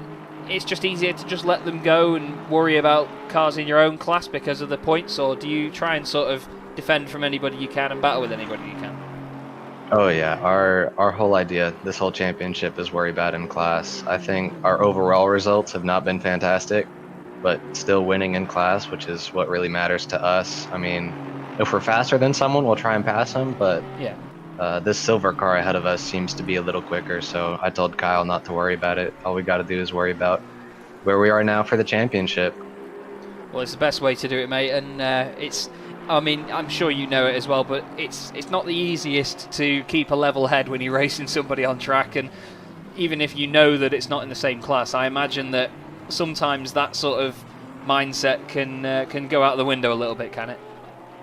Speaker 2: it's just easier to just let them go and worry about cars in your own class because of the points, or do you try and sort of defend from anybody you can and battle with anybody you can?
Speaker 4: Oh yeah, our whole idea, this whole championship, is worry about in class. I think our overall results have not been fantastic, but still winning in class, which is what really matters to us. I mean, if we're faster than someone, we'll try and pass them, but
Speaker 2: yeah,
Speaker 4: this silver car ahead of us seems to be a little quicker, so I told Kyle not to worry about it. All we got to do is worry about where we are now for the championship.
Speaker 2: Well, it's the best way to do it, mate, and I mean, I'm sure you know it as well, but it's not the easiest to keep a level head when you're racing somebody on track, and even if you know that it's not in the same class, I imagine that sometimes that sort of mindset can go out the window a little bit, can it?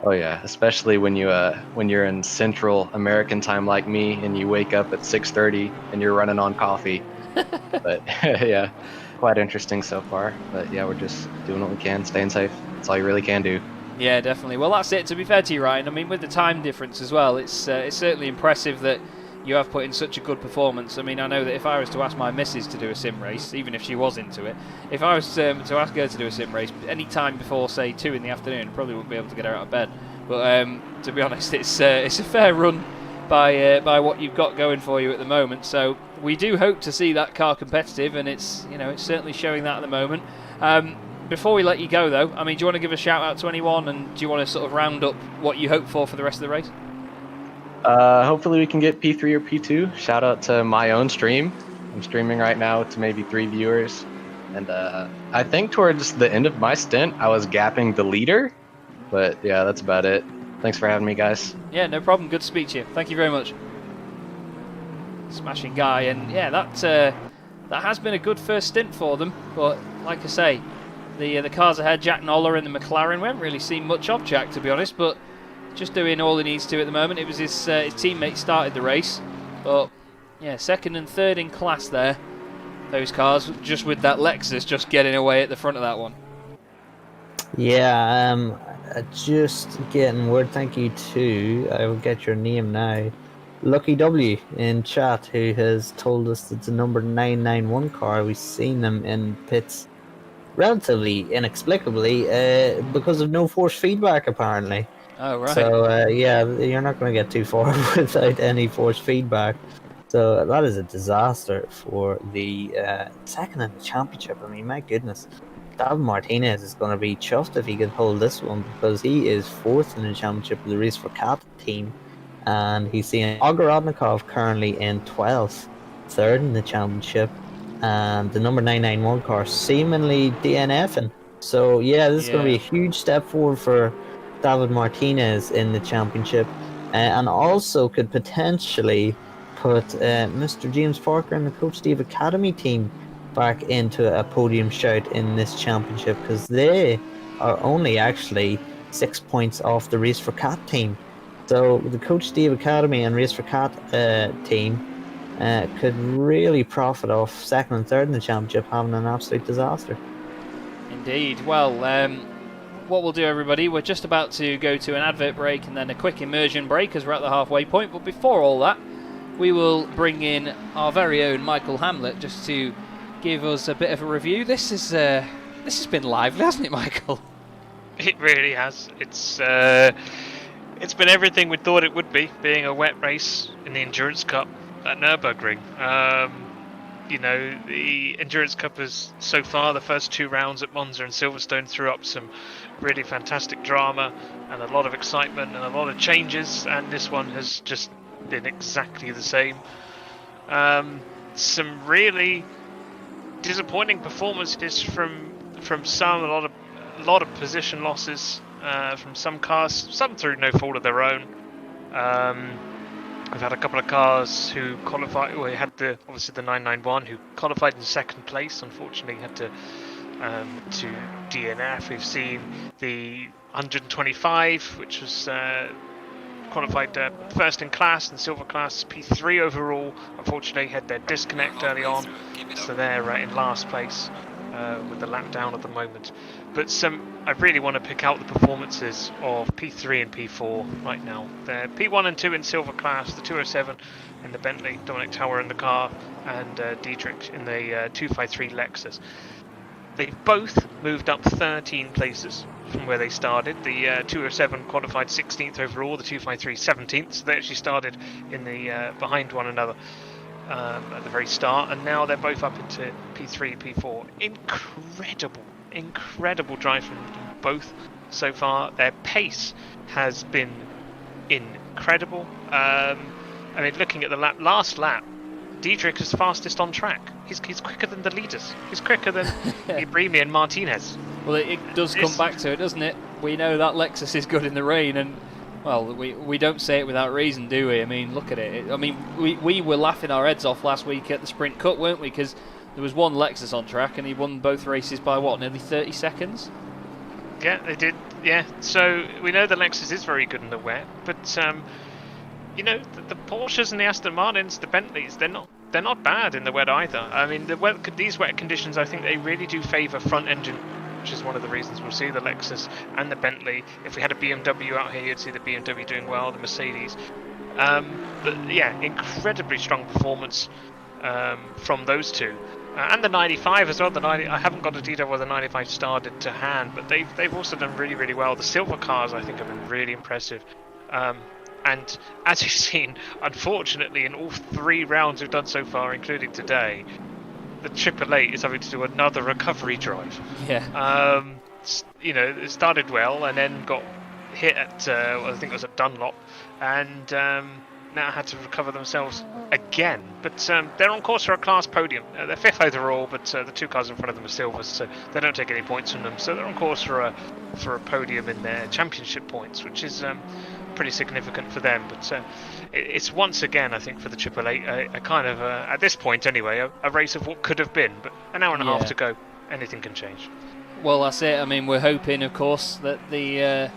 Speaker 4: Oh yeah, especially when you're in Central American time like me, and you wake up at 6:30 and you're running on coffee. But yeah, quite interesting so far. But yeah, we're just doing what we can, staying safe. That's all you really can do.
Speaker 2: Yeah, definitely. Well, that's it. To be fair to you, Ryan, I mean, with the time difference as well, it's certainly impressive that you have put in such a good performance. I mean, I know that if I was to ask my missus to do a sim race, even if she was into it, if I was to ask her to do a sim race any time before, say, 2 in the afternoon, I probably wouldn't be able to get her out of bed. But to be honest, it's a fair run by what you've got going for you at the moment. So we do hope to see that car competitive, and it's certainly showing that at the moment. Before we let you go, though, I mean, do you want to give a shout out to anyone, and do you want to sort of round up what you hope for the rest of the race?
Speaker 4: Hopefully we can get P3 or P2. Shout out to my own stream. I'm streaming right now to maybe 3 viewers. And I think towards the end of my stint, I was gapping the leader. But yeah, that's about it. Thanks for having me, guys.
Speaker 2: Yeah, no problem. Good to speak to you. Thank you very much. Smashing guy. And yeah, that has been a good first stint for them. But like I say, the cars ahead, Jack Noller in the McLaren, we haven't really seen much of Jack, to be honest, but just doing all he needs to at the moment. It was his teammate started the race, but yeah, 2nd and 3rd in class there, those cars, just with that Lexus just getting away at the front of that one.
Speaker 3: Yeah, just getting word, thank you to, I will get your name now, Lucky W in chat, who has told us it's a number 991 car. We've seen them in pits relatively inexplicably because of no force feedback, apparently.
Speaker 2: Oh, right.
Speaker 3: So yeah, you're not going to get too far without any force feedback. So that is a disaster for the second in the championship. I mean, my goodness, David Martinez is going to be chuffed if he can hold this one, because he is 4th in the championship of the Race for Cat team, and he's seeing Ogorodnikov currently in 12th, 3rd in the championship, and the number 991 car seemingly DNFing. So yeah, this is going to be a huge step forward for David Martinez in the championship, and also could potentially put Mr. James Parker and the Coach Steve Academy team back into a podium shout in this championship, because they are only actually 6 points off the Race for Cat team. So the Coach Steve Academy and Race for Cat team could really profit off 2nd and 3rd in the championship having an absolute disaster.
Speaker 2: Indeed. Well, what we'll do, everybody, we're just about to go to an advert break and then a quick immersion break as we're at the halfway point. But before all that, we will bring in our very own Michael Hamlet just to give us a bit of a review. This has been lively, hasn't it, Michael?
Speaker 5: It really has. It's been everything we thought it would be, being a wet race in the Endurance Cup at Nurburgring. The Endurance Cup is so far, the first 2 rounds at Monza and Silverstone threw up some really fantastic drama and a lot of excitement and a lot of changes, and this one has just been exactly the same. Some really disappointing performances from some, a lot of position losses from some cars, some through no fault of their own. I've had a couple of cars who qualified. Well, we had obviously the 991 who qualified in 2nd place. Unfortunately, had to DNF. We've seen the 125, which was qualified 1st in class and silver class, P3 overall. Unfortunately, had their disconnect early on, so they're in last place with the lap down at the moment. But I really want to pick out the performances of P3 and P4 right now. They're P1 and 2 in silver class, the 207 in the Bentley, Dominic Tower in the car, and Dietrich in the 253 Lexus. They've both moved up 13 places from where they started. The 207 qualified 16th overall, the 253 17th, so they actually started in the behind one another at the very start, and now they're both up into P3 and P4. Incredible drive from both so far. Their pace has been incredible. I mean, looking at the last lap, Dietrich is fastest on track. He's quicker than the leaders. He's quicker than Ibrimi and Martinez.
Speaker 2: Well, it does come back to it, doesn't it? we know that Lexus is good in the rain, and well, we don't say it without reason, do we? I mean, look at it. I mean, we were laughing our heads off last week at the Sprint Cup, weren't we? Because there was one Lexus on track, and he won both races by what, nearly 30 seconds?
Speaker 5: Yeah, they did. Yeah, so we know the Lexus is very good in the wet, but you know, the Porsches and the Aston Martins, the Bentleys, they're not bad in the wet either. I mean, these wet conditions, I think they really do favour front engine, which is one of the reasons we'll see the Lexus and the Bentley. If we had a BMW out here, you'd see the BMW doing well, the Mercedes. But yeah, incredibly strong performance from those two. And the 95 as well. I haven't got a detail where the 95 started to hand, but they've also done really, really well. The silver cars, I think, have been really impressive. And as you've seen, unfortunately, in all 3 rounds we've done so far, including today, the 888 is having to do another recovery drive.
Speaker 2: Yeah.
Speaker 5: You know, it started well and then got hit at, I think it was at Dunlop, and now had to recover themselves again. But they're on course for a class podium. They're 5th overall, but the 2 cars in front of them are silvers, so they don't take any points from them. So they're on course for a podium in their championship points, which is pretty significant for them. But it's once again, I think, for the 888, a kind of, at this point anyway, a race of what could have been. But an hour and a half to go, anything can change.
Speaker 2: Well, that's it. I mean, we're hoping, of course, that the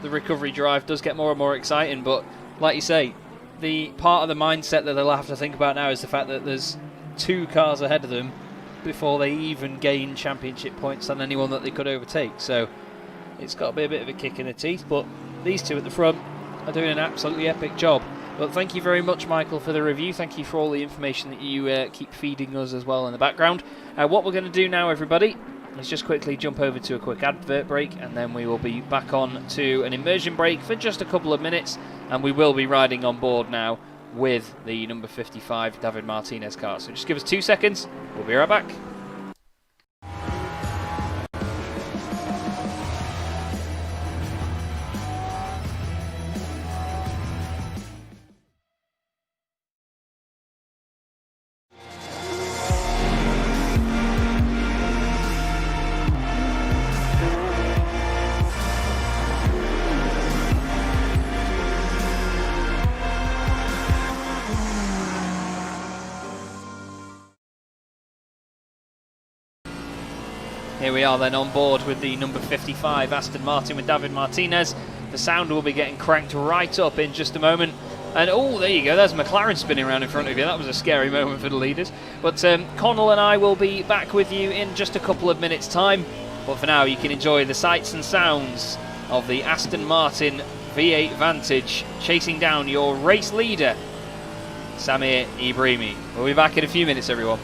Speaker 2: recovery drive does get more and more exciting. But like you say, the part of the mindset that they'll have to think about now is the fact that there's 2 cars ahead of them before they even gain championship points on anyone that they could overtake. So it's got to be a bit of a kick in the teeth. But these 2 at the front are doing an absolutely epic job. But thank you very much, Michael, for the review. Thank you for all the information that you keep feeding us as well in the background. What we're going to do now, everybody, is just quickly jump over to a quick advert break, and then we will be back on to an immersion break for just a couple of minutes, and we will be riding on board now with the number 55 David Martinez car. So just give us 2 seconds. We'll be right back. Here we are then on board with the number 55 Aston Martin with David Martinez. The sound will be getting cranked right up in just a moment. And oh, there you go, there's McLaren spinning around in front of you. That was a scary moment for the leaders. But Connall and I will be back with you in just a couple of minutes' time. But for now, you can enjoy the sights and sounds of the Aston Martin V8 Vantage chasing down your race leader, Samir Ibrahimi. We'll be back in a few minutes, everyone.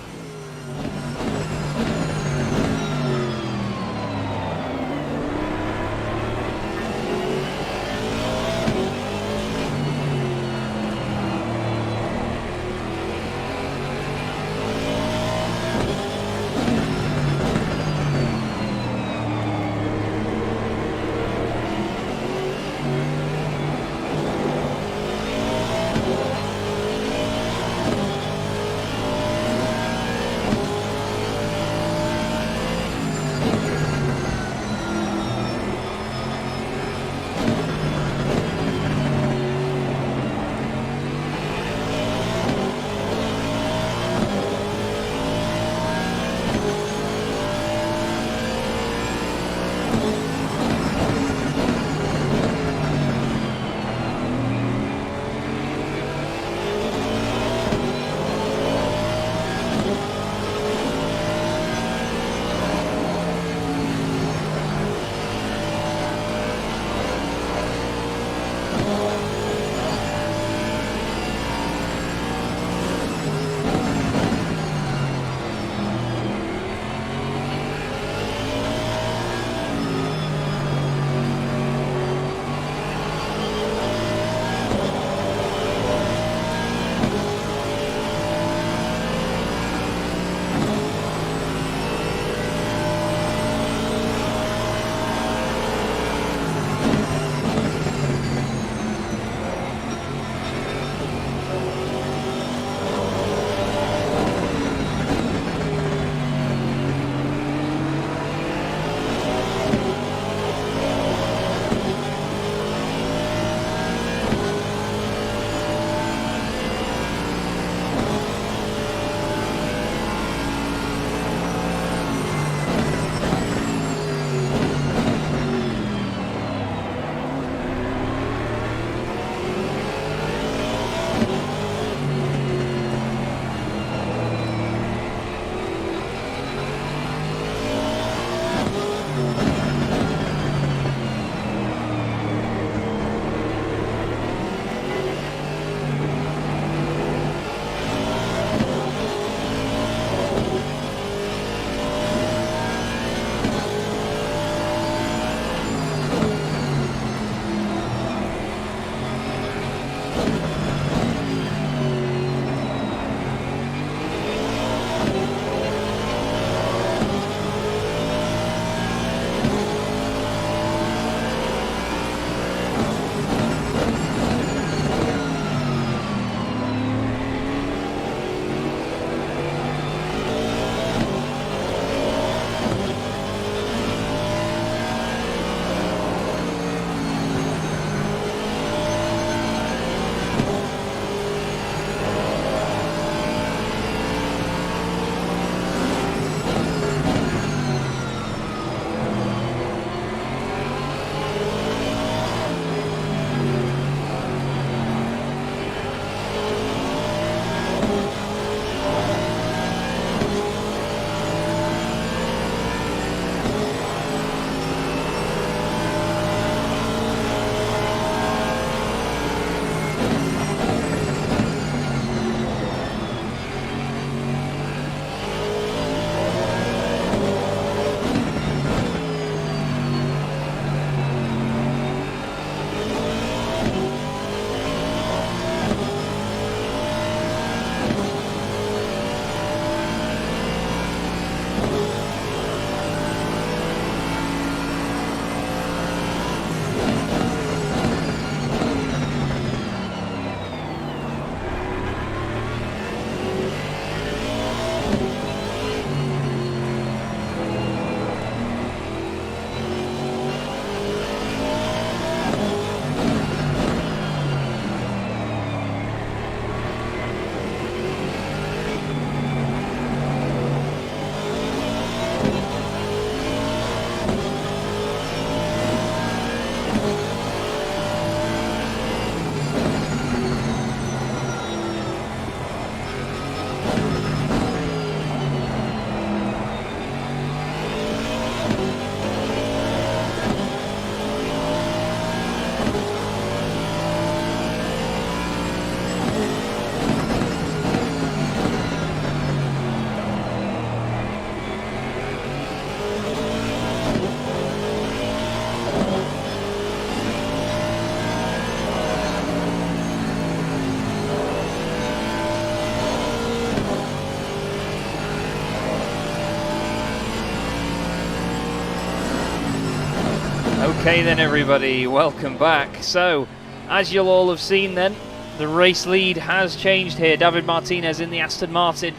Speaker 2: Okay then everybody, welcome back. So, as you'll all have seen then, the race lead has changed here. David Martinez in the Aston Martin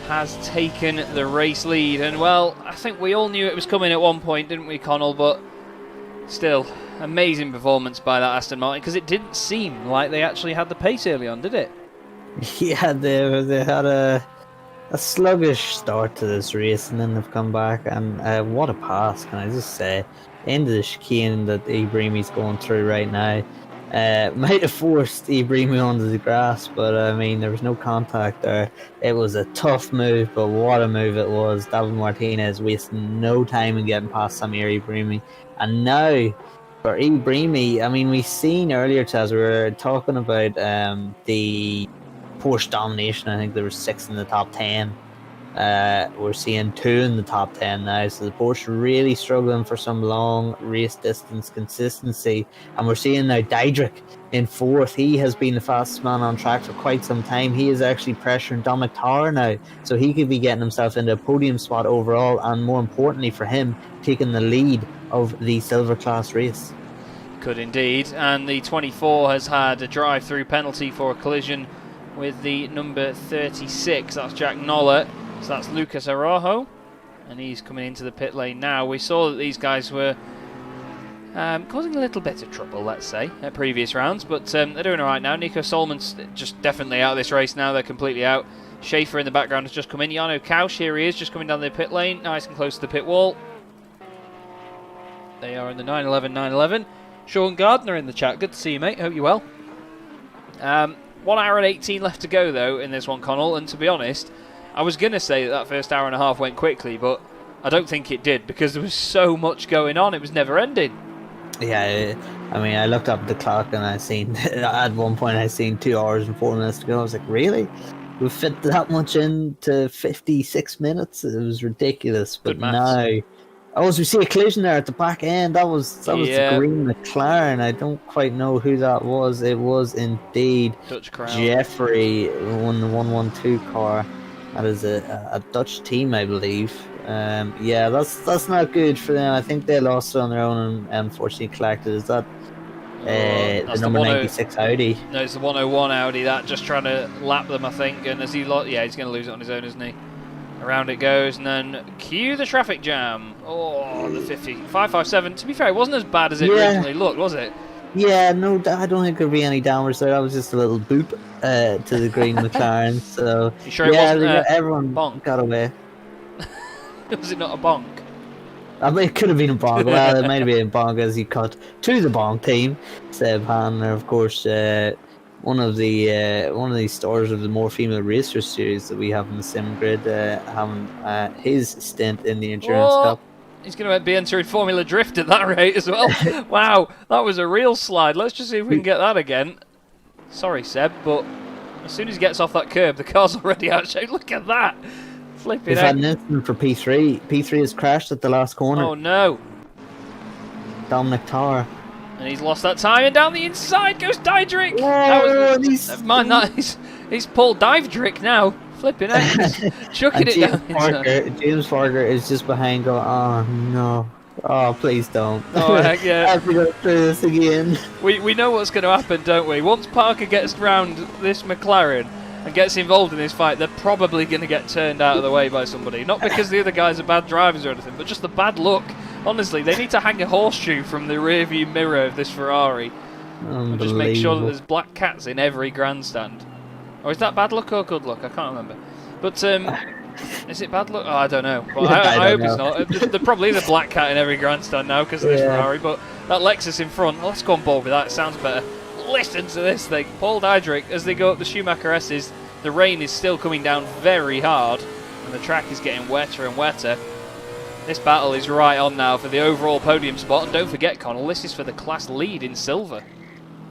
Speaker 2: has taken the race lead. And well, I think we all knew it was coming at one point, didn't we, Connall? But still, amazing performance by that Aston Martin, because it didn't seem like they actually had the pace early on, did it?
Speaker 3: Yeah, they had a sluggish start to this race, and then they've come back, and what a pass, can I just say. Into the chicane that Ibrahimi's going through right now. Might have forced Ibrahimi onto the grass, but I mean, there was no contact there. It was a tough move, but what a move it was. David Martinez wasting no time in getting past Samir Ibrahimi. And now, for Ibrahimi, I mean, we've seen earlier, Chaz, we were talking about the Porsche domination. I think there were 6 in the top 10. We're seeing 2 in the top 10 now, so the Porsche really struggling for some long race distance consistency. And we're seeing now Diedrich in 4th. He has been the fastest man on track for quite some time. He is actually pressuring Dominic Tower now, so he could be getting himself into a podium spot overall, and more importantly for him, taking the lead of the silver class race.
Speaker 2: Could indeed. And the 24 has had a drive-through penalty for a collision with the number 36. That's Jack Noller. So that's Lucas Araujo, and he's coming into the pit lane now. We saw that these guys were causing a little bit of trouble, let's say, at previous rounds, but they're doing all right now. Nico Solman's just definitely out of this race now. They're completely out. Schaefer in the background has just come in. Jarno Kausch, here he is, just coming down the pit lane, nice and close to the pit wall. They are in the 911. Sean Gardner in the chat. Good to see you, mate. Hope you're well. 1 hour and 18 left to go, though, in this one, Connall, and to be honest, I was going to say that first hour and a half went quickly, but I don't think it did, because there was so much going on. It was never ending.
Speaker 3: Yeah, I mean, I looked up at the clock and I seen, at one point I seen 2 hours and 4 minutes to go. I was like, really? We fit that much into 56 minutes? It was ridiculous. But now, we see a collision there at the back end. That was the green McLaren. I don't quite know who that was. It was indeed
Speaker 2: Dutch Crown.
Speaker 3: Jeffrey won the 112 car. That is a Dutch team, I believe. Yeah, that's not good for them. I think they lost on their own and unfortunately collected. Is that the number 96 Audi?
Speaker 2: No, it's the 101 Audi. That just trying to lap them, I think. And as he's going to lose it on his own, isn't he? Around it goes, and then cue the traffic jam. Oh, the 557. To be fair, it wasn't as bad as it originally looked, was it?
Speaker 3: Yeah, no, I don't think there'd be any damage there. That was just a little boop to the green McLaren. So
Speaker 2: you sure it wasn't
Speaker 3: everyone
Speaker 2: bonk?
Speaker 3: Got away.
Speaker 2: Was it not a bonk?
Speaker 3: I mean, it could have been a bonk. Well, it might have been a bonk as he cut to the bonk team. Seb Hanner, of course, one of the stars of the More Female Racers series that we have in the Sim Grid, having his stint in the Endurance Cup.
Speaker 2: He's going to be entering Formula Drift at that rate as well. Wow, that was a real slide. Let's just see if we can get that again. Sorry, Seb, but as soon as he gets off that curb, the car's already out of shape. Look at that. Flipping
Speaker 3: We've had an incident for P3. P3 has crashed at the last corner.
Speaker 2: Oh, no.
Speaker 3: Dominic Tower.
Speaker 2: And he's lost that time, and down the inside goes Diedrich. Never mind that. He's Paul Diedrich now. Flipping out. Chucking it down inside.
Speaker 3: James Parker is just behind going, oh, no. Oh, please don't.
Speaker 2: Oh, heck yeah.
Speaker 3: I have to go through this again.
Speaker 2: We know what's going to happen, don't we? Once Parker gets round this McLaren and gets involved in this fight, they're probably going to get turned out of the way by somebody. Not because the other guys are bad drivers or anything, but just the bad luck. Honestly, they need to hang a horseshoe from the rearview mirror of this Ferrari. And just make sure that there's black cats in every grandstand. Or is that bad luck or good luck? I can't remember. But is it bad luck? Oh, I don't know. But I hope it's not. There probably is a black cat in every grandstand now because of this Ferrari. But that Lexus in front, let's go on board with that. It sounds better. Listen to this thing. Paul Diedrich, as they go up the Schumacher S's, the rain is still coming down very hard, and the track is getting wetter and wetter. This battle is right on now for the overall podium spot. And don't forget, Connall, this is for the class lead in silver.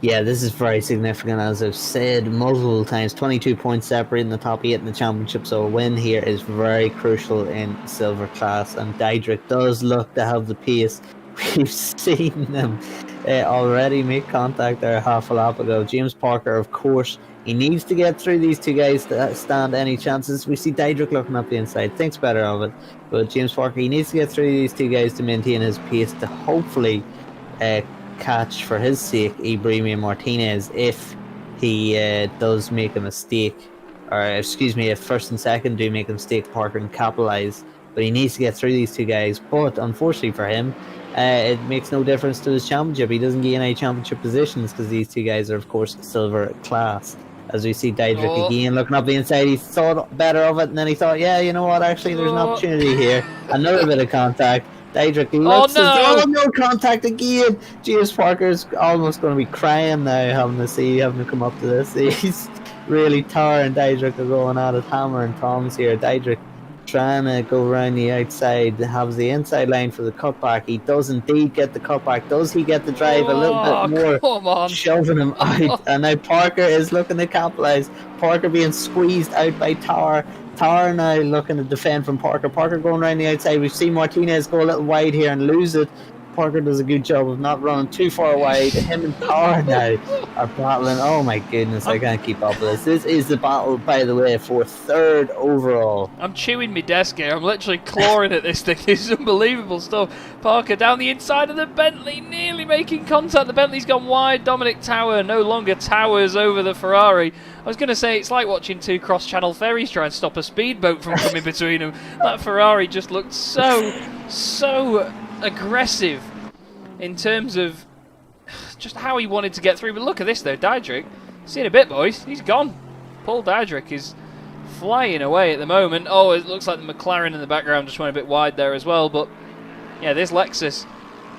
Speaker 3: Yeah, this is very significant, as I've said multiple times. 22 points separating the top 8 in the championship, so a win here is very crucial in silver class. And Diedrich does look to have the pace. We've seen them already make contact there half a lap ago. James Parker, of course, he needs to get through these two guys to stand any chances. We see Diedrich looking up the inside, thinks better of it. But James Parker, he needs to get through these two guys to maintain his pace to hopefully catch for his sake Ibrahim Martinez if he does make a mistake, or excuse me, if first and second do make a mistake, Parker can capitalise. But he needs to get through these two guys. But unfortunately for him, it makes no difference to his championship. He doesn't gain any championship positions because these two guys are, of course, silver class. As we see Diedrich again looking up the inside, he thought better of it, and then he thought, yeah, you know what, actually there's an opportunity here. Another bit of contact. Diedrich looks no contact again. James Parker's almost going to be crying now having to come up to this. He's really tiring. Diedrich are going at it, hammer and tongs here. Diedrich trying to go around the outside, have the inside line for the cutback. He does indeed get the cutback. Does he get the drive a little bit more? Shoving him out. And now Parker is looking to capitalise. Parker being squeezed out by Tower. Tower now looking to defend from Parker. Parker going around the outside. We've seen Martinez go a little wide here and lose it. Parker does a good job of not running too far wide. Him and Tower now are battling. Oh my goodness, I can't keep up with this. This is the battle, by the way, for third overall.
Speaker 2: I'm chewing my desk here. I'm literally clawing at this thing. It's unbelievable stuff. Parker down the inside of the Bentley, nearly making contact. The Bentley's gone wide. Dominic Tower no longer towers over the Ferrari. I was going to say it's like watching two cross-channel ferries try and stop a speedboat from coming between them. That Ferrari just looked so aggressive in terms of just how he wanted to get through. But look at this though, Diedrich. See in a bit, boys. He's gone. Paul Diedrich is flying away at the moment. Oh, it looks like the McLaren in the background just went a bit wide there as well. But yeah, this Lexus,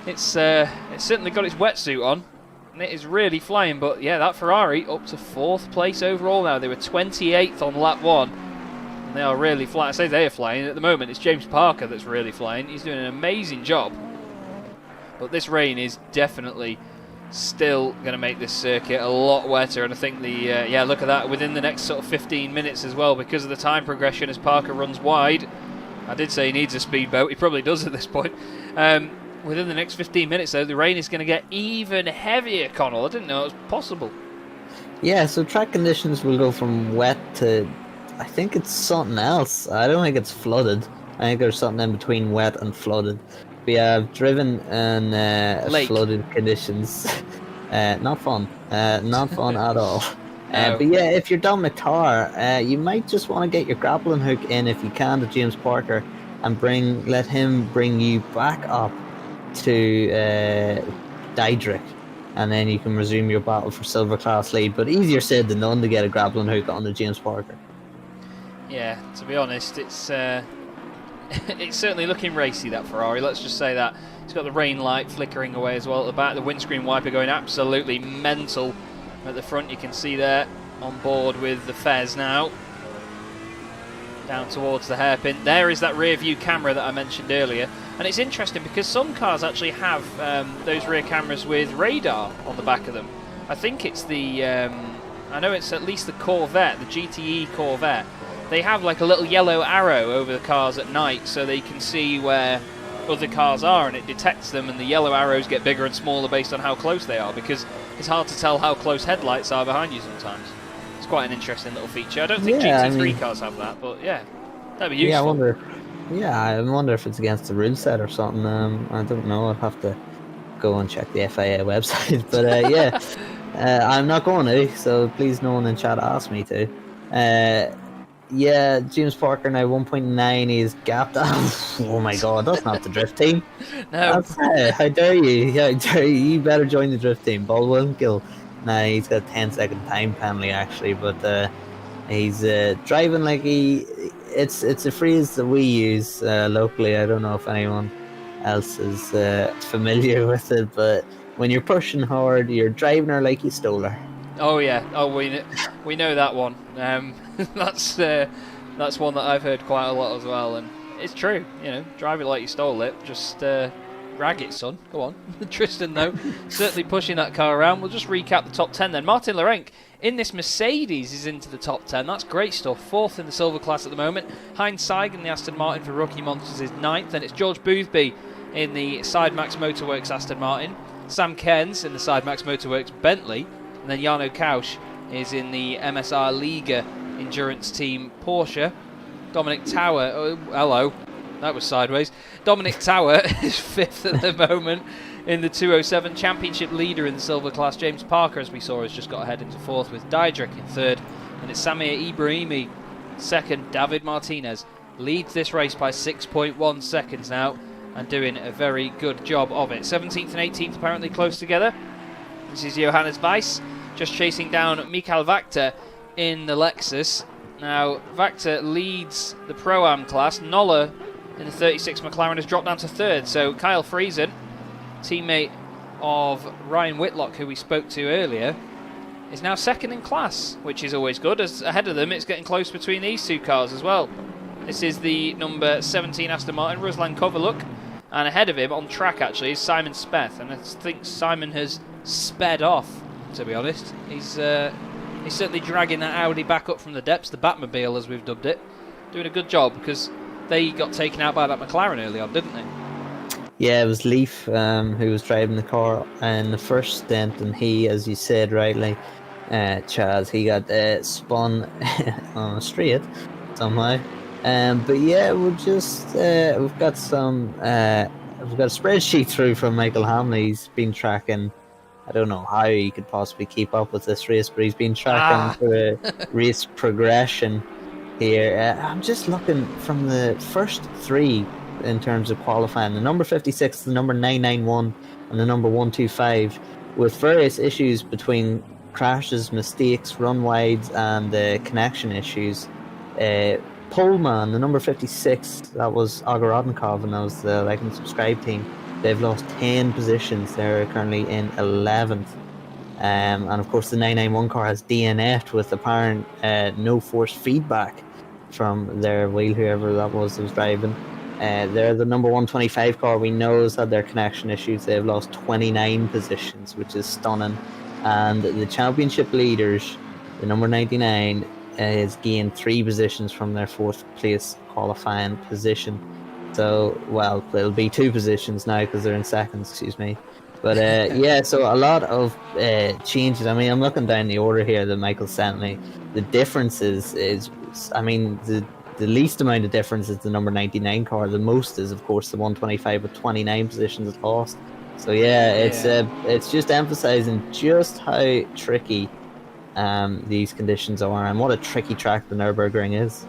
Speaker 2: it's certainly got its wetsuit on, and it is really flying. But yeah, that Ferrari up to 4th place overall now. They were 28th on lap 1. And they are really flying. I say they are flying. At the moment, it's James Parker that's really flying. He's doing an amazing job. But this rain is definitely still going to make this circuit a lot wetter. And I think yeah, look at that, within the next sort of 15 minutes as well, because of the time progression as Parker runs wide. I did say he needs a speedboat. He probably does at this point. Within the next 15 minutes, though, the rain is going to get even heavier, Connall. I didn't know it was possible.
Speaker 3: Yeah, so track conditions will go from wet to, I think it's something else. I don't think it's flooded. I think there's something in between wet and flooded. We have driven in flooded conditions. Not fun. Not fun at all.
Speaker 2: No.
Speaker 3: But yeah, if you're Dominic Tower, you might just want to get your grappling hook in if you can to James Parker and let him bring you back up to Diedrich, and then you can resume your battle for silver class lead. But easier said than done to get a grappling hook onto James Parker.
Speaker 2: Yeah, to be honest, it's certainly looking racy, that Ferrari, let's just say that. It's got the rain light flickering away as well at the back, the windscreen wiper going absolutely mental at the front. You can see there on board with the Fez now, down towards the hairpin. There is that rear view camera that I mentioned earlier, and it's interesting because some cars actually have those rear cameras with radar on the back of them. I think it's the, I know it's at least the Corvette, the GTE Corvette. They have like a little yellow arrow over the cars at night so they can see where other cars are, and it detects them, and the yellow arrows get bigger and smaller based on how close they are, because it's hard to tell how close headlights are behind you sometimes. It's quite an interesting little feature. I don't think GT3 cars have that, but yeah, that'd be useful.
Speaker 3: I wonder if it's against the rule set or something. I don't know. I'll have to go and check the FIA website. But yeah, I'm not going to, so please no one in chat ask me to. Yeah, James Parker now 1.9. He's gapped. Oh my god, that's not the drift team.
Speaker 2: No.
Speaker 3: How dare you? How dare you? You better join the drift team. Baldwin-Gill. Nah, he's got a 10-second time penalty actually, but he's driving like it's a phrase that we use locally. I don't know if anyone else is familiar with it, but when you're pushing hard, you're driving her like you stole her.
Speaker 2: Oh yeah, we know that one. That's one that I've heard quite a lot as well, and it's true. You know, drive it like you stole it. Just rag it, son. Go on. Tristan, though, certainly pushing that car around. We'll just recap the top 10 then. Martin Larenc in this Mercedes is into the top 10. That's great stuff. 4th in the silver class at the moment. Heinz Seigen, the Aston Martin for Rookie Monsters, is 9th. Then it's George Boothby in the Sidemax Motorworks Aston Martin. Sam Cairns in the Sidemax Motorworks Bentley. And then Jarno Kausch is in the MSR Liga Endurance Team Porsche. Dominic Tower, oh, hello, that was sideways. Dominic Tower is 5th at the moment in the 207. Championship leader in the silver class, James Parker, as we saw, has just got ahead into fourth with Diedrich in third. And it's Samir Ibrahimi second. David Martinez leads this race by 6.1 seconds now and doing a very good job of it. 17th and 18th apparently close together. This is Johannes Weiss just chasing down Mikael Vactor in the Lexus. Now, Vactor leads the Pro-Am class. Noller in the 36 McLaren has dropped down to third. So Kyle Friesen, teammate of Ryan Whitlock, who we spoke to earlier, is now second in class, which is always good. As ahead of them, it's getting close between these two cars as well. This is the number 17 Aston Martin, Ruslan Kovaluk, and ahead of him on track actually is Simon Speth, and I think Simon has sped off, to be honest. He's certainly dragging that Audi back up from the depths, the Batmobile as we've dubbed it, doing a good job because they got taken out by that McLaren early on, didn't they?
Speaker 3: Yeah, it was Leaf who was driving the car in the first stint, and he, as you said rightly, Chaz, he got spun on a straight somehow. But yeah, we've got a spreadsheet through from Michael Hamley. He's been tracking. I don't know how he could possibly keep up with this race, but he's been tracking the race progression here. I'm just looking from the first three in terms of qualifying. The number 56, the number 991, and the number 125, with various issues between crashes, mistakes, run wides, and connection issues. Pullman, the number 56, that was Ogarodnikov, and that was the Like and Subscribe team. They've lost 10 positions. They're currently in 11th. And of course, the 991 car has DNF'd with apparent no force feedback from their wheel, whoever that was driving. They're the number 125 car we know has had their connection issues. They've lost 29 positions, which is stunning. And the championship leaders, the number 99, has gained 3 positions from their 4th place qualifying position. So, well, it'll be 2 positions now because they're in seconds, excuse me. But yeah, so a lot of changes. I mean, I'm looking down the order here that Michael sent me. The difference is I mean, the least amount of difference is the number 99 car. The most is, of course, the 125 with 29 positions lost. So yeah, it's just emphasising just how tricky these conditions are, and what a tricky track the Nurburgring is.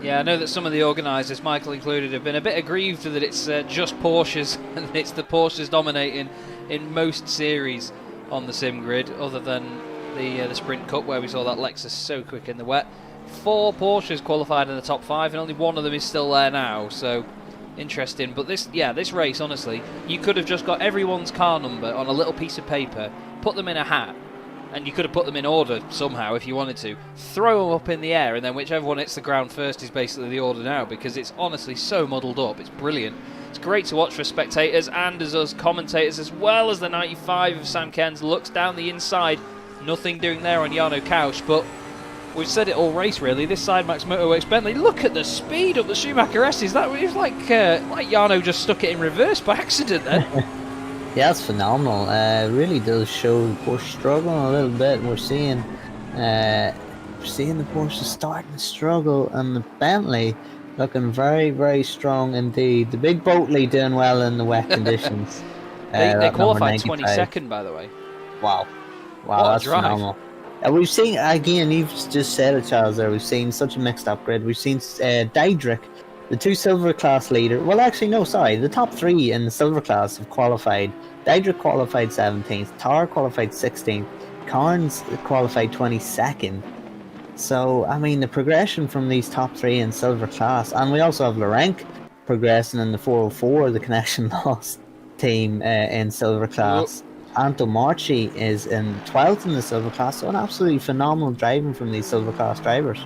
Speaker 2: Yeah, I know that some of the organisers, Michael included, have been a bit aggrieved that it's just Porsches and it's the Porsches dominating in most series on the sim grid, other than the Sprint Cup where we saw that Lexus so quick in the wet. 4 Porsches qualified in the top 5, and only one of them is still there now. So interesting. But this race, honestly, you could have just got everyone's car number on a little piece of paper, put them in a hat, and you could have put them in order somehow if you wanted to. Throw them up in the air, and then whichever one hits the ground first is basically the order now, because it's honestly so muddled up. It's brilliant. It's great to watch for spectators and as us commentators, as well as the 95 of Sam Kens looks down the inside. Nothing doing there on Jarno Kausch, but we've said it all race really. This side Max Motorworks Bentley, look at the speed up the Schumacher S's. That was like Jarno just stuck it in reverse by accident then.
Speaker 3: Yeah, it's phenomenal. It really does show the Porsche struggling a little bit. We're seeing the Porsche starting to struggle, and the Bentley looking very, very strong indeed. The big Boatley doing well in the wet conditions.
Speaker 2: They qualified 22nd, by the way.
Speaker 3: Wow,
Speaker 2: what
Speaker 3: that's
Speaker 2: a drive.
Speaker 3: phenomenal. We've seen, again, you've just said it, Charles, there, we've seen such a mixed up grid. We've seen Diedrich, the 2 silver class leader. Well, actually, no, sorry. The top 3 in the silver class have qualified. Diedrich qualified 17th. Tar qualified 16th. Carnes qualified 22nd. So, I mean, the progression from these top 3 in silver class. And we also have Larenk progressing in the 404, the connection loss team in silver class. Antomarchi is in 12th in the silver class. So, an absolutely phenomenal driving from these silver class drivers.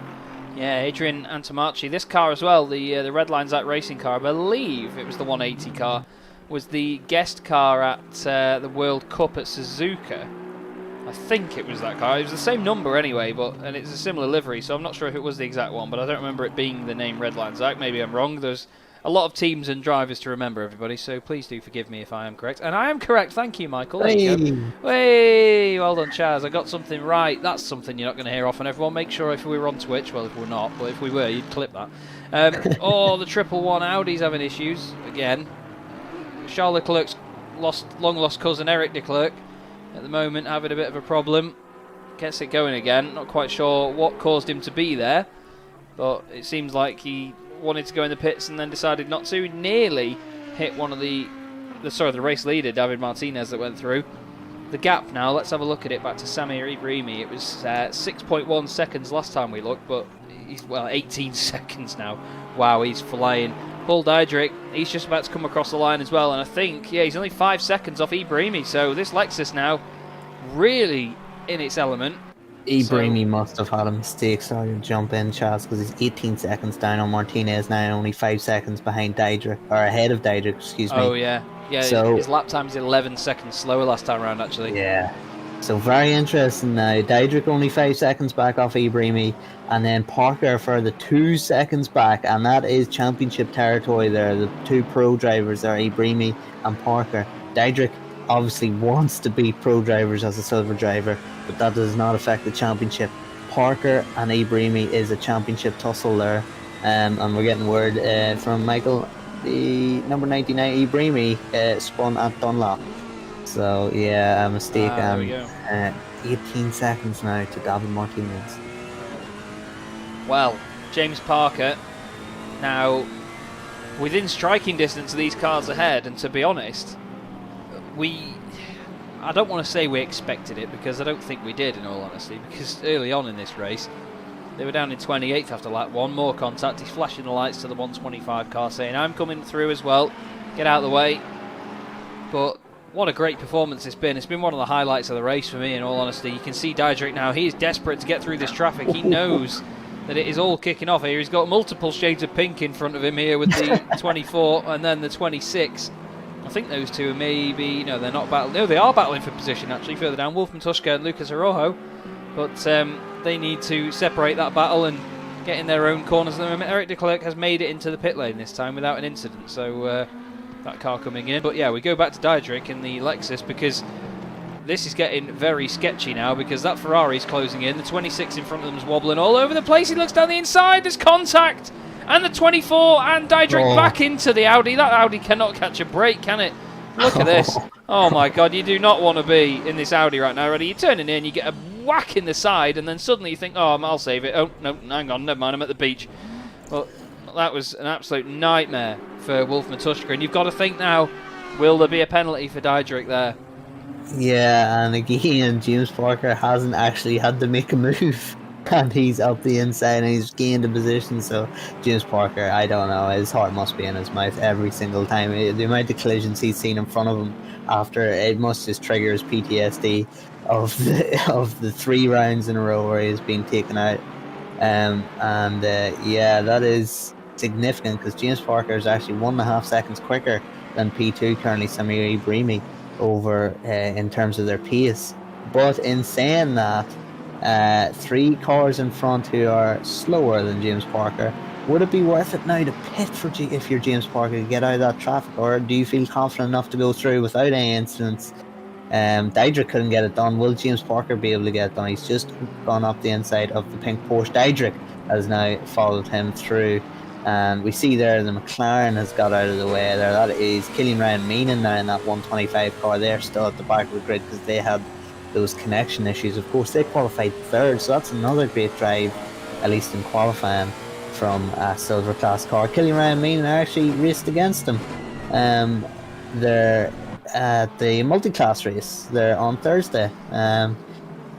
Speaker 2: Yeah, Adrian Antomarchi. This car as well, the Red Lines Act racing car, I believe it was the 180 car, was the guest car at the World Cup at Suzuka. I think it was that car. It was the same number anyway, and it's a similar livery, so I'm not sure if it was the exact one, but I don't remember it being the name Red Lines Act. Maybe I'm wrong. There's a lot of teams and drivers to remember, everybody, so please do forgive me if I am correct. And I am correct, thank you, Michael. There you go. Hey, well done, Chaz. I got something right. That's something you're not going to hear often, everyone. Make sure if we were on Twitch, well, if we're not, but if we were, you'd clip that. The 111 Audi's having issues again. Charles Leclerc's long lost cousin Eric de Klerk at the moment having a bit of a problem. Gets it going again. Not quite sure what caused him to be there, but it seems like he wanted to go in the pits and then decided not to. Nearly hit one of the race leader, David Martinez, that went through. The gap now, let's have a look at it back to Samir Ibrahimi. It was 6.1 seconds last time we looked, but he's, 18 seconds now. Wow, he's flying. Paul Diedrich, he's just about to come across the line as well, and I think, he's only 5 seconds off Ibrahimi, so this Lexus now really in its element.
Speaker 3: Ibrahimi must have had a mistake, sorry to jump in, Chaz, because he's 18 seconds down on Martinez now, only 5 seconds behind Diedrich, or ahead of Diedrich, excuse me.
Speaker 2: Oh, yeah. Yeah, so, his lap time is 11 seconds slower last time around, actually.
Speaker 3: Yeah. So very interesting now. Diedrich only 5 seconds back off Ibrahimi, and then Parker for the 2 seconds back, and that is championship territory there. The two pro drivers are Ibrahimi and Parker. Diedrich obviously wants to beat pro drivers as a silver driver, but that does not affect the championship. Parker and Ibrahimi is a championship tussle there, and we're getting word from Michael. The number 99 Ibrahimi spun at Dunlop. So yeah, a mistake.
Speaker 2: There we go.
Speaker 3: 18 seconds now to David Martinez.
Speaker 2: Well, James Parker now within striking distance of these cars ahead, and to be honest, I don't want to say we expected it, because I don't think we did, in all honesty, because early on in this race they were down in 28th after lap 1, more contact. He's flashing the lights to the 125 car saying, I'm coming through as well, get out of the way. But what a great performance it's been. It's been one of the highlights of the race for me, in all honesty. You can see Diedrich now, he is desperate to get through this traffic. He knows that it is all kicking off here. He's got multiple shades of pink in front of him here with the 24 and then the 26. I think those two are maybe, no, they're not battling. No, they are battling for position, actually, further down. Wolf Matuszka and Lucas Araujo. But they need to separate that battle and get in their own corners at the moment. Eric de Klerk has made it into the pit lane this time without an incident, so that car coming in. But yeah, we go back to Diedrich in the Lexus, because this is getting very sketchy now, because that Ferrari's closing in. The 26 in front of them is wobbling all over the place. He looks down the inside, there's contact, and the 24 and Diedrich back into the Audi. That Audi cannot catch a break, can it? Look at this. Oh my god, you do not want to be in this Audi right now. Ready? You're turning in, you get a whack in the side, and then suddenly you think, oh, I'll save it. Oh, no, hang on, never mind, I'm at the beach. Well, that was an absolute nightmare for Wolf Matuszka, and you've got to think now, will there be a penalty for Diedrich there?
Speaker 3: Yeah, and again, James Parker hasn't actually had to make a move, and he's up the inside and he's gained a position. So James Parker, I don't know, his heart must be in his mouth every single time. The amount of collisions he's seen in front of him after, it must just trigger his PTSD of the 3 rounds in a row where he's being taken out. Yeah, that is significant, because James Parker is actually 1.5 seconds quicker than P2 currently, Samir Ibrahimi, over in terms of their pace. But in saying that, 3 cars in front who are slower than James Parker, would it be worth it now to pit if you're James Parker to get out of that traffic, or do you feel confident enough to go through without any incidents? Diedrich couldn't get it done. Will James Parker be able to get it done? He's just gone up the inside of the pink Porsche. Diedrich has now followed him through, and we see there the McLaren has got out of the way there. That is Killian Ryan Meenan now in that 125 car. They're still at the back of the grid because they had those connection issues. Of course, they qualified 3rd, so that's another great drive, at least in qualifying, from a silver class car. Killian Ryan Meenan actually raced against him. They're at the multi-class race there on Thursday.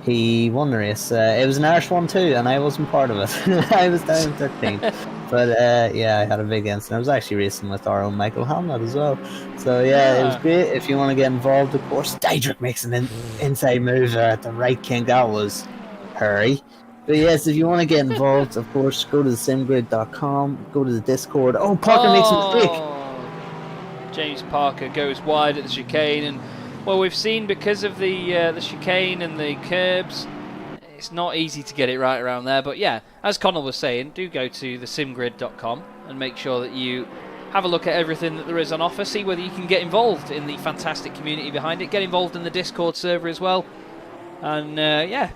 Speaker 3: He won the race. It was an Irish one too, and I wasn't part of it. I was down 13th. But yeah, I had a big incident. I was actually racing with our own Michael Hamlet as well. So yeah, it was great. If you want to get involved, of course, Diedrich makes an inside move there at the right king. That was hurry. But yes, if you want to get involved, of course, go to the simgrid.com, go to the Discord. Oh, Parker makes a mistake.
Speaker 2: James Parker goes wide at the chicane, and well, we've seen because of the chicane and the curbs, it's not easy to get it right around there. But yeah, as Connall was saying, do go to thesimgrid.com and make sure that you have a look at everything that there is on offer. See whether you can get involved in the fantastic community behind it. Get involved in the Discord server as well. And yeah,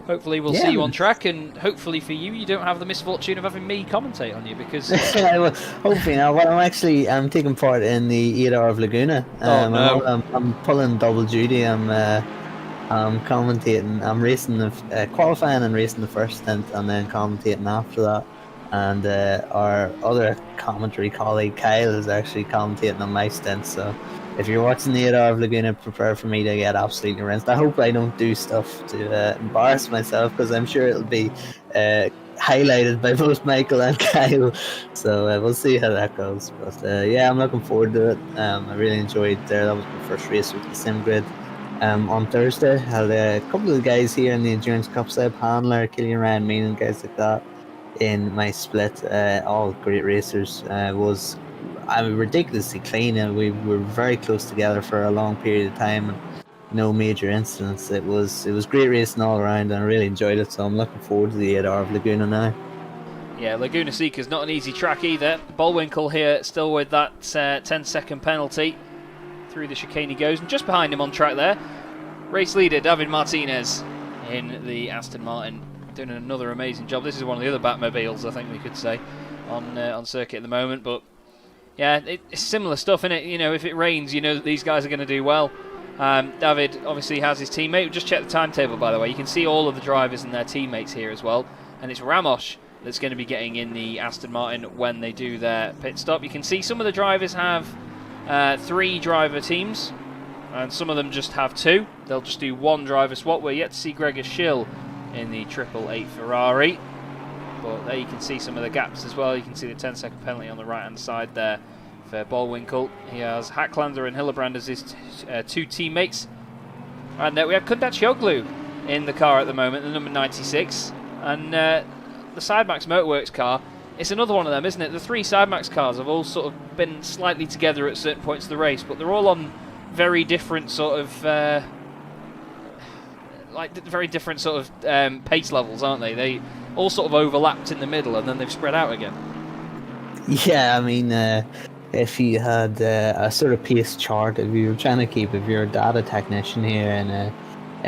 Speaker 2: Hopefully we'll see you on track, and hopefully for you, you don't have the misfortune of having me commentate on you, because...
Speaker 3: Well, hopefully not. Well, I'm taking part in the 8 Hour of Laguna.
Speaker 2: No.
Speaker 3: I'm pulling double duty. I'm commentating. I'm racing the qualifying and racing the first stint, and then commentating after that. And our other commentary colleague Kyle is actually commentating on my stint. So if you're watching the 8 Hour of Laguna, prepare for me to get absolutely rinsed. I hope I don't do stuff to embarrass myself, because I'm sure it'll be highlighted by both Michael and Kyle. So we'll see how that goes. But yeah, I'm looking forward to it. I really enjoyed there. That was my first race with the Sim Grid. On Thursday, had a couple of the guys here in the Endurance Cup, Seb Handler, Killian Ryan Mean, and guys like that in my split. All great racers. Was ridiculously clean, and we were very close together for a long period of time, and no major incidents. It was great racing all around, and I really enjoyed it. So I'm looking forward to the 8 Hour of Laguna now.
Speaker 2: Yeah, Laguna Seca's not an easy track either. Bullwinkle here still with that 10-second penalty. Through the chicane he goes, and just behind him on track there, race leader David Martinez in the Aston Martin, doing another amazing job. This is one of the other Batmobiles, I think we could say, on circuit at the moment. But yeah, it's similar stuff, isn't it? You know, if it rains, you know that these guys are going to do well. David obviously has his teammate. Just check the timetable, by the way. You can see all of the drivers and their teammates here as well. And it's Ramos that's going to be getting in the Aston Martin when they do their pit stop. You can see some of the drivers have 3 driver teams, and some of them just have 2. They'll just do 1 driver swap. We're yet to see Gregor Schill in the 888 Ferrari, but there you can see some of the gaps as well. You can see the 10-second penalty on the right hand side there for Bullwinkle. He has Hacklander and Hillebrand as his 2 teammates, and we have Kundachioglu in the car at the moment, the number 96, and the Sidemax Motorworks car. It's another one of them, isn't it? The 3 Sidemax cars have all sort of been slightly together at certain points of the race, but they're all on very different sort of pace levels, aren't they? They all sort of overlapped in the middle, and then they've spread out again.
Speaker 3: Yeah, I mean, if you had a sort of pace chart, if you were trying to keep, if you're a data technician here in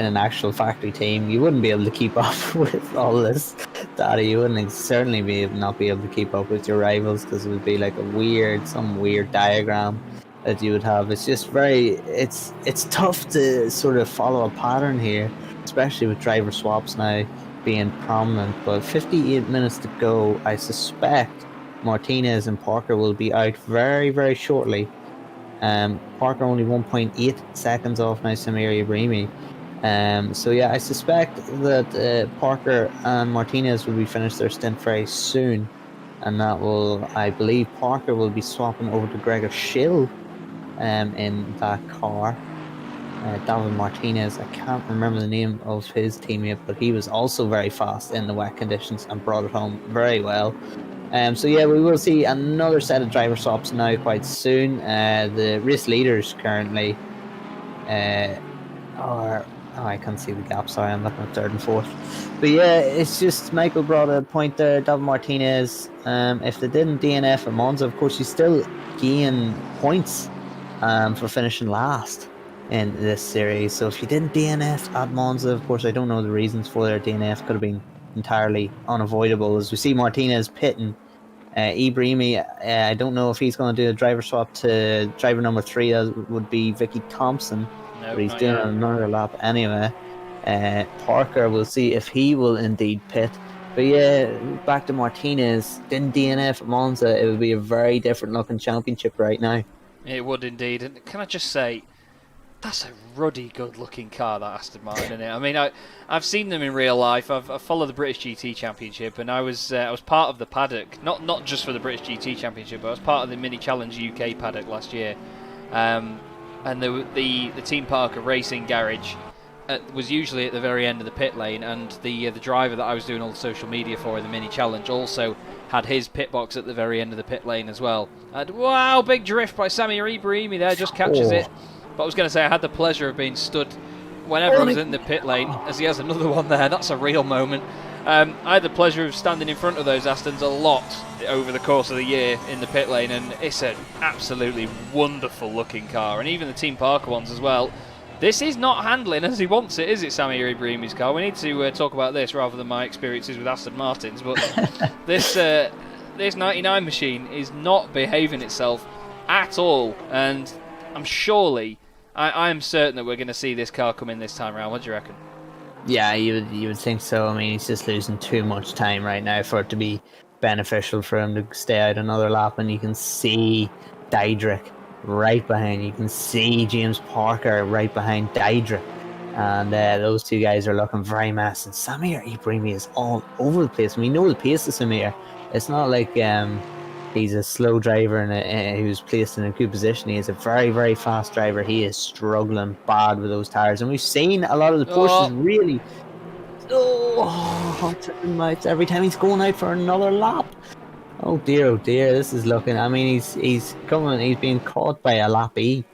Speaker 3: an actual factory team, you wouldn't be able to keep up with all this data. You wouldn't certainly not be able to keep up with your rivals, because it would be like some weird diagram that you would have. It's just it's tough to sort of follow a pattern here, especially with driver swaps now being prominent. But 58 minutes to go. I suspect Martinez and Parker will be out very, very shortly. Parker only 1.8 seconds off now Samir Ibrahimi. So yeah, I suspect that Parker and Martinez will be finished their stint very soon, and that I believe Parker will be swapping over to Gregor Schill in that car. David Martinez, I can't remember the name of his teammate, but he was also very fast in the wet conditions and brought it home very well. So yeah, we will see another set of driver swaps now quite soon. The race leaders currently are... Oh, I can't see the gap, sorry, I'm looking at 3rd and 4th. But yeah, it's just, Michael brought a point there, David Martinez. If they didn't DNF at Monza, of course, you still gain points for finishing last in this series. So if you didn't DNF at Monza, of course, I don't know the reasons for their DNF, could have been entirely unavoidable. As we see Martinez pitting, Ibrahimi, I don't know if he's going to do a driver swap to driver number 3, that would be Vicky Thompson. But he's doing another lap anyway. Parker, we'll see if he will indeed pit. But yeah, back to Martinez. Didn't DNF at Monza, it would be a very different looking championship right now.
Speaker 2: It would indeed. And can I just say, that's a ruddy good looking car, that Aston Martin, isn't it? I mean, I've seen them in real life. I've followed the British GT Championship, and I was part of the paddock, not just for the British GT Championship, but I was part of the Mini Challenge UK paddock last year. And the Team Parker Racing garage was usually at the very end of the pit lane, and the driver that I was doing all the social media for in the Mini Challenge also had his pit box at the very end of the pit lane as well. And wow, big drift by Samir Ibrahimi there, just catches it. But I was going to say, I had the pleasure of being stood whenever I was in the pit lane, as he has another one there. That's a real moment. I had the pleasure of standing in front of those Astons a lot over the course of the year in the pit lane, and it's an absolutely wonderful looking car. And even the Team Parker ones as well. This is not handling as he wants it, is it, Samir Ibrahimi's car? We need to talk about this rather than my experiences with Aston Martins. But this 99 machine is not behaving itself at all, and I'm certain that we're going to see this car come in this time around. What do you reckon?
Speaker 3: Yeah, you would think so. I mean, he's just losing too much time right now for it to be beneficial for him to stay out another lap, and you can see Diedrich right behind. You can see James Parker right behind Diedrich, and those two guys are looking very messy. And Samir Ibrahimi is all over the place. We know the pace of Samir. It's not like he's a slow driver and who's placed in a good position. He is a very, very fast driver. He is struggling bad with those tires, and we've seen a lot of the Porsches really every time he's going out for another lap. Oh dear, this is looking. I mean, he's being caught by a lap E.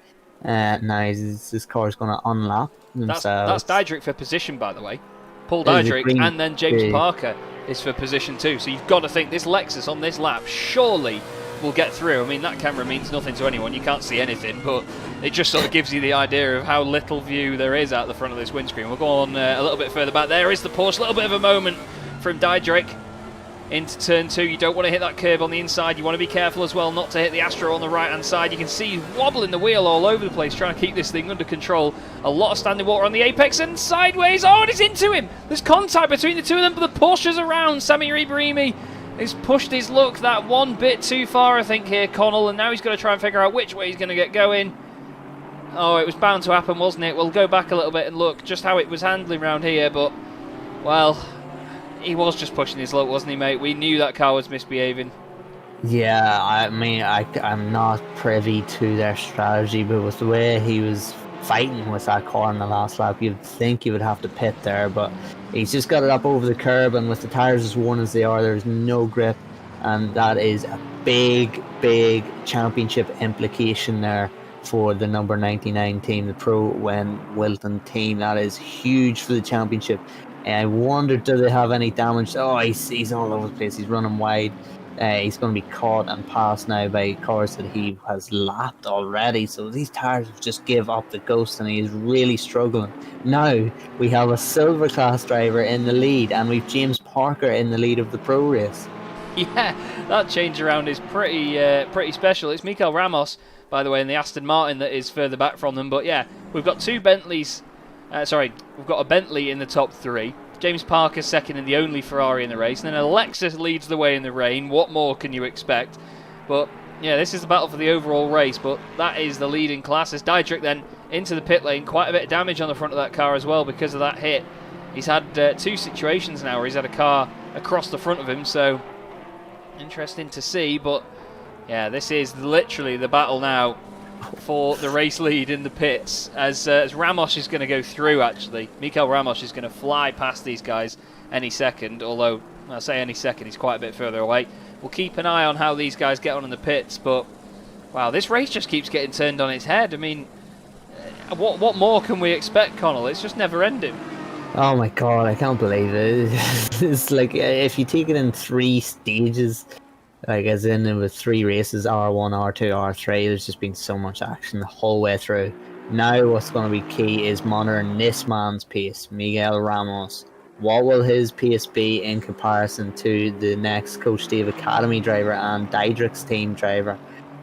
Speaker 3: Now his car's going to unlap themselves.
Speaker 2: That's Diedrich for position, by the way. Paul Diedrich and then James Parker is for position 2. So you've got to think this Lexus on this lap surely will get through. I mean, that camera means nothing to anyone. You can't see anything, but it just sort of gives you the idea of how little view there is out the front of this windscreen. We'll go on a little bit further back. There is the Porsche. A little bit of a moment from Diedrich into turn 2. You don't want to hit that curb on the inside. You want to be careful as well not to hit the Astro on the right hand side. You can see he's wobbling the wheel all over the place trying to keep this thing under control. A lot of standing water on the apex and sideways. Oh, and it's into him. There's contact between the two of them, but the Porsche's around. Samir Ibrahimi has pushed his luck that one bit too far, I think, here, Connall, and now he's got to try and figure out which way he's going to get going. Oh, it was bound to happen, wasn't it? We'll go back a little bit and look just how it was handling around here, but, well, he was just pushing his luck, wasn't he, mate? We knew that car was misbehaving.
Speaker 3: Yeah, I mean, I'm not privy to their strategy, but with the way he was fighting with that car in the last lap, you'd think he would have to pit there, but he's just got it up over the curb, and with the tyres as worn as they are, there's no grip, and that is a big championship implication there for the number 99 team, the Pro Wilton team. That is huge for the championship. And I wonder, do they have any damage? Oh, he's all over the place. He's running wide. He's going to be caught and passed now by cars that he has lapped already. So these tires just give up the ghost, and he is really struggling. Now we have a silver class driver in the lead, and we've James Parker in the lead of the Pro race.
Speaker 2: Yeah, that change around is pretty special. It's Mikel Ramos, by the way, in the Aston Martin that is further back from them. But yeah, we've got two Bentleys. We've got a Bentley in the top 3. James Parker second in the only Ferrari in the race. And then a Lexus leads the way in the rain. What more can you expect? But yeah, this is the battle for the overall race. But that is the leading class. As Diedrich then into the pit lane. Quite a bit of damage on the front of that car as well because of that hit. He's had 2 situations now where he's had a car across the front of him. So interesting to see. But yeah, this is literally the battle now for the race lead in the pits, as Ramos is going to go through. Actually, Mikel Ramos is going to fly past these guys any second, although I say any second, he's quite a bit further away. We'll keep an eye on how these guys get on in the pits, but wow, this race just keeps getting turned on its head. I mean, what more can we expect, Connall? It's just never ending.
Speaker 3: Oh my god, I can't believe it. It's like, if you take it in 3 stages, like as in with 3 races, R1, R2, R3, there's just been so much action the whole way through. Now what's going to be key is monitoring this man's pace, Miguel Ramos. What will his pace be in comparison to the next Coach Steve Academy driver and Diedrich's team driver?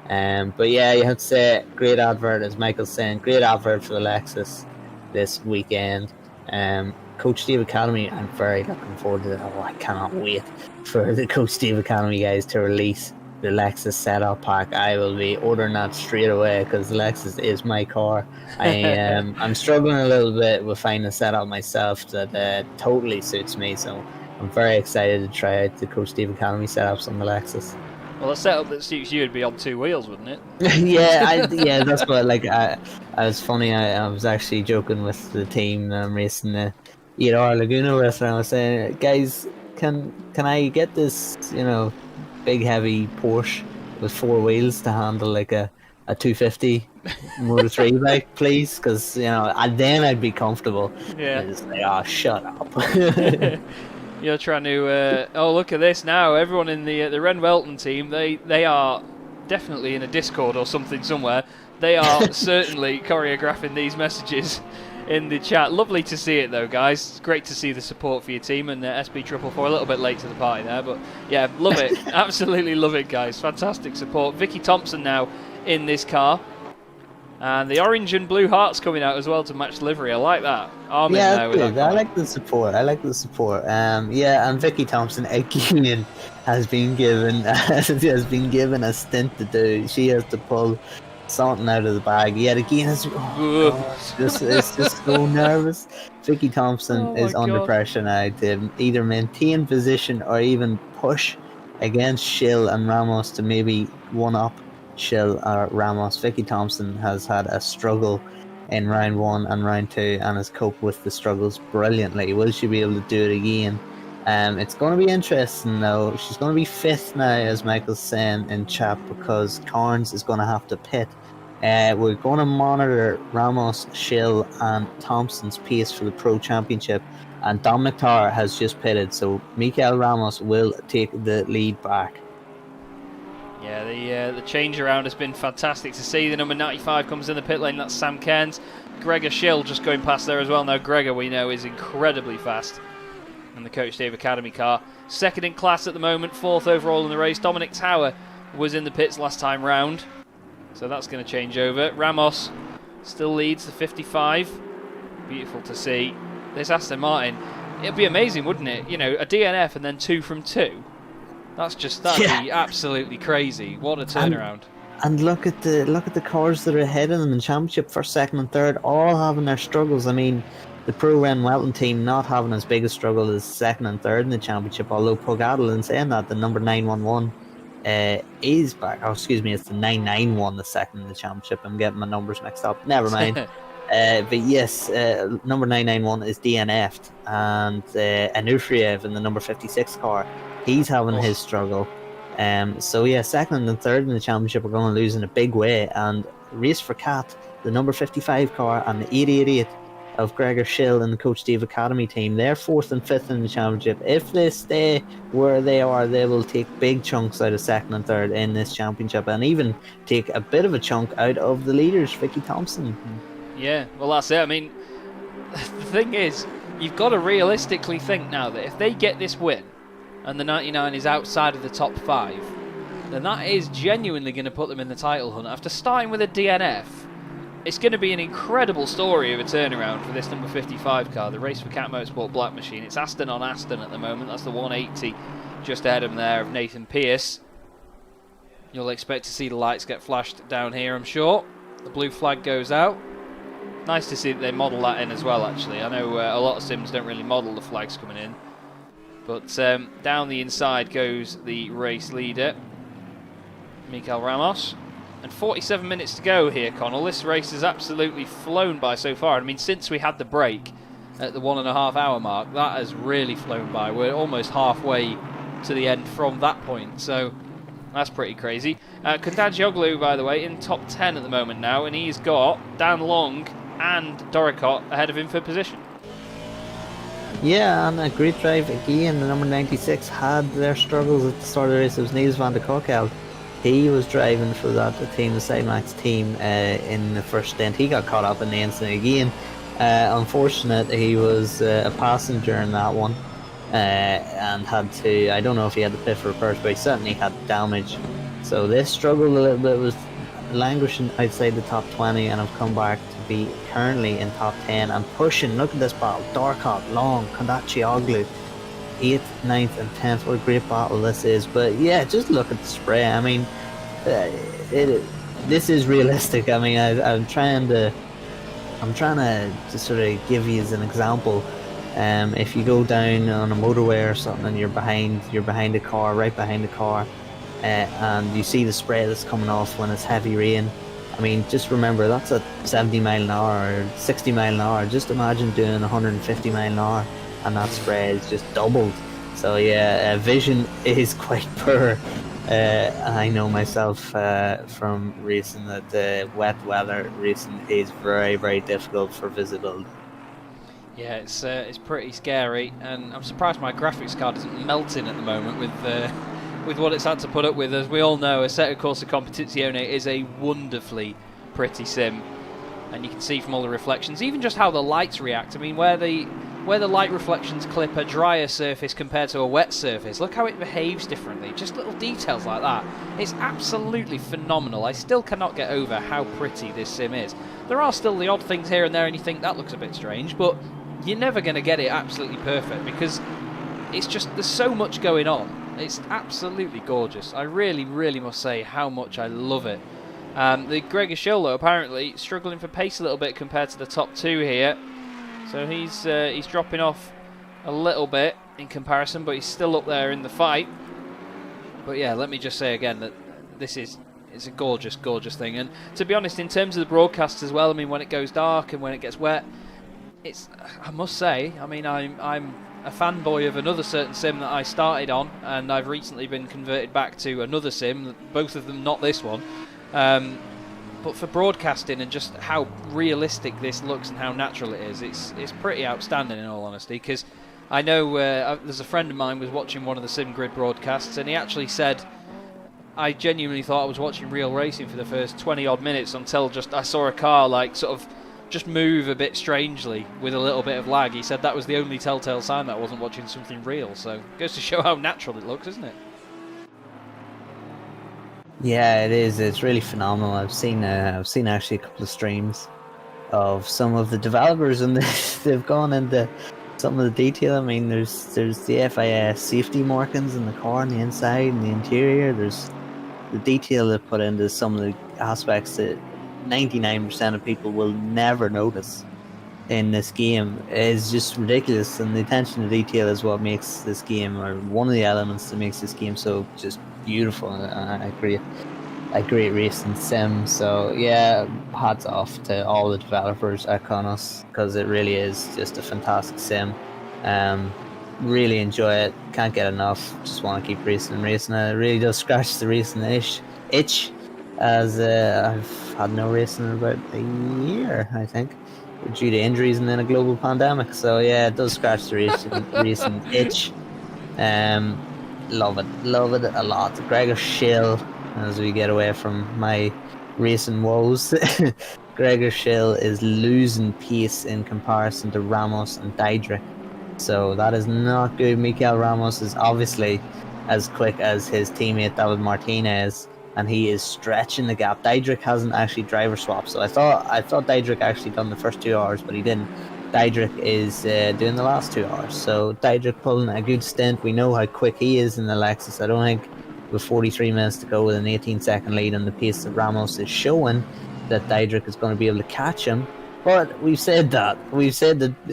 Speaker 3: But yeah, you have to say, great advert, as Michael's saying, great advert for the Lexus this weekend. Coach Steve Academy, I'm very looking forward to that. Oh, I cannot wait for the Coach Steve Academy guys to release the Lexus setup pack. I will be ordering that straight away because the Lexus is my car. I'm struggling a little bit with finding a setup myself that totally suits me, so I'm very excited to try out the Coach Steve Academy setups on the Lexus.
Speaker 2: Well, a setup that suits you would be on 2 wheels, wouldn't it?
Speaker 3: yeah, that's what. Like, I was funny. I was actually joking with the team that I'm racing the ER Laguna with, and I was saying, guys, can I get this, big heavy Porsche with 4 wheels to handle like a 250 Moto 3 bike, please? Because then I'd be comfortable.
Speaker 2: Yeah.
Speaker 3: And just like, oh, shut up.
Speaker 2: You're trying to. Oh, look at this now! Everyone in the Ren Welton team, they are definitely in a Discord or something somewhere. They are certainly choreographing these messages in the chat. Lovely to see it though, guys. It's great to see the support for your team, and SB444 a little bit late to the party there, but yeah, love it. Absolutely love it, guys. Fantastic support. Vicky Thompson now in this car, and the orange and blue hearts coming out as well to match livery. I like that. Arm in there with that.
Speaker 3: I like the support. Yeah, and Vicky Thompson again has been given a stint to do. She has to pull something out of the bag yet again. It's just so nervous. Vicky Thompson is under pressure now to either maintain position or even push against Schill and Ramos to maybe one up Schill or Ramos. Vicky Thompson has had a struggle in round 1 and round 2 and has coped with the struggles brilliantly. Will she be able to do it again? It's going to be interesting though. She's going to be 5th now, as Michael's saying in chat, because Carnes is going to have to pit. We're going to monitor Ramos, Schill and Thompson's pace for the Pro Championship, and Dominic Tarr has just pitted, so Mikael Ramos will take the lead back.
Speaker 2: Yeah, the change around has been fantastic to see. The number 95 comes in the pit lane. That's Sam Cairns. Gregor Schill just going past there as well. Now Gregor, we know, is incredibly fast in the Coach Dave Academy car. 2nd in class at the moment, 4th overall in the race. Dominic Tower was in the pits last time round, so that's going to change over. Ramos still leads the 55. Beautiful to see. This Aston Martin, it'd be amazing, wouldn't it? You know, a DNF and then 2 from 2. That'd be absolutely crazy. What a turnaround.
Speaker 3: And look at the cars that are ahead of them in Championship for 2nd and 3rd, all having their struggles. I mean, the Pro Ren Welton team not having as big a struggle as 2nd and 3rd in the Championship, although Pogadal, in saying that, the number 911 is back. Oh, excuse me, it's the 991, the 2nd in the Championship. I'm getting my numbers mixed up. Never mind. But yes, number 991 is DNF'd, and Anufriev in the number 56 car, he's having his struggle. So yeah, 2nd and 3rd in the Championship are going to lose in a big way, and Race for Cat, the number 55 car, and the 888 of Gregor Schill and the Coach Steve Academy team, they're 4th and 5th in the Championship. If they stay where they are, they will take big chunks out of 2nd and 3rd in this Championship, and even take a bit of a chunk out of the leaders, Vicky Thompson.
Speaker 2: Yeah, well that's it. I mean, the thing is, you've got to realistically think now that if they get this win and the 99 is outside of the top 5, then that is genuinely going to put them in the title hunt. After starting with a DNF, it's going to be an incredible story of a turnaround for this number 55 car, the Race for Cat Motorsport Black Machine. It's Aston on Aston at the moment. That's the 180 just ahead of him there of Nathan Pearce. You'll expect to see the lights get flashed down here, I'm sure. The blue flag goes out. Nice to see that they model that in as well, actually. I know a lot of sims don't really model the flags coming in. But down the inside goes the race leader, Mikael Ramos. And 47 minutes to go here, Connall. This race has absolutely flown by so far. I mean, since we had the break at the 1.5 hour mark, that has really flown by. We're almost halfway to the end from that point, so that's pretty crazy. Kundagioglu, by the way, in top 10 at the moment now, and he's got Dan Long and Draycott ahead of him for position.
Speaker 3: Yeah, and a great drive again. The number 96 had their struggles at the start of the race. It was Niels van der Kokkel. He was driving for that team, the Sidemax team, in the first stint. He got caught up in the incident again. Unfortunate, he was a passenger in that one, and had to, I don't know if he had to pit for repairs, but he certainly had damage. So they struggled a little bit with languishing outside the top 20, and have come back to be currently in top 10 and pushing. Look at this battle. Draycott, Long, Kundagioglu, 8th, 9th and 10th. What a great battle this is. But yeah, just look at the spray. I mean, this is realistic. I mean, I'm trying to sort of give you as an example. If you go down on a motorway or something and you're behind a car, right behind a car, and you see the spray that's coming off when it's heavy rain. I mean, just remember, that's at 70 mile an hour or 60 mile an hour. Just imagine doing 150 mile an hour and that spray is just doubled. So yeah, vision is quite poor. I know myself from racing that wet weather racing is very, very difficult for visibility.
Speaker 2: Yeah, it's pretty scary, and I'm surprised my graphics card isn't melting at the moment with with what it's had to put up with. As we all know, Assetto Corsa Competizione is a wonderfully pretty sim, and you can see from all the reflections, even just how the lights react. I mean, where the light reflections clip a drier surface compared to a wet surface, look how it behaves differently. Just little details like that. It's absolutely phenomenal. I still cannot get over how pretty this sim is. There are still the odd things here and there, and you think that looks a bit strange, but you're never going to get it absolutely perfect because it's just, there's so much going on. It's absolutely gorgeous. I really, really must say how much I love it. The Gregor Schill, though, apparently struggling for pace a little bit compared to the top two here. So he's dropping off a little bit in comparison, but he's still up there in the fight. But yeah, let me just say again that it's a gorgeous, gorgeous thing. And to be honest, in terms of the broadcast as well, I mean, when it goes dark and when it gets wet, I must say, I mean, I'm a fanboy of another certain sim that I started on, and I've recently been converted back to another sim, both of them not this one. But for broadcasting and just how realistic this looks and how natural it is, it's pretty outstanding in all honesty. Because I know there's a friend of mine was watching one of the SimGrid broadcasts, and he actually said, I genuinely thought I was watching real racing for the first 20 odd minutes until just I saw a car like sort of just move a bit strangely with a little bit of lag. He said that was the only telltale sign that I wasn't watching something real. So it goes to show how natural it looks, isn't it?
Speaker 3: Yeah, it is. It's really phenomenal. I've seen actually a couple of streams of some of the developers, and they've gone into some of the detail. I mean, there's the FIS safety markings in the car on the inside and the interior. There's the detail they put into some of the aspects that 99% of people will never notice in this game. Is just ridiculous, and the attention to detail is what makes this game, or one of the elements that makes this game so just beautiful. A great racing sim. So yeah, hats off to all the developers at Connall, because it really is just a fantastic sim. Really enjoy it, can't get enough, just want to keep racing and racing. It really does scratch the racing itch, as I've had no racing in about a year, I think, due to injuries and then a global pandemic. So yeah, it does scratch the racing itch. Love it a lot. Gregor Schill, as we get away from my racing woes, Gregor Schill is losing pace in comparison to Ramos and Diedrich. So that is not good. Mikel Ramos is obviously as quick as his teammate David Martinez, and he is stretching the gap. Diedrich hasn't actually driver swapped, so I thought Diedrich actually done the first 2 hours, but he didn't. Diedrich is doing the last 2 hours, so Diedrich pulling a good stint. We know how quick he is in the Lexus. I don't think with 43 minutes to go with an 18-second lead on the pace that Ramos is showing, that Diedrich is going to be able to catch him. But we've said that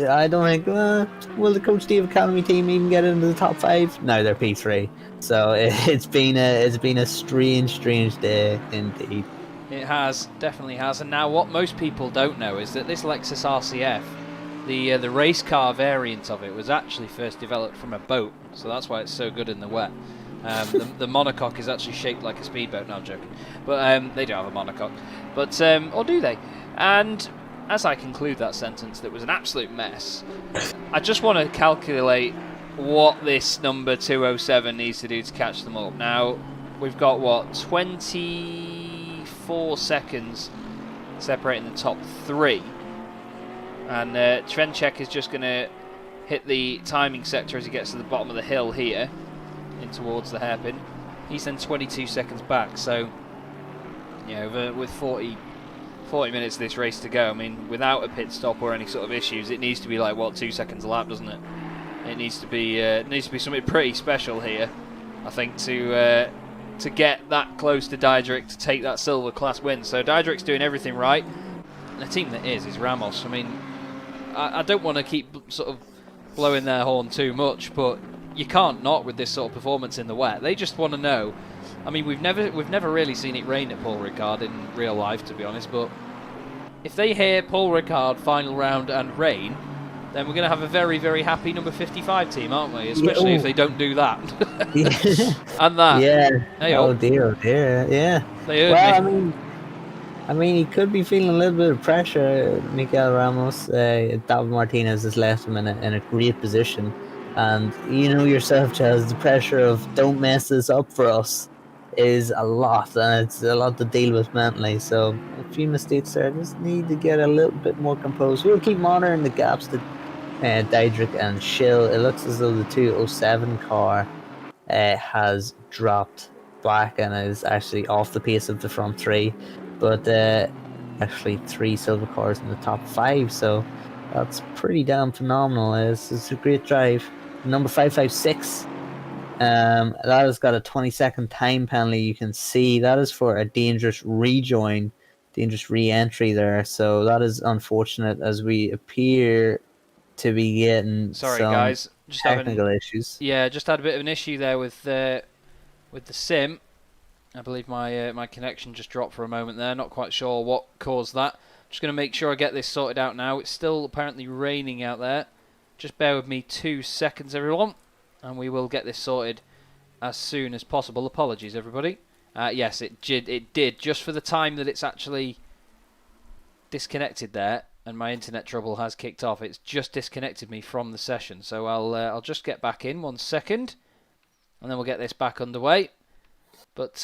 Speaker 3: I don't think will the Coach Steve Academy team even get into the top 5? No, they're P3. So it's been a strange day indeed.
Speaker 2: It has, definitely has. And now what most people don't know is that this Lexus RCF, the race car variant of it, was actually first developed from a boat, so that's why it's so good in the wet. The monocoque is actually shaped like a speedboat. No, I'm joking. But they do have a monocoque. But or do they? And as I conclude that sentence that was an absolute mess, I just want to calculate what this number 207 needs to do to catch them up. Now, we've got, what, 24 seconds separating the top 3. And Trencek is just going to hit the timing sector as he gets to the bottom of the hill here, in towards the hairpin. He's then 22 seconds back, so yeah, with 40 minutes of this race to go, I mean, without a pit stop or any sort of issues, it needs to be like, what, 2 seconds a lap, doesn't it? It needs to be something pretty special here, I think, to get that close to Diedrich to take that silver class win. So Diedrich's doing everything right. The team that is Ramos. I mean, I don't want to keep sort of blowing their horn too much, but you can't not with this sort of performance in the wet. They just want to know. I mean, we've never really seen it rain at Paul Ricard in real life, to be honest. But if they hear Paul Ricard final round and rain, then we're going to have a very, very happy number 55 team, aren't we? Especially if they don't do that. And that.
Speaker 3: Yeah.
Speaker 2: Hey,
Speaker 3: oh dear, yeah.
Speaker 2: They
Speaker 3: heard me. I mean, he could be feeling a little bit of pressure, Mikel Ramos. David Martinez has left him in a great position. And you know yourself, Chaz, the pressure of don't mess this up for us is a lot, and it's a lot to deal with mentally. So a few mistakes there. Just need to get a little bit more composed. We'll keep monitoring the gaps to Diedrich and Schill. It looks as though the 207 car has dropped back and is actually off the pace of the front three, but actually 3 silver cars in the top 5, so that's pretty damn phenomenal. It's a great drive. Number 556, that has got a 20-second time penalty. You can see that is for a dangerous rejoin, dangerous re-entry there, so that is unfortunate as we appear to be getting
Speaker 2: Sorry,
Speaker 3: some
Speaker 2: guys. Just
Speaker 3: technical issues.
Speaker 2: Yeah, just had a bit of an issue there with the sim. I believe my connection just dropped for a moment there. Not quite sure what caused that. Just going to make sure I get this sorted out now. It's still apparently raining out there. Just bear with me 2 seconds, everyone, and we will get this sorted as soon as possible. Apologies, everybody. Yes, it did. Just for the time that it's actually disconnected there, and my internet trouble has kicked off. It's just disconnected me from the session. So I'll just get back in 1 second, and then we'll get this back underway. But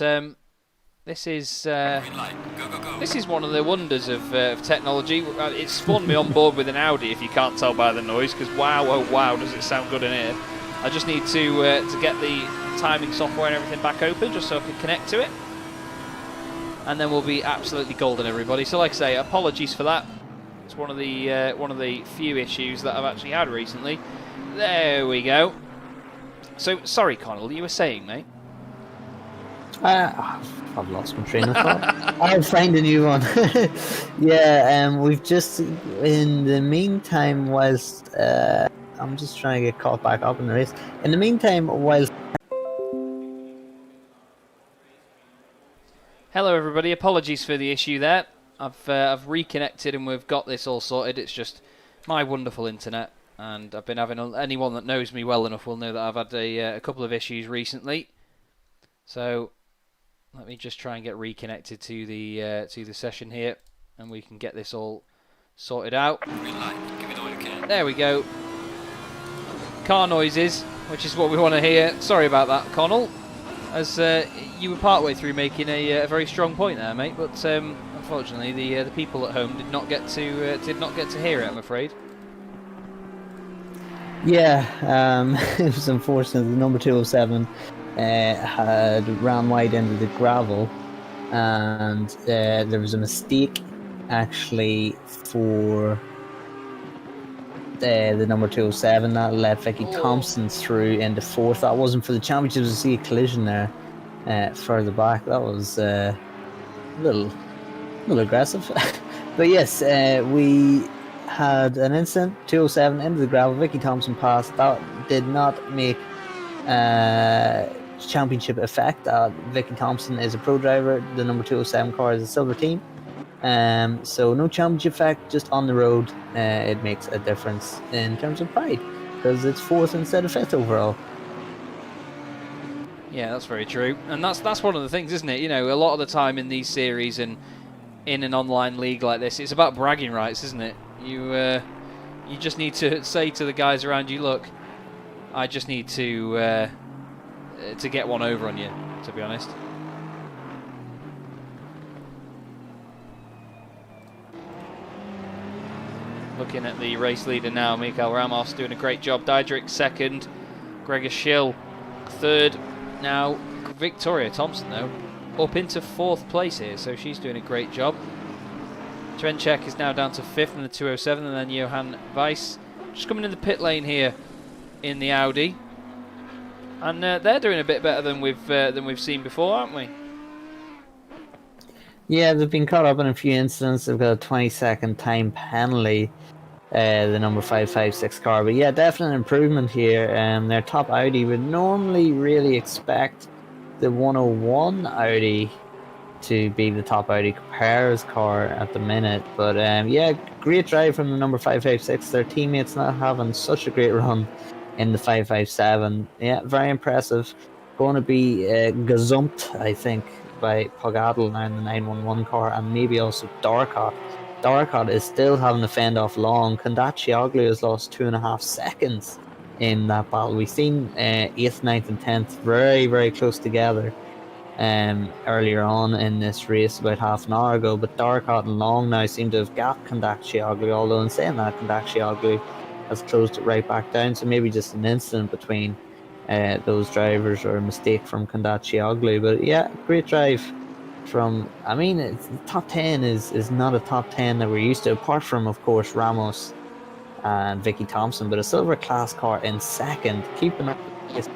Speaker 2: this is one of the wonders of technology. It's spawned me on board with an Audi, if you can't tell by the noise, because wow, oh wow, does it sound good in here. I just need to get the timing software and everything back open, just so I can connect to it. And then we'll be absolutely golden, everybody. So like I say, apologies for that. It's one of the few issues that I've actually had recently. There we go. So, sorry, Connall, you were saying, mate?
Speaker 3: I've lost my train of thought. I'll find a new one. Yeah, we've just, in the meantime, whilst I'm just trying to get caught back up in the race. In the meantime, whilst...
Speaker 2: Hello, everybody. Apologies for the issue there. I've reconnected and we've got this all sorted. It's just my wonderful internet, and I've been having anyone that knows me well enough will know that I've had a couple of issues recently. So let me just try and get reconnected to the session here, and we can get this all sorted out. There we go. Car noises, which is what we want to hear. Sorry about that, Connall, as you were partway through making a very strong point there, mate. But unfortunately, the people at home did not get to hear it, I'm afraid.
Speaker 3: Yeah, it was unfortunate. The number 207 had ran wide into the gravel, and there was a mistake actually for the number 207 that let Vicky Thompson through into 4th. That wasn't for the championship. To see a collision there further back. That was a little aggressive. But yes, we had an incident. 207 into the gravel. Vicky Thompson passed. That did not make championship effect. Vicky Thompson is a pro driver. The number 207 car is a silver team. So no championship effect, just on the road. It makes a difference in terms of pride, because it's 4th instead of 5th overall.
Speaker 2: Yeah, that's very true, and that's one of the things, isn't it? You know, a lot of the time in these series and in an online league like this, it's about bragging rights, isn't it? You just need to say to the guys around you, look, I just need to get one over on you, to be honest. Looking at the race leader now, Mikael Ramos doing a great job. Diedrich 2nd, Gregor Schill 3rd. Now Victoria Thompson though up into 4th place here, so she's doing a great job. Trencek is now down to 5th in the 207, and then Johan Weiss just coming in the pit lane here in the Audi, and they're doing a bit better than we've seen before, aren't we?
Speaker 3: Yeah, they've been caught up in a few incidents. They've got a 20-second time penalty, the number 556 car. But yeah, definite improvement here. Their top Audi would normally really expect the 101 Audi to be the top Audi comparers car at the minute. But yeah, great drive from the number 556. Their teammates not having such a great run in the 557. Yeah, very impressive. Going to be gazumped, I think, by Pogadl now in the 911 car, and maybe also Draycott. Draycott is still having to fend off long. Kondaccioglu has lost 2.5 seconds in that battle. We've seen 8th, 9th, and 10th very, very close together earlier on in this race about half an hour ago, but Draycott and Long now seem to have gapped Kondakjioglu, although in saying that, Kondakjioglu has closed it right back down, so maybe just an incident between those drivers or a mistake from Kondakjioglu. But yeah, great drive from, I mean, the top 10 is not a top 10 that we're used to, apart from, of course, Ramos and Vicky Thompson, but a silver class car in second, keeping up the pace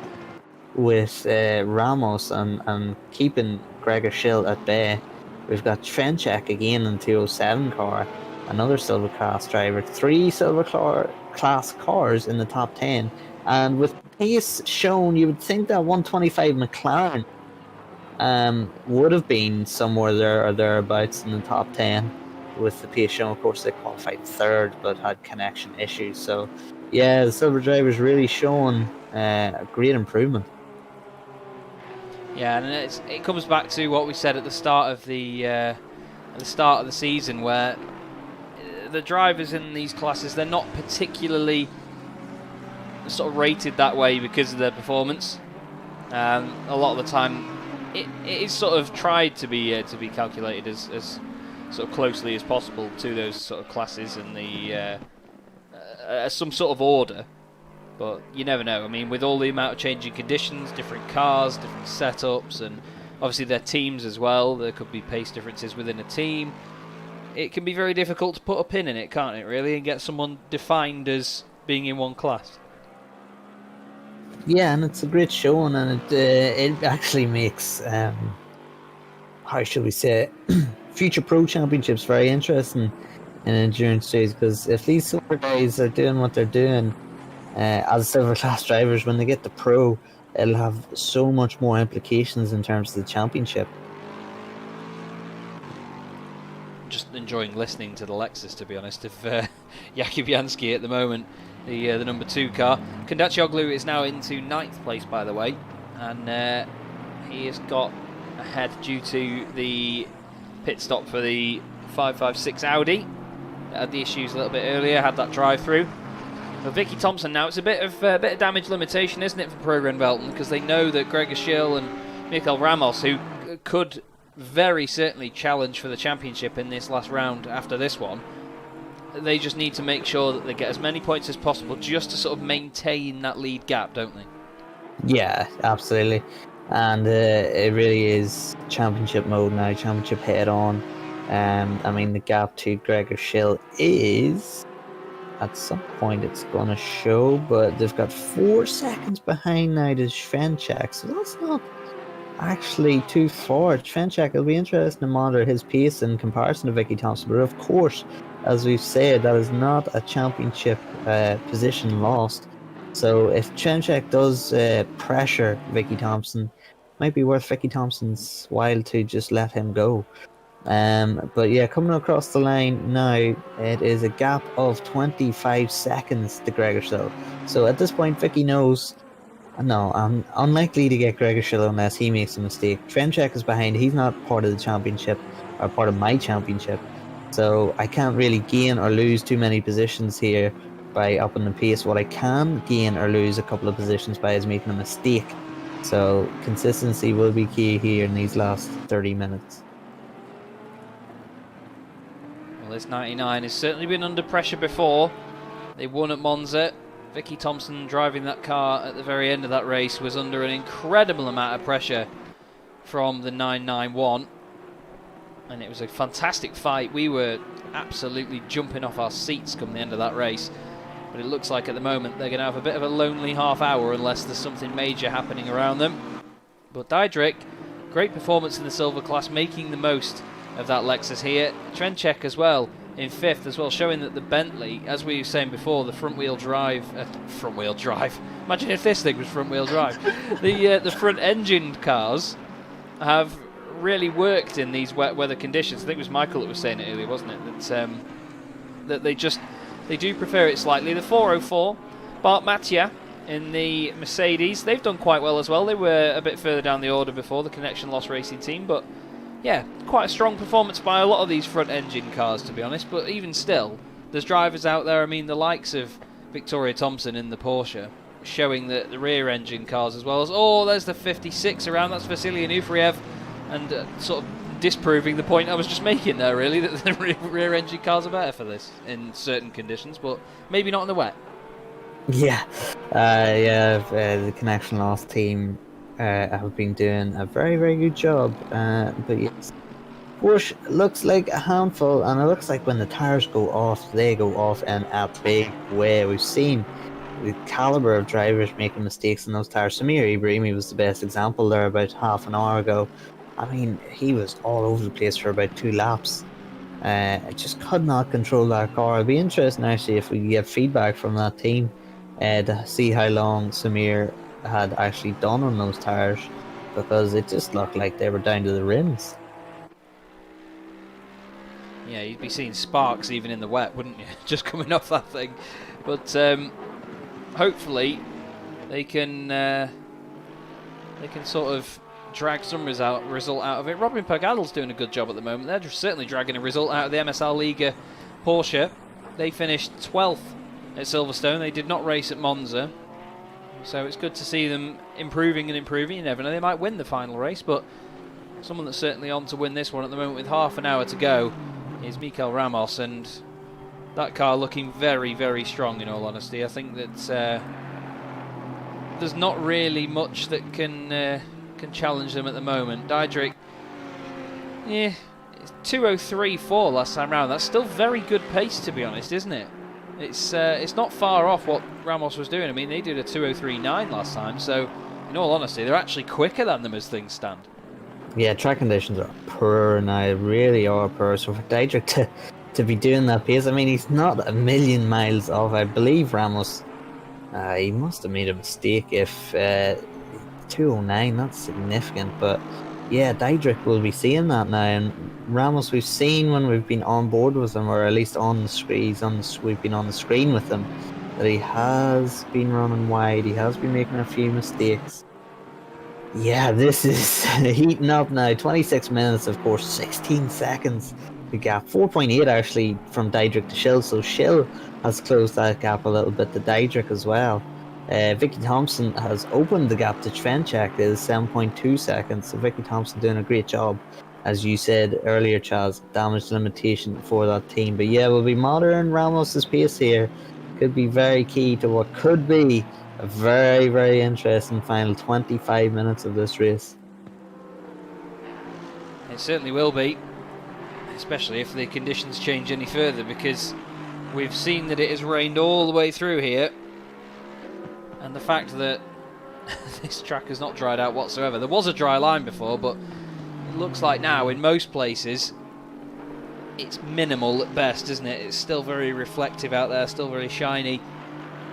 Speaker 3: with Ramos and keeping Gregor Schill at bay. We've got Trencek again in the 207 car, another silver class driver, 3 silver class cars in the top 10, and with pace shown, you would think that 125 McLaren would have been somewhere there or thereabouts in the top 10 with the pace shown. Of course, they qualified third but had connection issues, so yeah, the silver drivers really showing a great improvement.
Speaker 2: Yeah, and it comes back to what we said at the start of the season, where the drivers in these classes, they're not particularly sort of rated that way because of their performance. A lot of the time, it is sort of tried to be calculated as sort of closely as possible to those sort of classes and the some sort of order. But you never know. I mean, with all the amount of changing conditions, different cars, different setups, and obviously their teams as well, there could be pace differences within a team. It can be very difficult to put a pin in it, can't it, really, and get someone defined as being in one class.
Speaker 3: Yeah, and it's a great showing, and it actually makes, how should we say, future pro championships very interesting in endurance days, because if these silver guys are doing what they're doing as silver class drivers, when they get to pro, it'll have so much more implications in terms of the championship.
Speaker 2: Just enjoying listening to the Lexus, to be honest, of Jakub Jansky at the moment, the number 2 car. Kondakjioglu is now into 9th place, by the way, and he has got ahead due to the pit stop for the 556 Audi. Had the issues a little bit earlier, had that drive-through. But Vicky Thompson now, it's a bit of damage limitation, isn't it, for Pro Renvelten, because they know that Gregor Schill and Michael Ramos, who could very certainly challenge for the championship in this last round after this one, they just need to make sure that they get as many points as possible just to sort of maintain that lead gap, don't they?
Speaker 3: Yeah, absolutely. And it really is championship mode now, championship head on. I mean, the gap to Gregor Schill is, at some point it's going to show, but they've got 4 seconds behind now to Trencek, so that's not actually too far. Trencek, it'll be interesting to monitor his pace in comparison to Vicky Thompson, but of course, as we've said, that is not a championship position lost. So if Trencek does pressure Vicky Thompson, it might be worth Vicky Thompson's while to just let him go. But yeah, coming across the line now, it is a gap of 25 seconds to Gregor Schill. So at this point, Vicky knows, no, I'm unlikely to get Gregor Schill unless he makes a mistake. Trencek is behind, he's not part of the championship, or part of my championship. So I can't really gain or lose too many positions here by upping the pace. What I can gain or lose a couple of positions by is making a mistake. So consistency will be key here in these last 30 minutes.
Speaker 2: Well, this 99 has certainly been under pressure before. They won at Monza. Vicky Thompson driving that car at the very end of that race was under an incredible amount of pressure from the 991. And it was a fantastic fight. We were absolutely jumping off our seats come the end of that race. But it looks like at the moment they're going to have a bit of a lonely half hour unless there's something major happening around them. But Diedrich, great performance in the silver class, making the most of that Lexus here. Trencek as well in 5th as well, showing that the Bentley, as we were saying before, the front-wheel drive... Imagine if this thing was front-wheel drive. The front-engined cars have really worked in these wet weather conditions. I think it was Michael that was saying it earlier, wasn't it? That they do prefer it slightly. The 404, Bart Mattia in the Mercedes, they've done quite well as well. They were a bit further down the order before, the Connection Loss Racing team, but yeah, quite a strong performance by a lot of these front engine cars, to be honest. But even still, there's drivers out there, I mean, the likes of Victoria Thompson in the Porsche, showing the rear engine cars as well. As oh, there's the 56 around. That's Vasily Anufriev, and sort of disproving the point I was just making there, really, that the rear engine cars are better for this in certain conditions, but maybe not in the wet.
Speaker 3: Yeah, the connection loss team have been doing a very, very good job. But yes, Porsche looks like a handful, and it looks like when the tires go off, they go off in a big way. We've seen the caliber of drivers making mistakes in those tires. Samir Ibrahimi was the best example there about half an hour ago. I mean, he was all over the place for about 2 laps. Just could not control that car. It'll be interesting actually if we get feedback from that team to see how long Samir had actually done on those tires, because it just looked like they were down to the rims.
Speaker 2: Yeah, you'd be seeing sparks even in the wet, wouldn't you? Just coming off that thing. But hopefully they can sort of drag some result out of it. Robin Pagadel's doing a good job at the moment. They're certainly dragging a result out of the MSR Liga Porsche. They finished 12th at Silverstone. They did not race at Monza. So it's good to see them improving and improving. You never know, they might win the final race, but someone that's certainly on to win this one at the moment with half an hour to go is Mikel Ramos, and that car looking very, very strong in all honesty. I think that there's not really much that can challenge them at the moment. Diedrich, yeah, it's 2:03.4 last time round. That's still very good pace, to be honest, isn't it? It's not far off what Ramos was doing. I mean, they did a 2:03.9 last time, so in all honesty, they're actually quicker than them as things stand.
Speaker 3: Yeah, track conditions are poor now, really are poor. So for Diedrich to be doing that pace, I mean, he's not a million miles off. I believe Ramos, he must have made a mistake if 2:09, that's significant. But yeah, Diedrich will be seeing that now, and Ramos we've seen when we've been on board with him, or at least on the screen, we've been on the screen with him, that he has been running wide, he has been making a few mistakes. Yeah, this is heating up now. 26 minutes, of course, 16 seconds the gap. 4.8 actually from Diedrich to Schill, so Schill has closed that gap a little bit to Diedrich as well. Vicky Thompson has opened the gap to Trentchak. It is 7.2 seconds, so Vicky Thompson doing a great job, as you said earlier, Chaz. Damage limitation for that team. But yeah, we'll be monitoring Ramos's pace here. Could be very key to what could be a very, very interesting final 25 minutes of this race.
Speaker 2: It certainly will be, especially if the conditions change any further, because we've seen that it has rained all the way through here, and the fact that this track has not dried out whatsoever. There was a dry line before, but it looks like now in most places it's minimal at best, isn't it? It's still very reflective out there, still very shiny.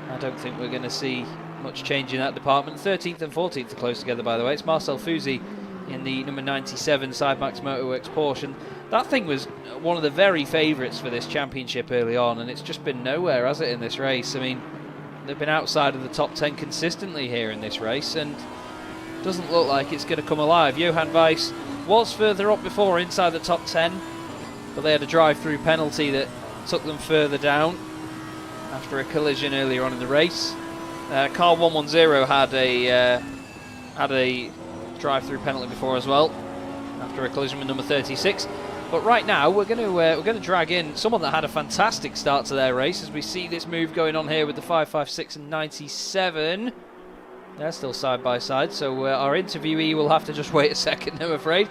Speaker 2: I don't think we're going to see much change in that department. 13th and 14th are close together, by the way. It's Marcel Fusi in the number 97 Sidemax Motorworks Porsche. And that thing was one of the very favourites for this championship early on, and it's just been nowhere, has it, in this race? I mean, they've been outside of the top 10 consistently here in this race, and it doesn't look like it's going to come alive. Johan Weiss was further up before, inside the top 10, but they had a drive-through penalty that took them further down after a collision earlier on in the race. Car 110 had a drive-through penalty before as well, after a collision with number 36. But right now we're going to drag in someone that had a fantastic start to their race, as we see this move going on here with the 556 and 97. They're still side by side, so our interviewee will have to just wait a second, I'm afraid.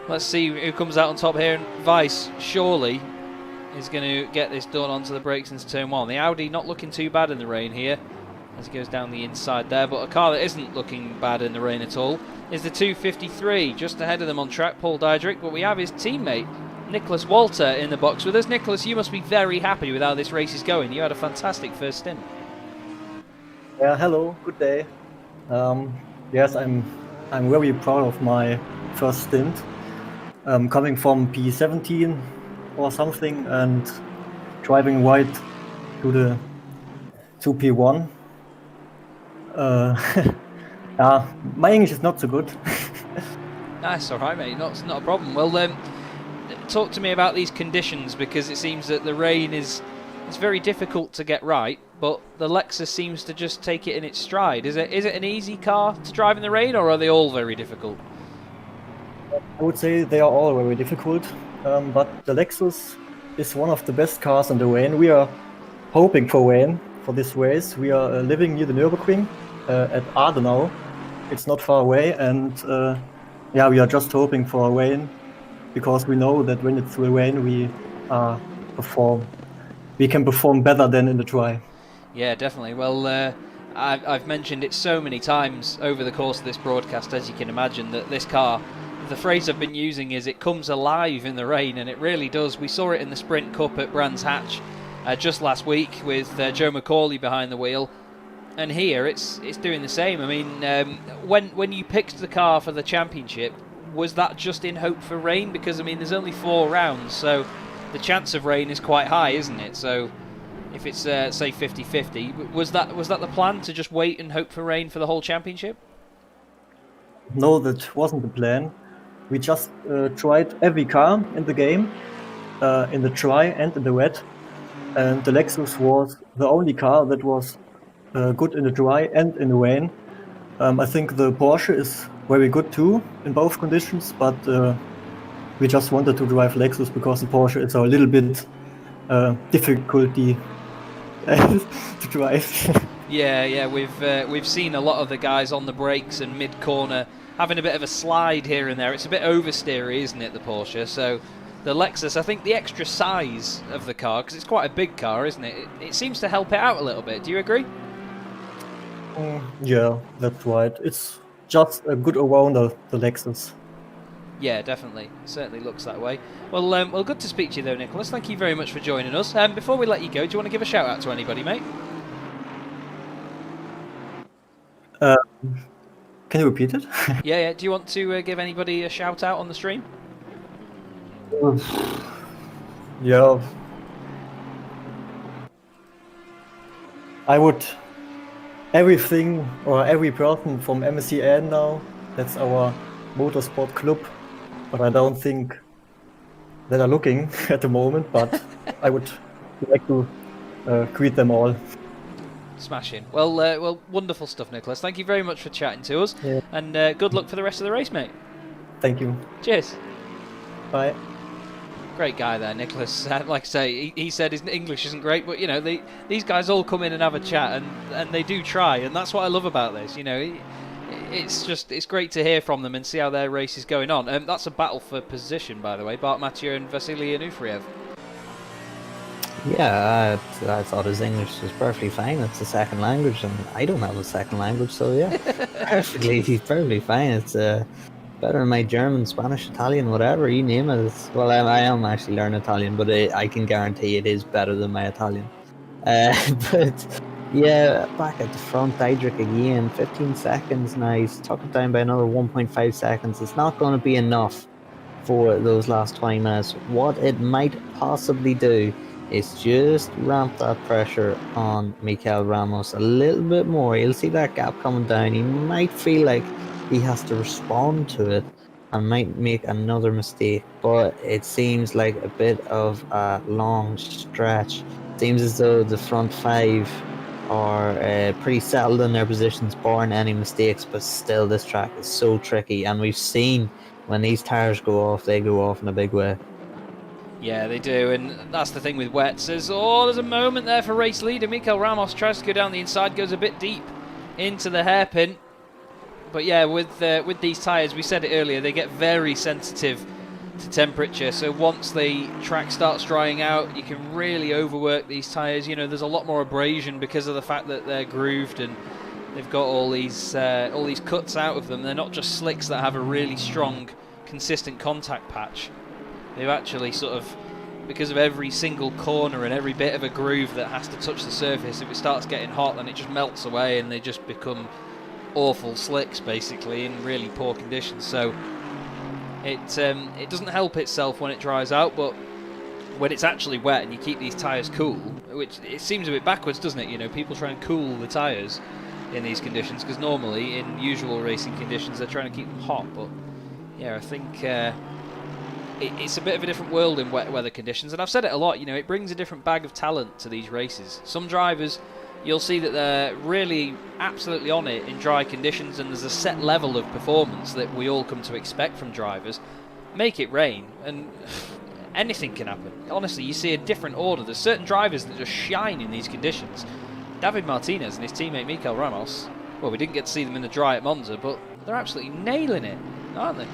Speaker 2: Let's see who comes out on top here. And Weiss surely is going to get this done onto the brakes into turn 1. The Audi not looking too bad in the rain here as he goes down the inside there, but a car that isn't looking bad in the rain at all is the 253, just ahead of them on track, Paul Diedrich. But we have his teammate Nicholas Walter in the box with us. Nicholas, you must be very happy with how this race is going. You had a fantastic first stint.
Speaker 6: Yeah, hello, good day. Yes, I'm very proud of my first stint. Coming from P17 or something and driving right to P1. Yeah, my English is not so good.
Speaker 2: That's all right, mate. Not a problem. Well, talk to me about these conditions, because it seems that the rain is very difficult to get right. but the Lexus seems to just take it in its stride. Is it an easy car to drive in the rain, or are they all very difficult?
Speaker 6: I would say they are all very difficult, but the Lexus is one of the best cars in the rain. We are hoping for rain for this race. We are living near the Nurburgring at Adenau. It's not far away, and yeah, we are just hoping for rain because we know that when it will rain, we can perform better than in the dry.
Speaker 2: Yeah, definitely. Well, I've mentioned it so many times over the course of this broadcast, as you can imagine, that this car, the phrase I've been using is it comes alive in the rain, and it really does. We saw it in the Sprint Cup at Brands Hatch just last week with Joe McCauley behind the wheel, and here it's doing the same. I mean, when you picked the car for the championship, was that just in hope for rain? Because I mean, there's only 4 rounds, so the chance of rain is quite high, isn't it? So if it's say 50-50, was that the plan, to just wait and hope for rain for the whole championship?
Speaker 6: No, that wasn't the plan. We just tried every car in the game, in the dry and in the wet, and the Lexus was the only car that was good in the dry and in the rain. I think the Porsche is very good too in both conditions, but we just wanted to drive Lexus because the Porsche is a little bit difficulty to drive.
Speaker 2: Yeah, we've seen a lot of the guys on the brakes and mid corner having a bit of a slide here and there. It's a bit oversteery, isn't it, the Porsche? So the Lexus, I think the extra size of the car, because it's quite a big car, isn't it? It seems to help it out a little bit. Do you agree?
Speaker 6: Yeah, that's right. It's just a good all-rounder, the Lexus.
Speaker 2: Yeah, definitely. Certainly looks that way. Well, good to speak to you though, Nicholas. Thank you very much for joining us. Before we let you go, do you want to give a shout out to anybody, mate?
Speaker 6: Can you repeat it?
Speaker 2: Yeah. Do you want to give anybody a shout out on the stream?
Speaker 6: Yeah. I would every person from MSCN now, that's our motorsport club, but I don't think that are looking at the moment, but I would like to greet them all.
Speaker 2: Smashing. Well, wonderful stuff, Nicholas. Thank you very much for chatting to us, and good luck for the rest of the race, mate.
Speaker 6: Thank you.
Speaker 2: Cheers.
Speaker 6: Bye.
Speaker 2: Great guy there, Nicholas. Like I say, he said his English isn't great, but you know, these guys all come in and have a chat, and they do try, and that's what I love about this. You know, it's great to hear from them and see how their race is going on. That's a battle for position, by the way. Bart Mathieu and Vasily Onufriev.
Speaker 3: Yeah, I thought his English was perfectly fine. It's a second language, and I don't have a second language, so yeah, perfectly fine. It's better than my German, Spanish, Italian, whatever, you name it. Well, I am actually learning Italian, but I can guarantee it is better than my Italian. But yeah, back at the front, Diedrich again, 15 seconds now. He's took it down by another 1.5 seconds. It's not going to be enough for those last 20 minutes. What it might possibly do is just ramp that pressure on Mikel Ramos a little bit more. You'll see that gap coming down. He might feel like he has to respond to it and might make another mistake, but it seems like a bit of a long stretch. Seems as though the front 5 are pretty settled in their positions, barring any mistakes, but still this track is so tricky, and we've seen when these tires go off, they go off in a big way.
Speaker 2: Yeah, they do, and that's the thing with wets. There's a moment there for race leader. Mikel Ramos tries to go down the inside, goes a bit deep into the hairpin. But yeah, with these tyres, we said it earlier, they get very sensitive to temperature. So once the track starts drying out, you can really overwork these tyres. You know, there's a lot more abrasion because of the fact that they're grooved and they've got all these cuts out of them. They're not just slicks that have a really strong, consistent contact patch. They've actually sort of, because of every single corner and every bit of a groove that has to touch the surface, if it starts getting hot, then it just melts away and they just become awful slicks, basically, in really poor conditions. So it doesn't help itself when it dries out, but when it's actually wet and you keep these tyres cool, which it seems a bit backwards, doesn't it? You know, people try and cool the tyres in these conditions, because normally in usual racing conditions they're trying to keep them hot. But yeah, I think it's a bit of a different world in wet weather conditions, and I've said it a lot, you know, it brings a different bag of talent to these races. Some drivers you'll see that they're really absolutely on it in dry conditions, and there's a set level of performance that we all come to expect from drivers. Make it rain, and anything can happen. Honestly, you see a different order. There's certain drivers that just shine in these conditions. David Martinez and his teammate Mikel Ramos, well, we didn't get to see them in the dry at Monza, but they're absolutely nailing it, aren't they?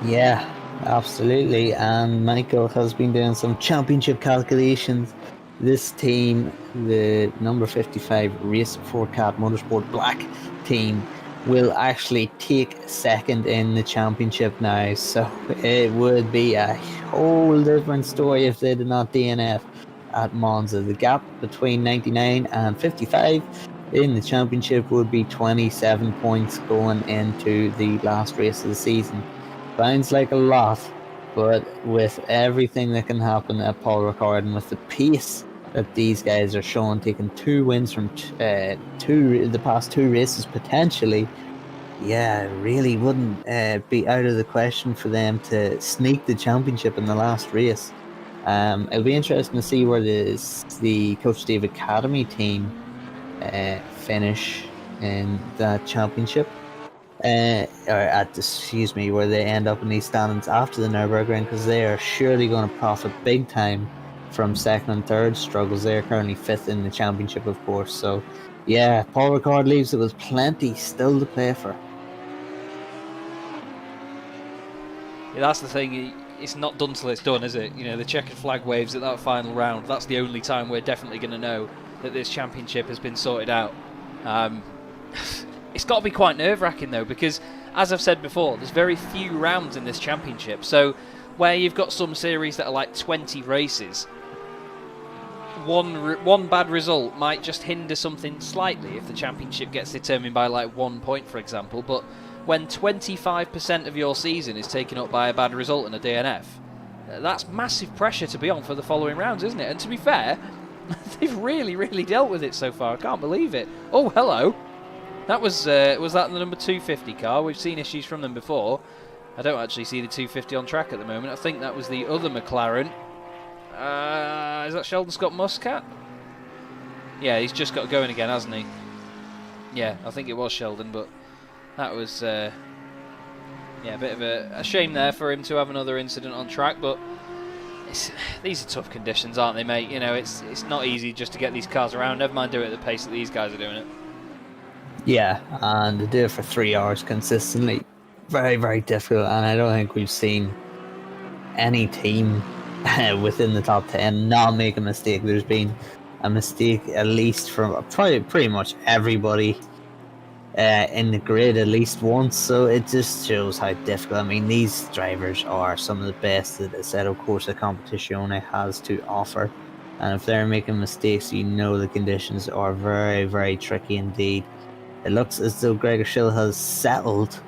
Speaker 3: Yeah, absolutely. And Michael has been doing some championship calculations. This team, the number 55 Race 4Cat Motorsport Black team, will actually take second in the championship now. So it would be a whole different story if they did not DNF at Monza. The gap between 99 and 55 in the championship would be 27 points going into the last race of the season. Sounds like a lot, but with everything that can happen at Paul Ricard and with the pace that these guys are showing, taking 2 wins from the past 2 races potentially, yeah, it really wouldn't be out of the question for them to sneak the championship in the last race. It'll be interesting to see where the Coach Dave Academy team finish in that championship. Where they end up in these standings after the Nurburgring, because they are surely going to profit big time from second and third struggles. They are currently 5th in the championship, of course. So, yeah, Paul Ricard leaves it with plenty still to play for.
Speaker 2: Yeah, that's the thing. It's not done till it's done, is it? You know, the checkered flag waves at that final round. That's the only time we're definitely going to know that this championship has been sorted out. It's got to be quite nerve-wracking though, because as I've said before, there's very few rounds in this championship. So where you've got some series that are like 20 races, one bad result might just hinder something slightly if the championship gets determined by like 1 point, for example. But when 25% of your season is taken up by a bad result in a DNF, that's massive pressure to be on for the following rounds, isn't it? And to be fair, they've really dealt with it so far. I can't believe it. Oh, hello. That was that the number 250 car? We've seen issues from them before. I don't actually see the 250 on track at the moment. I think that was the other McLaren. Is that Sheldon Scott Muscat? Yeah, he's just got going again, hasn't he? Yeah, I think it was Sheldon, but that was a bit of a shame there for him to have another incident on track. But these are tough conditions, aren't they, mate? You know, it's not easy just to get these cars around. Never mind do it at the pace that these guys are doing it.
Speaker 3: Yeah, and to do it for 3 hours consistently, very difficult. And I don't think we've seen any team within the top 10 not make a mistake. There's been a mistake at least from probably pretty much everybody in the grid at least once. So it just shows how difficult. I mean, these drivers are some of the best that Assetto Corsa Competizione has to offer. And if they're making mistakes, you know the conditions are very tricky indeed. It looks as though Gregor Schill has settled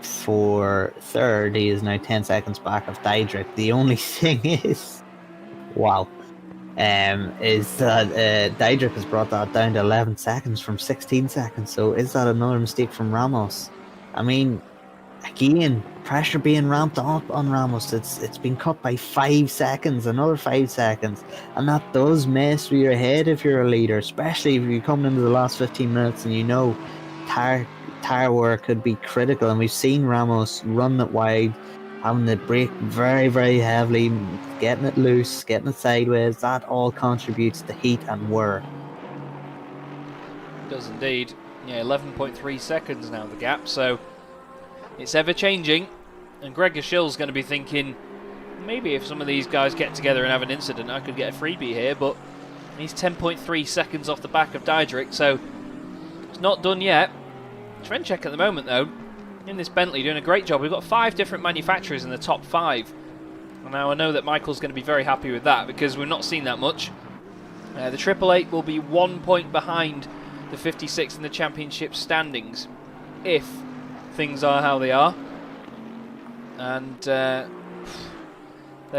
Speaker 3: for third. He is now 10 seconds back of Diedrich. The only thing is, is that Diedrich has brought that down to 11 seconds from 16 seconds. So is that another mistake from Ramos? I mean, again, pressure being ramped up on Ramos. It's been cut by 5 seconds, another 5 seconds, and that does mess with your head if you're a leader, especially if you come into the last 15 minutes and you know tire wear could be critical. And we've seen Ramos run it wide, having to brake very heavily, getting it loose, getting it sideways. That all contributes to heat and wear.
Speaker 2: It does indeed. Yeah, 11.3 seconds now the gap, so it's ever changing, and Gregor Schill's going to be thinking, maybe if some of these guys get together and have an incident, I could get a freebie here, but he's 10.3 seconds off the back of Diedrich, so it's not done yet. Trenchek at the moment, though, in this Bentley, doing a great job. We've got 5 different manufacturers in the top 5. And now I know that Michael's going to be very happy with that, because we've not seen that much. The 888 will be 1 point behind the 56 in the championship standings, if things are how they are. And they're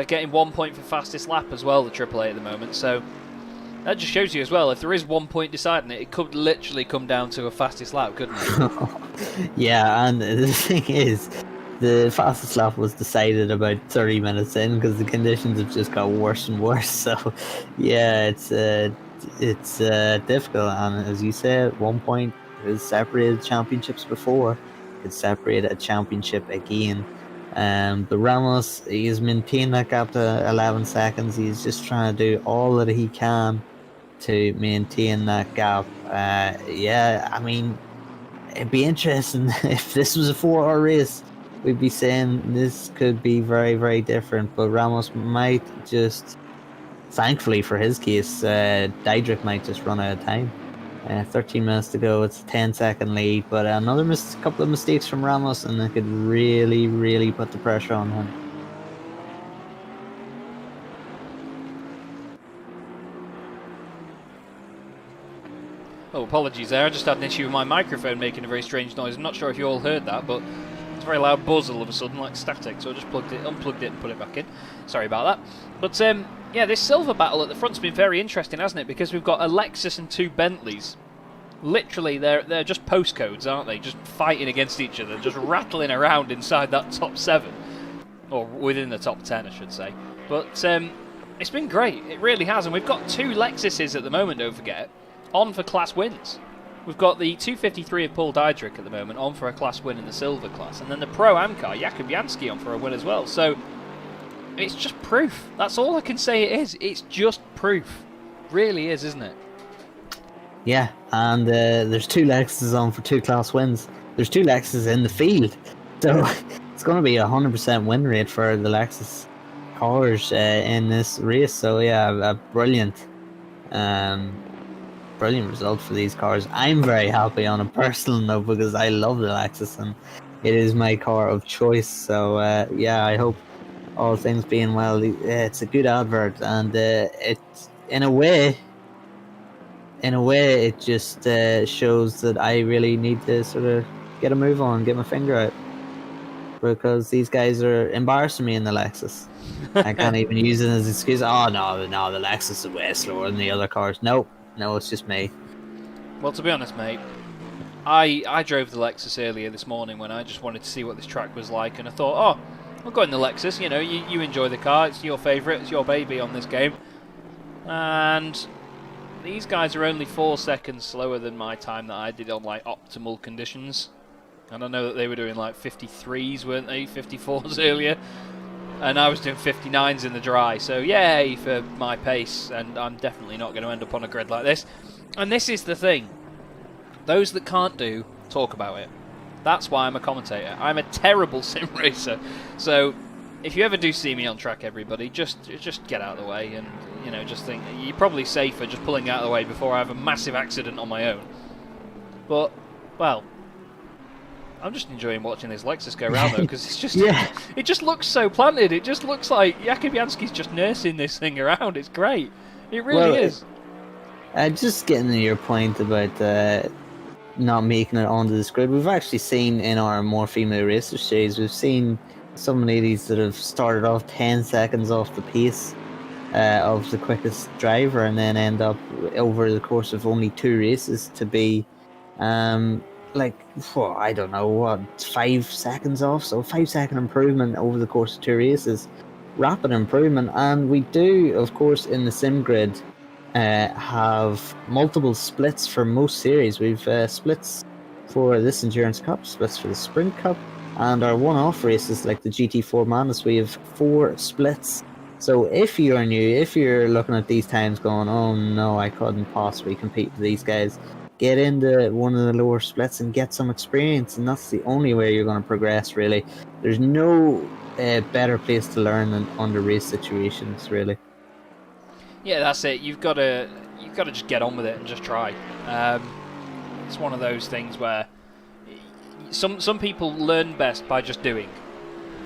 Speaker 2: getting 1 point for fastest lap as well, the 888 at the moment. So that just shows you as well, if there is 1 point deciding it, it could literally come down to a fastest lap, couldn't it?
Speaker 3: Yeah, and the thing is, the fastest lap was decided about 30 minutes in because the conditions have just got worse and worse. So, yeah, it's difficult. And as you said, at one point, it was separated championships before. It's separated a championship again. But Ramos, he's maintained that gap to 11 seconds. He's just trying to do all that he can to maintain that gap. Yeah, I mean, it'd be interesting if this was a 4-hour race. We'd be saying this could be very, very different. But Ramos might just, thankfully for his case, Diedrich might just run out of time. 13 minutes to go. It's a 10-second lead, but another couple of mistakes from Ramos, and it could really, really put the pressure on him.
Speaker 2: Oh, apologies there. I just had an issue with my microphone making a very strange noise. I'm not sure if you all heard that, but it's a very loud buzz all of a sudden, like static. So I just unplugged it and put it back in. Sorry about that. But yeah, this silver battle at the front's been very interesting, hasn't it? Because we've got a Lexus and 2 Bentleys. Literally, they're just postcodes, aren't they? Just fighting against each other, just rattling around inside that top 7. Or within the top 10, I should say. But it's been great. It really has. And we've got 2 Lexuses at the moment, don't forget, on for class wins. We've got the 253 of Paul Diedrich at the moment on for a class win in the silver class. And then the Pro-Am car, Jakub Jansky, on for a win as well. So it's just proof. That's all I can say it is. It's just proof. Really is, isn't it?
Speaker 3: Yeah, and there's 2 Lexuses on for 2 class wins. There's 2 Lexuses in the field. So it's going to be a 100% win rate for the Lexus cars in this race. So yeah, a brilliant result for these cars. I'm very happy on a personal note because I love the Lexus and it is my car of choice. So yeah, I hope all things being well, it's a good advert, and it's in a way it just shows that I really need to sort of get a move on, get my finger out, because these guys are embarrassing me in the Lexus. I can't even use it as an excuse. Oh no, the Lexus is way slower than the other cars. No, it's just me.
Speaker 2: Well, to be honest, mate, I drove the Lexus earlier this morning when I just wanted to see what this track was like, and I thought, oh, I'll go in the Lexus. You know, you enjoy the car. It's your favourite. It's your baby on this game. And these guys are only 4 seconds slower than my time that I did on like optimal conditions. And I know that they were doing like 53s, weren't they? 54s earlier. And I was doing 59s in the dry. So yay for my pace. And I'm definitely not going to end up on a grid like this. And this is the thing. Those that can't do, talk about it. That's why I'm a commentator. I'm a terrible sim racer. So if you ever do see me on track, everybody, just get out of the way, and you know, just think you're probably safer just pulling out of the way before I have a massive accident on my own. But well, I'm just enjoying watching this Lexus go around though, because it's just it just looks so planted. It just looks like Jakub Jansky's just nursing this thing around. It's great. It really is.
Speaker 3: Just getting to your point about not making it onto this grid, we've actually seen in our more female racer series, we've seen some ladies that have started off 10 seconds off the pace of the quickest driver, and then end up over the course of only 2 races to be like, I don't know what, 5 seconds off. So 5-second improvement over the course of 2 races, rapid improvement. And we do, of course, in the sim grid have multiple splits for most series. We've splits for this Endurance Cup, splits for the Sprint Cup, and our one-off races like the GT4 Madness, we have 4 splits. So if you're new, if you're looking at these times going, oh no, I couldn't possibly compete with these guys, get into one of the lower splits and get some experience, and that's the only way you're going to progress, really. There's no better place to learn than under race situations, really.
Speaker 2: Yeah, that's it. You've got to just get on with it and just try. It's one of those things where some people learn best by just doing,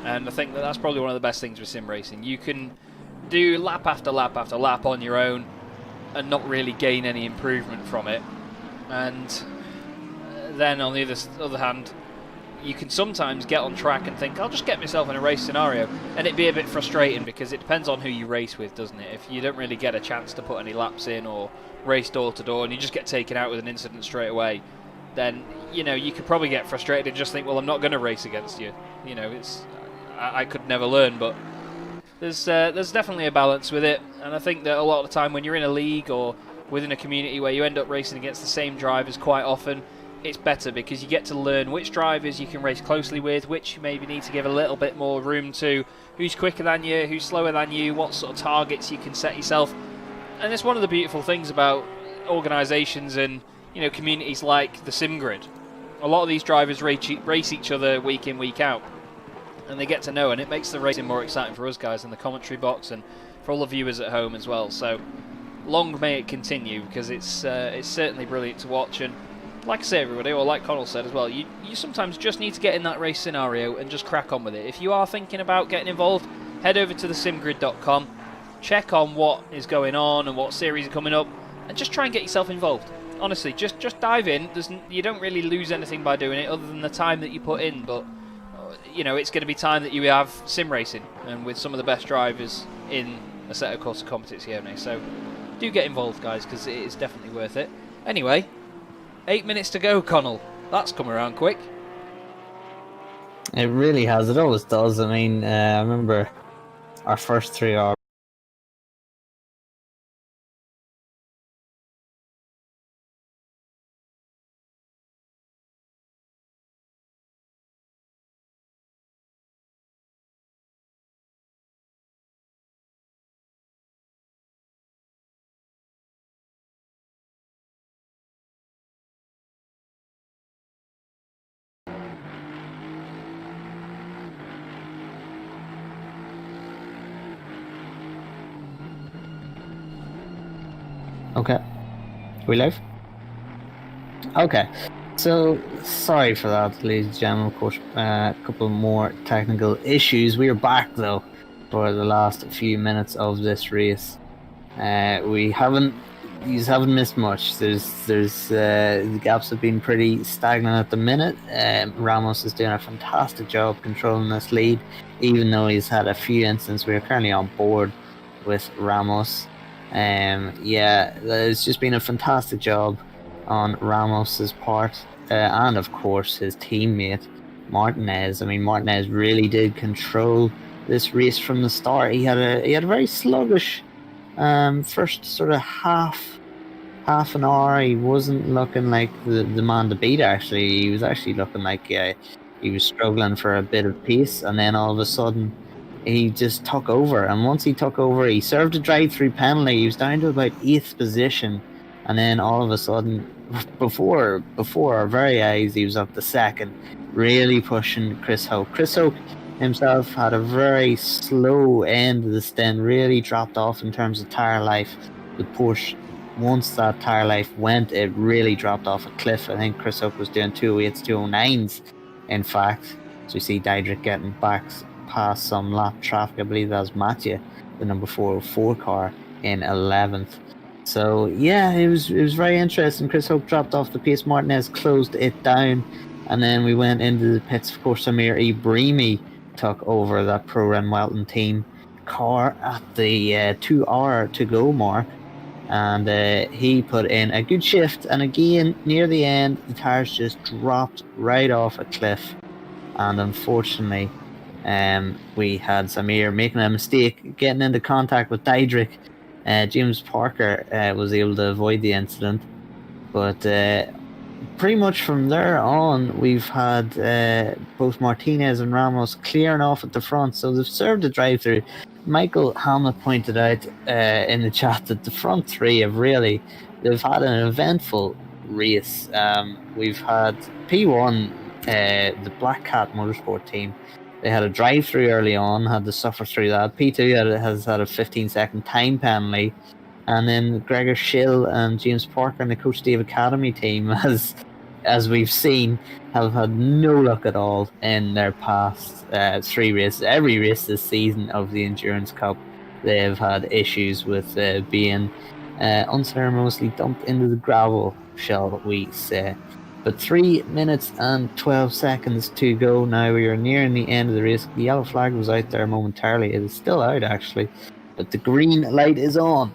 Speaker 2: and I think that's probably one of the best things with sim racing. You can do lap after lap after lap on your own and not really gain any improvement from it, and then on the other hand, you can sometimes get on track and think, I'll just get myself in a race scenario, and it'd be a bit frustrating because it depends on who you race with, doesn't it? If you don't really get a chance to put any laps in or race door to door and you just get taken out with an incident straight away, then, you know, you could probably get frustrated and just think, well, I'm not going to race against you. You know, I could never learn, but there's definitely a balance with it, and I think that a lot of the time when you're in a league or within a community where you end up racing against the same drivers quite often, it's better because you get to learn which drivers you can race closely with, which you maybe need to give a little bit more room to, who's quicker than you, who's slower than you, what sort of targets you can set yourself. And it's one of the beautiful things about organisations and, you know, communities like the SimGrid. A lot of these drivers race each other week in, week out, and they get to know, and it makes the racing more exciting for us guys in the commentary box and for all the viewers at home as well. So long may it continue, because it's certainly brilliant to watch. And like I say, everybody, or like Connall said as well, you sometimes just need to get in that race scenario and just crack on with it. If you are thinking about getting involved, head over to thesimgrid.com, check on what is going on and what series are coming up, and just try and get yourself involved. Honestly, just dive in. You don't really lose anything by doing it other than the time that you put in, but you know, it's going to be time that you have sim racing and with some of the best drivers in a set of Corsa Competizione. So do get involved, guys, because it is definitely worth it. Anyway, 8 minutes to go, Connall. That's come around quick.
Speaker 3: It really has. It always does. I mean, I remember our first 3 hours. Okay. Are we live? Okay. So, sorry for that, ladies and gentlemen. Of course, a couple more technical issues. We are back, though, for the last few minutes of this race. You haven't missed much. The gaps have been pretty stagnant at the minute. Ramos is doing a fantastic job controlling this lead, even though he's had a few instances. We're currently on board with Ramos. It's just been a fantastic job on Ramos's part, and of course his teammate Martinez. I mean, Martinez really did control this race from the start. He had a very sluggish first sort of half an hour. He wasn't looking like the man to beat. Actually, he was actually looking like he was struggling for a bit of pace, and then all of a sudden he just took over. And once he took over, he served a drive-through penalty. He was down to about 8th position, and then all of a sudden, before our very eyes, he was up to 2nd, really pushing Chris Hoke. Chris Hoke himself had a very slow end of the stint, really dropped off in terms of tyre life. The Porsche, once that tyre life went, it really dropped off a cliff. I think Chris Hoke was doing 208s, 209s, in fact. So you see Diedrich getting back past some lap traffic. I believe that was Mathieu, the number 404 car, in 11th. So yeah, it was very interesting. Chris Hoke dropped off the pace. Martinez closed it down, and then we went into the pits. Of course, Samir Ibrahimi took over that Pro Run Welton team car at the 2 hour to go mark, and he put in a good shift. And again, near the end, the tires just dropped right off a cliff, and unfortunately we had Samir making a mistake, getting into contact with Diedrich. James Parker was able to avoid the incident, but pretty much from there on, we've had both Martinez and Ramos clearing off at the front, so they've served a drive-through. Michael Hamlet pointed out in the chat that the front 3 they've had an eventful race. We've had P1, the Black Cat Motorsport team. They had a drive-through early on, had to suffer through that. P2 has had a 15-second time penalty. And then Gregor Schill and James Parker and the Coach Dave Academy team, as we've seen, have had no luck at all in their past 3 races. Every race this season of the Endurance Cup, they've had issues with being unceremoniously dumped into the gravel, shall we say. But 3 minutes and 12 seconds to go now. We are nearing the end of the race. The yellow flag was out there momentarily. It is still out, actually. But the green light is on.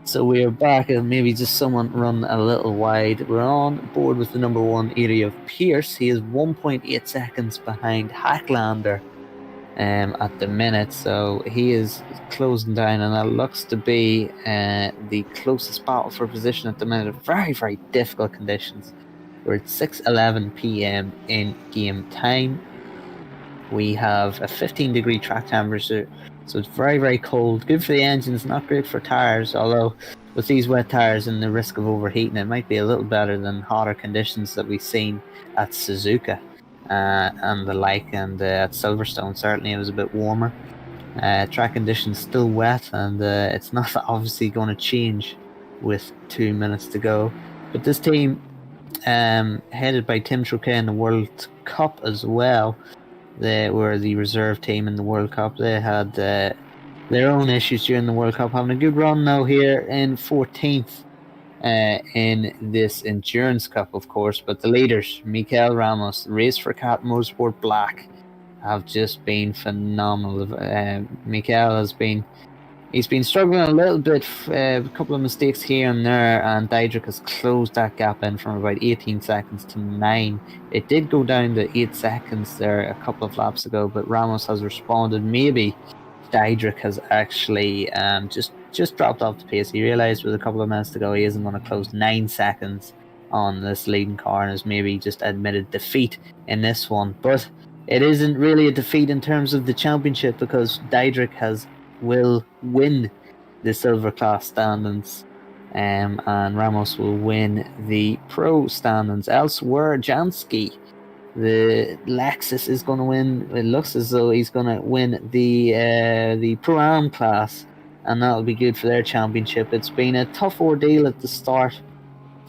Speaker 3: So we are back, and maybe just someone run a little wide. We're on board with the number 1 area of Pierce. He is 1.8 seconds behind Hacklander at the minute, so he is closing down, and that looks to be the closest battle for position at the minute. Very, very difficult conditions. We're at 6:11 p.m. in game time. We have a 15-degree track temperature, so it's very, very cold. Good for the engines, not great for tires, although with these wet tires and the risk of overheating, it might be a little better than hotter conditions that we've seen at Suzuka and the like, and at Silverstone certainly it was a bit warmer. Track conditions still wet, and it's not obviously going to change with 2 minutes to go. But this team, headed by Tim Troquet in the World Cup as well, they were the reserve team in the World Cup. They had their own issues during the World Cup, having a good run now here in 14th in this Endurance Cup, of course. But the leaders, Mikel Ramos, Race for Cat Motorsport Black, have just been phenomenal. Mikel he's been struggling a little bit, a couple of mistakes here and there, and Diedrich has closed that gap in from about 18 seconds to 9. It did go down to 8 seconds there a couple of laps ago, but Ramos has responded. Maybe Diedrich has actually just dropped off the pace. He realised with a couple of minutes to go he isn't going to close 9 seconds on this leading car, and has maybe just admitted defeat in this one. But it isn't really a defeat in terms of the championship, because Diedrich will win the silver class standings, and Ramos will win the pro standings. Elsewhere, Jansky, the Lexus, is going to win. It looks as though he's going to win the Pro-Am class, and that'll be good for their championship. It's been a tough ordeal at the start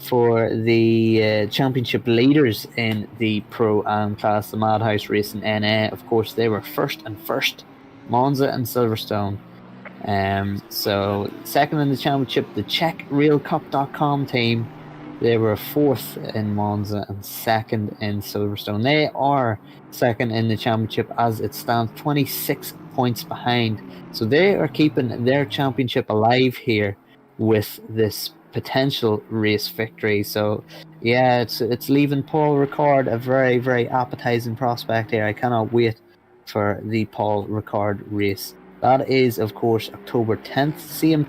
Speaker 3: for the championship leaders in the Pro-Am class, the Madhouse Racing NA. Of course, they were first, Monza and Silverstone. So second in the championship, the Czech RailCup.com team, they were fourth in Monza and second in Silverstone. They are second in the championship as it stands, 26 points behind. So they are keeping their championship alive here with this potential race victory. So yeah, it's leaving Paul Ricard a very, very appetizing prospect here. I cannot wait for the Paul Ricard race. That is, of course, October 10th, same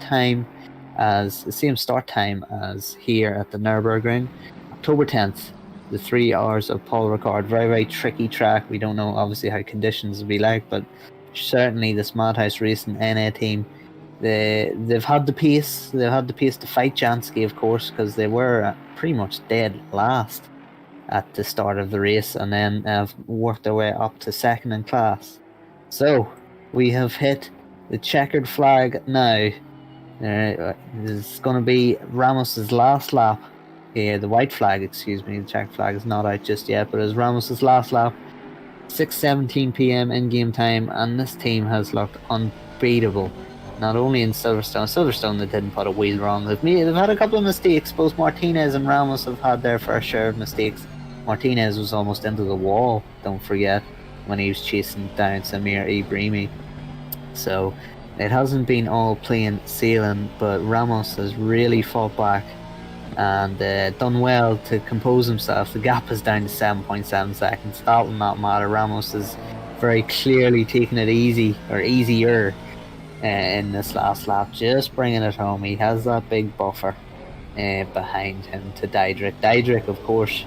Speaker 3: start time as here at the Nurburgring. October 10th, the 3 hours of Paul Ricard. Very, very tricky track. We don't know obviously how conditions will be like, but certainly this Madhouse Racing NA team, they've had the pace. They've had the pace to fight Jansky, of course, because they were pretty much dead last at the start of the race, and then have worked their way up to second in class. So we have hit the checkered flag now. It's going to be Ramos's last lap here. The white flag, excuse me. The checkered flag is not out just yet, but it's Ramos's last lap. 6:17 p.m. in game time, and this team has looked unbeatable. Not only in Silverstone they didn't put a wheel wrong. They've had a couple of mistakes. Both Martinez and Ramos have had their fair share of mistakes. Martinez was almost into the wall, don't forget, when he was chasing down Samir Ibrahimi. So it hasn't been all plain sailing, but Ramos has really fought back and done well to compose himself. The gap is down to 7.7 seconds. That will not matter. Ramos is very clearly taking it easy, or easier, in this last lap, just bringing it home. He has that big buffer behind him to Diedrich. Diedrich, of course,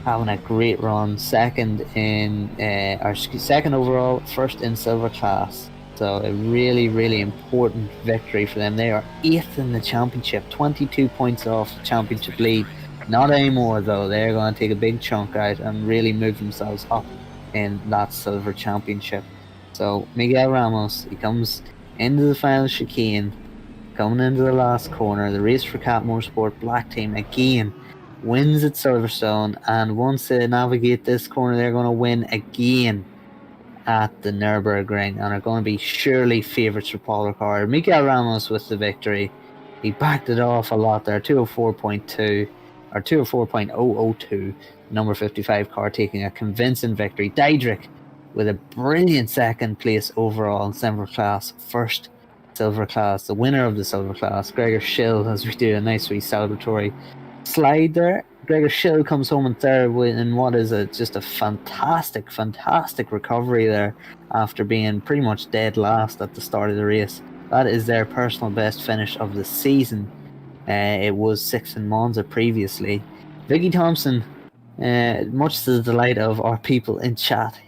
Speaker 3: having a great run, second overall, first in silver class. So a really, really important victory for them. They are 8th in the championship, 22 points off the championship lead. Not anymore though. They're going to take a big chunk out and really move themselves up in that silver championship. So Miguel Ramos, he comes into the final chicane, coming into the last corner. The Race for Cat Motorsport Black team again wins at Silverstone, and once they navigate this corner, they're going to win again at the Nurburgring, and are going to be surely favourites for Paul Ricard. Miguel Ramos with the victory. He backed it off a lot there, 204.2 or 204.002. Number 55 car taking a convincing victory. Diedrich with a brilliant second place overall in silver class, first silver class, the winner of the silver class, Gregor Schill, as we do a nice wee celebratory slide there. Gregor Schill comes home in third in what is just a fantastic recovery there after being pretty much dead last at the start of the race. That is their personal best finish of the season. It was 6th in Monza previously. Vicky Thompson, much to the delight of our people in chat,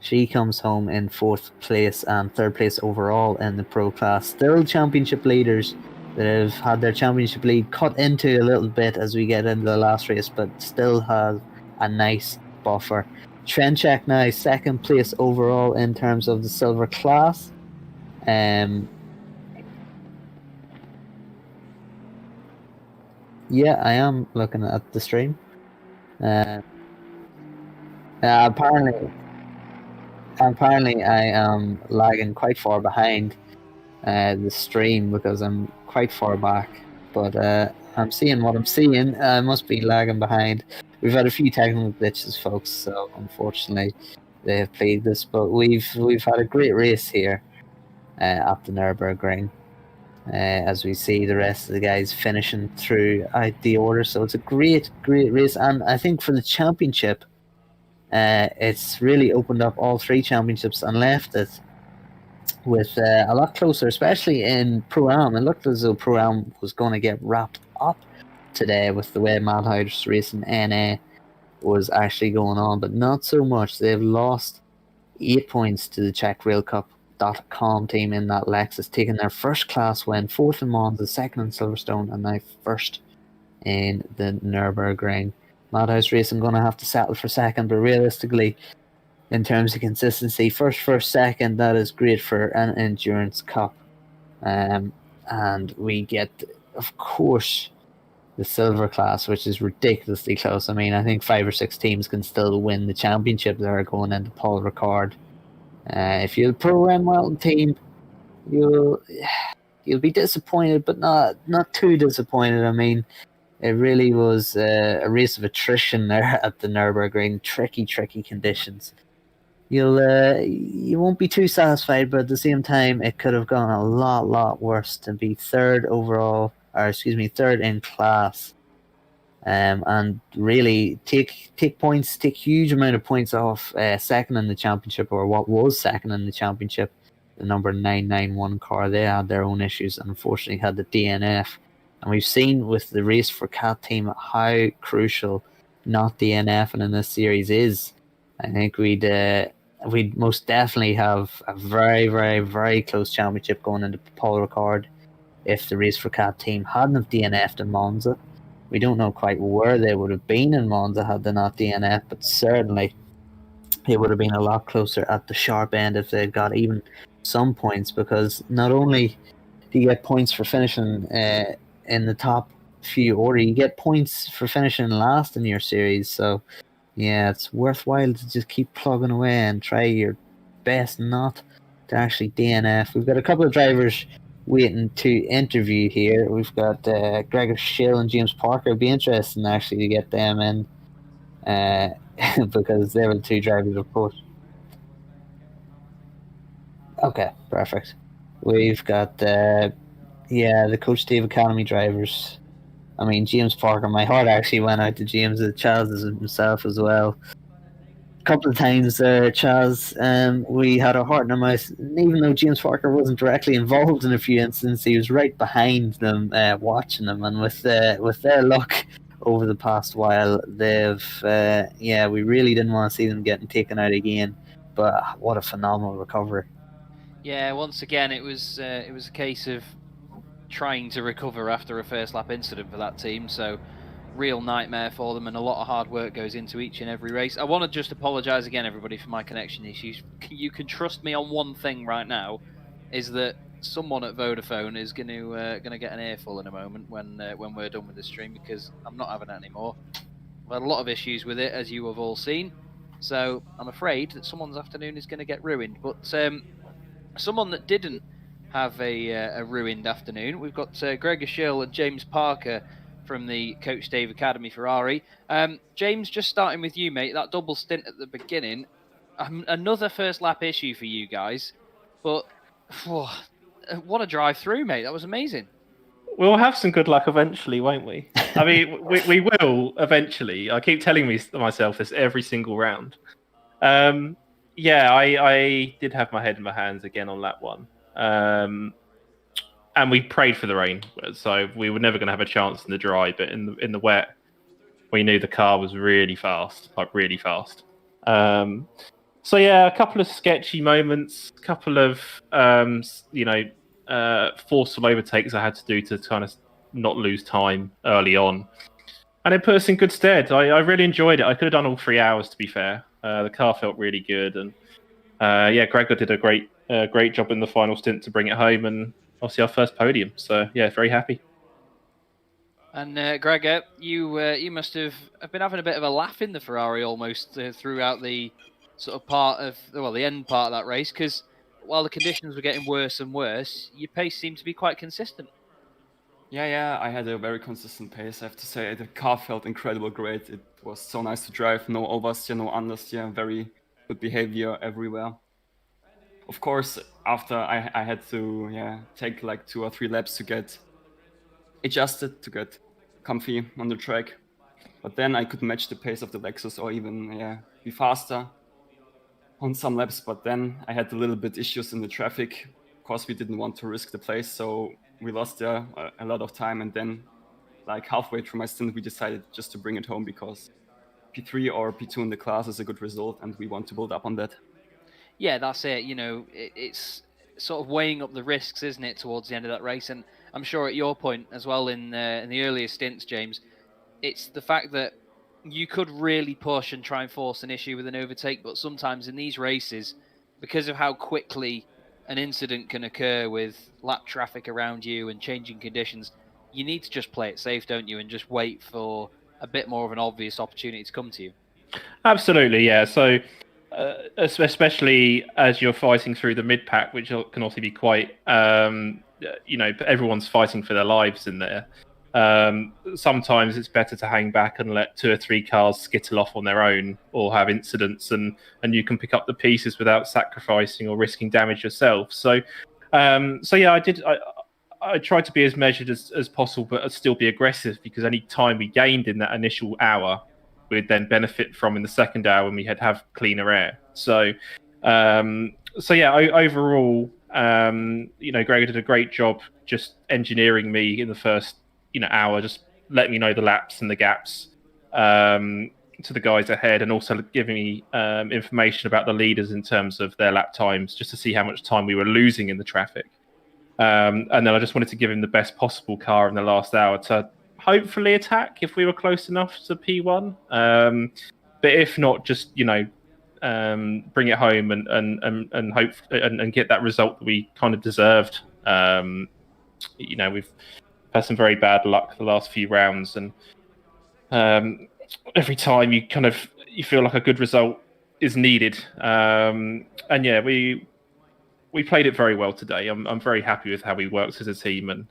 Speaker 3: she comes home in 4th place and 3rd place overall in the pro class. Still championship leaders that have had their championship lead cut into a little bit as we get into the last race, but still have a nice buffer. Trenchak now 2nd place overall in terms of the silver class. Yeah, I am looking at the stream. Apparently I am lagging quite far behind the stream because I'm quite far back. But I'm seeing what I'm seeing. I must be lagging behind. We've had a few technical glitches, folks. So unfortunately, they have played this. But we've had a great race here at the Nurburgring. As we see the rest of the guys finishing throughout the order. So it's a great race. And I think for the championship, it's really opened up all 3 championships and left it with a lot closer, especially in Pro-Am. It looked as though Pro-Am was going to get wrapped up today with the way Madhouse Racing NA was actually going on, but not so much. They've lost 8 points to the Czech Railcup.com team in that Lexus, taking their first class win, 4th in Monza, 2nd in Silverstone, and now 1st in the Nurburgring. Madhouse Racing going to have to settle for 2nd, but realistically, in terms of consistency, first, 2nd, that is great for an endurance cup. And we get, of course, the silver class, which is ridiculously close. I mean, I think 5 or 6 teams can still win the championship that are going into Paul Ricard. If you're a Pro-Am Welton team, you'll be disappointed, but not too disappointed. I mean, it really was a race of attrition there at the Nurburgring. Tricky conditions. You won't be too satisfied, but at the same time, it could have gone a lot worse to be 3rd overall, or excuse me, 3rd in class, and really take huge amount of points off 2nd in the championship, or what was 2nd in the championship, the number 991 car. They had their own issues and unfortunately had the DNF. And we've seen with the race for Cat Team how crucial not DNFing in this series is. I think we'd most definitely have a very close championship going into Paul Ricard if the race for Cat Team hadn't have DNF'd in Monza. We don't know quite where they would have been in Monza had they not DNF, but certainly it would have been a lot closer at the sharp end if they'd got even some points, because not only do you get points for finishing in the top few order, you get points for finishing last in your series. So yeah, it's worthwhile to just keep plugging away and try your best not to actually DNF. We've got a couple of drivers waiting to interview here. We've got Gregor Schill and James Parker. It'd be interesting actually to get them in because they were the 2 drivers, of course. Okay, perfect. We've got the Coach Steve Academy drivers. I mean, James Parker, my heart actually went out to James. Chaz is himself as well. A couple of times there, Chaz, we had our heart in our mouth. Even though James Parker wasn't directly involved in a few instances, he was right behind them, watching them. And with their luck over the past while, they've we really didn't want to see them getting taken out again. But what a phenomenal recovery!
Speaker 2: Yeah, once again, it was a case of trying to recover after a first lap incident for that team, so real nightmare for them, and a lot of hard work goes into each and every race. I want to just apologise again, everybody, for my connection issues. You can trust me on one thing right now, is that someone at Vodafone is going to get an earful in a moment when we're done with the stream, because I'm not having it anymore. I've had a lot of issues with it, as you have all seen, so I'm afraid that someone's afternoon is going to get ruined. But someone that didn't have a ruined afternoon, we've got Gregor Schill and James Parker from the Coach Dave Academy Ferrari. James, just starting with you, mate, that double stint at the beginning, another first lap issue for you guys, but what a drive through, mate. That was amazing.
Speaker 7: We'll have some good luck eventually, won't we? I mean, we will eventually. I keep telling myself this every single round. Yeah, I did have my head in my hands again on lap one. And we prayed for the rain, so we were never going to have a chance in the dry. But in the wet, we knew the car was really fast, like really fast. So yeah, a couple of sketchy moments, a couple of forceful overtakes I had to do to kind of not lose time early on, and it put us in good stead. I really enjoyed it. I could have done all 3 hours, to be fair. The car felt really good, and Gregor did a great job in the final stint to bring it home, and obviously our first podium. So yeah, very happy.
Speaker 2: And Gregor, you must have been having a bit of a laugh in the Ferrari almost throughout the sort of the end part of that race, because while the conditions were getting worse and worse, your pace seemed to be quite consistent.
Speaker 8: Yeah, I had a very consistent pace, I have to say. The car felt incredible great. It was so nice to drive. No oversteer, no understeer. Very good behavior everywhere. Of course, after I had to take like 2 or 3 laps to get adjusted, to get comfy on the track. But then I could match the pace of the Lexus or even be faster on some laps. But then I had a little bit issues in the traffic. Of course, we didn't want to risk the place, so we lost a lot of time. And then, like halfway through my stint, we decided just to bring it home because P3 or P2 in the class is a good result, and we want to build up on that.
Speaker 2: Yeah, that's it. You know, it's sort of weighing up the risks, isn't it, towards the end of that race? And I'm sure at your point as well in the earlier stints, James, it's the fact that you could really push and try and force an issue with an overtake, but sometimes in these races, because of how quickly an incident can occur with lap traffic around you and changing conditions, you need to just play it safe, don't you, and just wait for a bit more of an obvious opportunity to come to you.
Speaker 7: Absolutely, yeah. So, especially as you're fighting through the mid pack, which can also be quite, everyone's fighting for their lives in there. Sometimes it's better to hang back and let 2 or 3 cars skittle off on their own or have incidents, and you can pick up the pieces without sacrificing or risking damage yourself. So I tried to be as measured as possible, but still be aggressive, because any time we gained in that initial hour, we'd then benefit from in the second hour when we have cleaner air. So overall, Gregor did a great job just engineering me in the first hour, just letting me know the laps and the gaps to the guys ahead, and also giving me information about the leaders in terms of their lap times, just to see how much time we were losing in the traffic. And then I just wanted to give him the best possible car in the last hour to hopefully attack if we were close enough to P1. But if not, just bring it home and hope and get that result that we kind of deserved. We've had some very bad luck the last few rounds, and every time you feel like a good result is needed. We played it very well today. I'm very happy with how we worked as a team, and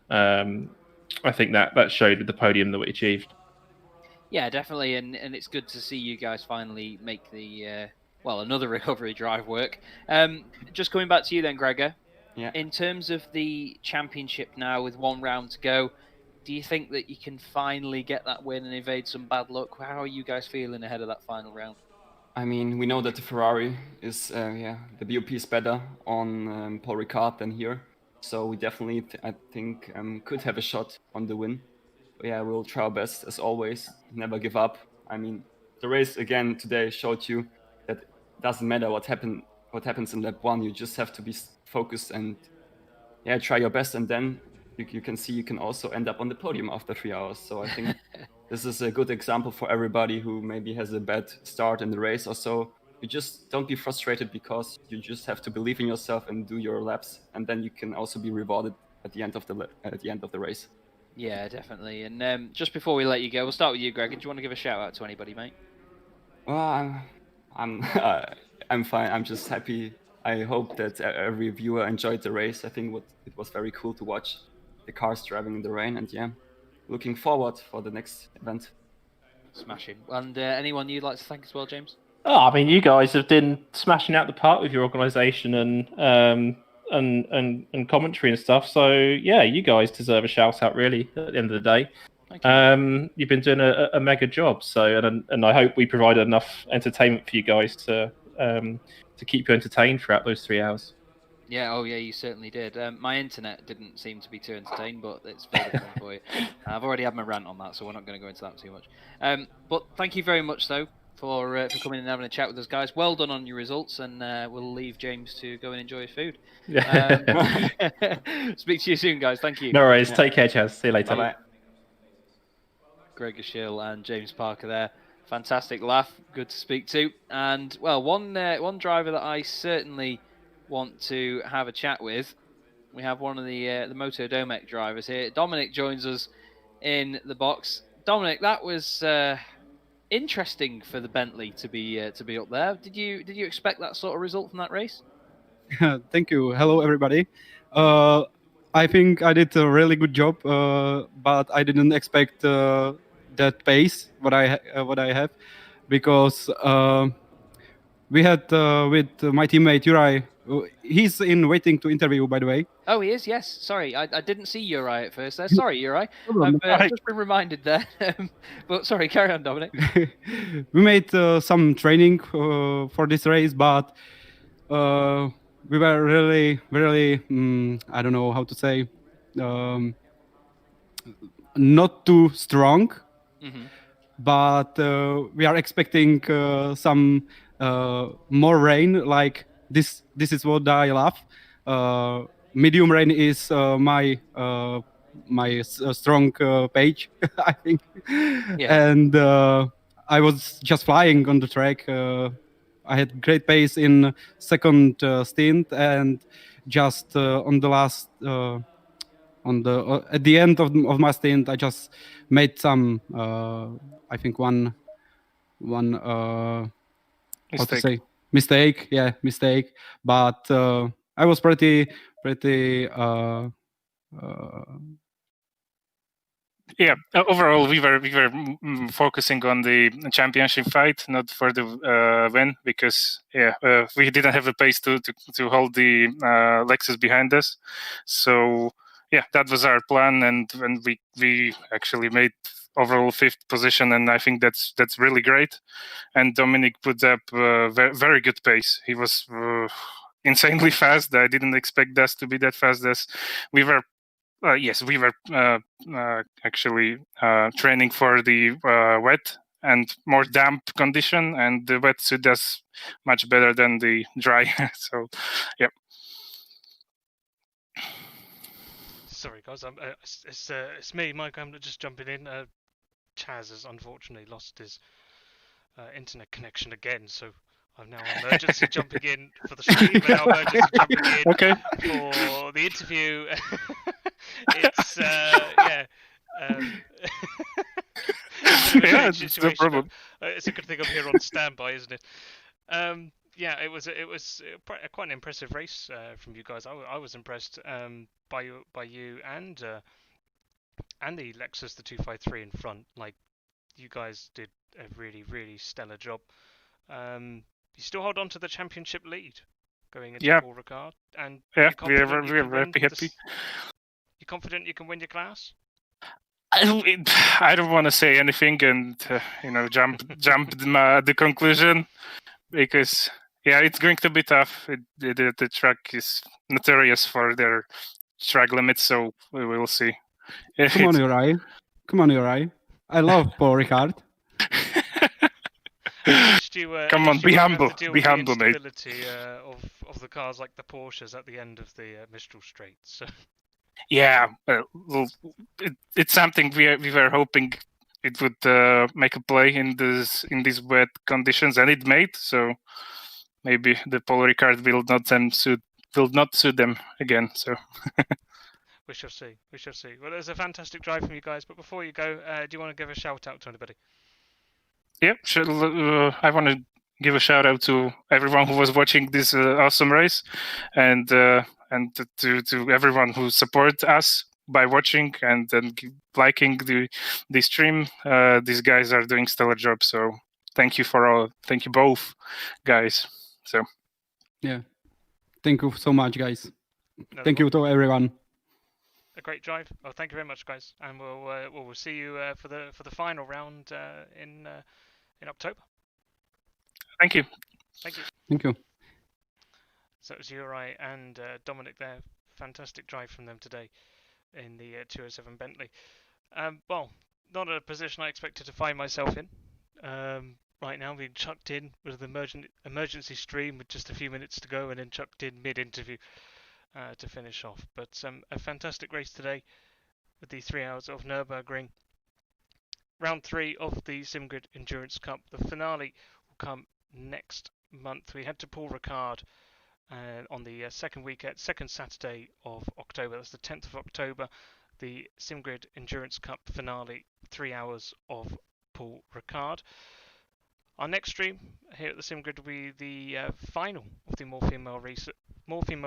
Speaker 7: I think that showed with the podium that we achieved.
Speaker 2: Yeah, definitely, and it's good to see you guys finally make the another recovery drive work. Just coming back to you then, Gregor.
Speaker 8: Yeah.
Speaker 2: In terms of the championship now, with 1 round to go, do you think that you can finally get that win and evade some bad luck? How are you guys feeling ahead of that final round?
Speaker 8: I mean, we know that the Ferrari is, the BOP is better on Paul Ricard than here. So we definitely, I think, could have a shot on the win. But yeah, we'll try our best as always. Never give up. I mean, the race again today showed you that it doesn't matter what happens in lap 1. You just have to be focused and try your best, and then you can see you can also end up on the podium after 3 hours. So I think this is a good example for everybody who maybe has a bad start in the race or so. You just don't be frustrated, because you just have to believe in yourself and do your laps, and then you can also be rewarded at the end of the race.
Speaker 2: Yeah, definitely. And just before we let you go, we'll start with you, Greg. Do you want to give a shout out to anybody, mate?
Speaker 8: Well, I'm fine. I'm just happy. I hope that every viewer enjoyed the race. I think it was very cool to watch the cars driving in the rain, and looking forward for the next event.
Speaker 2: Smashing. And anyone you'd like to thank as well, James?
Speaker 7: Oh, I mean, you guys have been smashing out the park with your organisation, and and commentary and stuff. So yeah, you guys deserve a shout out really at the end of the day.
Speaker 2: Thank you.
Speaker 7: You've been doing a mega job. So and I hope we provided enough entertainment for you guys to keep you entertained throughout those 3 hours.
Speaker 2: Yeah, oh yeah, you certainly did. My internet didn't seem to be too entertained, but it's very fun for you. I've already had my rant on that, so we're not going to go into that too much. But thank you very much, though, for coming in and having a chat with us, guys. Well done on your results, and we'll leave James to go and enjoy his food. Speak to you soon, guys. Thank you.
Speaker 7: No worries. Take care, Chaz. See you later.
Speaker 8: Bye-bye.
Speaker 2: Greg Ashill and James Parker there. Fantastic laugh. Good to speak to. And, well, one driver that I certainly want to have a chat with. We have one of the Moto Domec drivers here. Dominic joins us in the box. Dominic, that was interesting for the Bentley to be up there. Did you expect that sort of result from that race?
Speaker 9: Thank you. Hello, everybody. I think I did a really good job, but I didn't expect that pace what I have, because we had with my teammate Uri. He's in waiting to interview, by the way.
Speaker 2: Oh, he is. Yes. Sorry, I didn't see Uri at first. There. Sorry, Uri. I've just been reminded there. But sorry, carry on, Dominic.
Speaker 9: We made some training for this race, but we were really, I don't know how to say, not too strong. Mm-hmm. But we are expecting some more rain. Like this is what I love. Medium rain is my strong page, I think. Yeah. And I was just flying on the track. I had great pace in second stint, and just on the last at the end of my stint, I just made some I think one how to say mistake. Yeah, mistake. But I was pretty
Speaker 10: yeah, overall we were focusing on the championship fight, not for the win, because we didn't have the pace to hold the Lexus behind us. So yeah, that was our plan, and we actually made overall 5th position, and I think that's really great. And Dominic put up very good pace. He was insanely fast. I didn't expect us to be that fast as we were. Yes, we were actually training for the wet and more damp condition, and the wet suit us much better than the dry. So, yeah.
Speaker 5: Sorry, guys. It's me, Mike. I'm just jumping in. Chaz has unfortunately lost his internet connection again, so I'm now emergency jumping in for the stream. And now emergency jumping in for the interview. It's yeah.
Speaker 10: It's no problem.
Speaker 5: It's a good thing I'm here on standby, isn't it? Yeah, it was quite an impressive race from you guys. I was impressed by you and the Lexus, the 253 in front. Like, you guys did a really stellar job. You still hold on to the championship lead going into Paul Ricard, and
Speaker 10: we're very happy.
Speaker 5: You confident you can win your class?
Speaker 10: I don't want to say anything and jump the conclusion, because it's going to be tough. The track is notorious for their track limits, so we will see.
Speaker 9: Come on, Uri. I love Paul Ricard.
Speaker 10: Come on, be humble, mate.
Speaker 5: Of the cars like the Porsches at the end of the Mistral Straight. So.
Speaker 10: Yeah, it's something we were hoping it would make a play in these wet conditions, and it made. So maybe the Paul Ricard will not suit them again. So
Speaker 5: we shall see. Well, it was a fantastic drive from you guys. But before you go, do you want to give a shout out to anybody?
Speaker 10: Yeah, sure. I want to give a shout out to everyone who was watching this awesome race, and to everyone who supports us by watching and liking the stream. These guys are doing stellar job. So thank you thank you both, guys. So
Speaker 9: yeah, thank you so much, guys.
Speaker 5: No,
Speaker 9: Thank you to everyone.
Speaker 5: A great drive. Well, thank you very much, guys, and we'll see you for the final round in October.
Speaker 10: Thank you.
Speaker 5: Thank you.
Speaker 9: Thank you.
Speaker 5: So it was Uri and Dominic there. Fantastic drive from them today in the 207 Bentley. Well, not a position I expected to find myself in. Right now, being chucked in with an emergency stream with just a few minutes to go, and then chucked in mid-interview to finish off. But a fantastic race today with the 3 hours of Nurburgring. Round 3 of the SimGrid Endurance Cup. The finale will come next month. We head to Paul Ricard on the second Saturday of October. That's the 10th of October. The SimGrid Endurance Cup finale, 3 hours of Paul Ricard. Our next stream here at the SimGrid will be the final of the More Female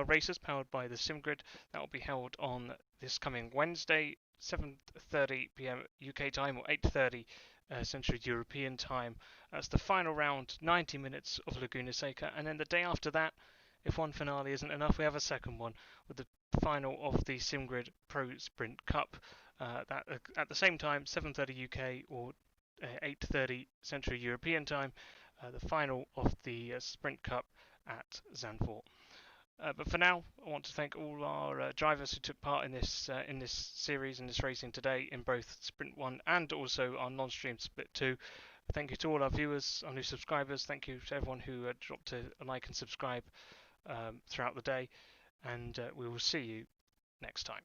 Speaker 5: Racers powered by the SimGrid. That will be held on this coming Wednesday, 7:30 p.m. UK time or 8:30 Central European time. That's the final round, 90 minutes of Laguna Seca, and then the day after that, if one finale isn't enough, we have a second one with the final of the SimGrid Pro Sprint Cup. That at the same time, 7:30 UK or 8:30 Central European time. The final of the Sprint Cup at Zandvoort. But for now, I want to thank all our drivers who took part in this series, in this racing today, in both Sprint 1 and also our non-stream Split 2. Thank you to all our viewers, our new subscribers. Thank you to everyone who dropped a like and subscribe throughout the day. And we will see you next time.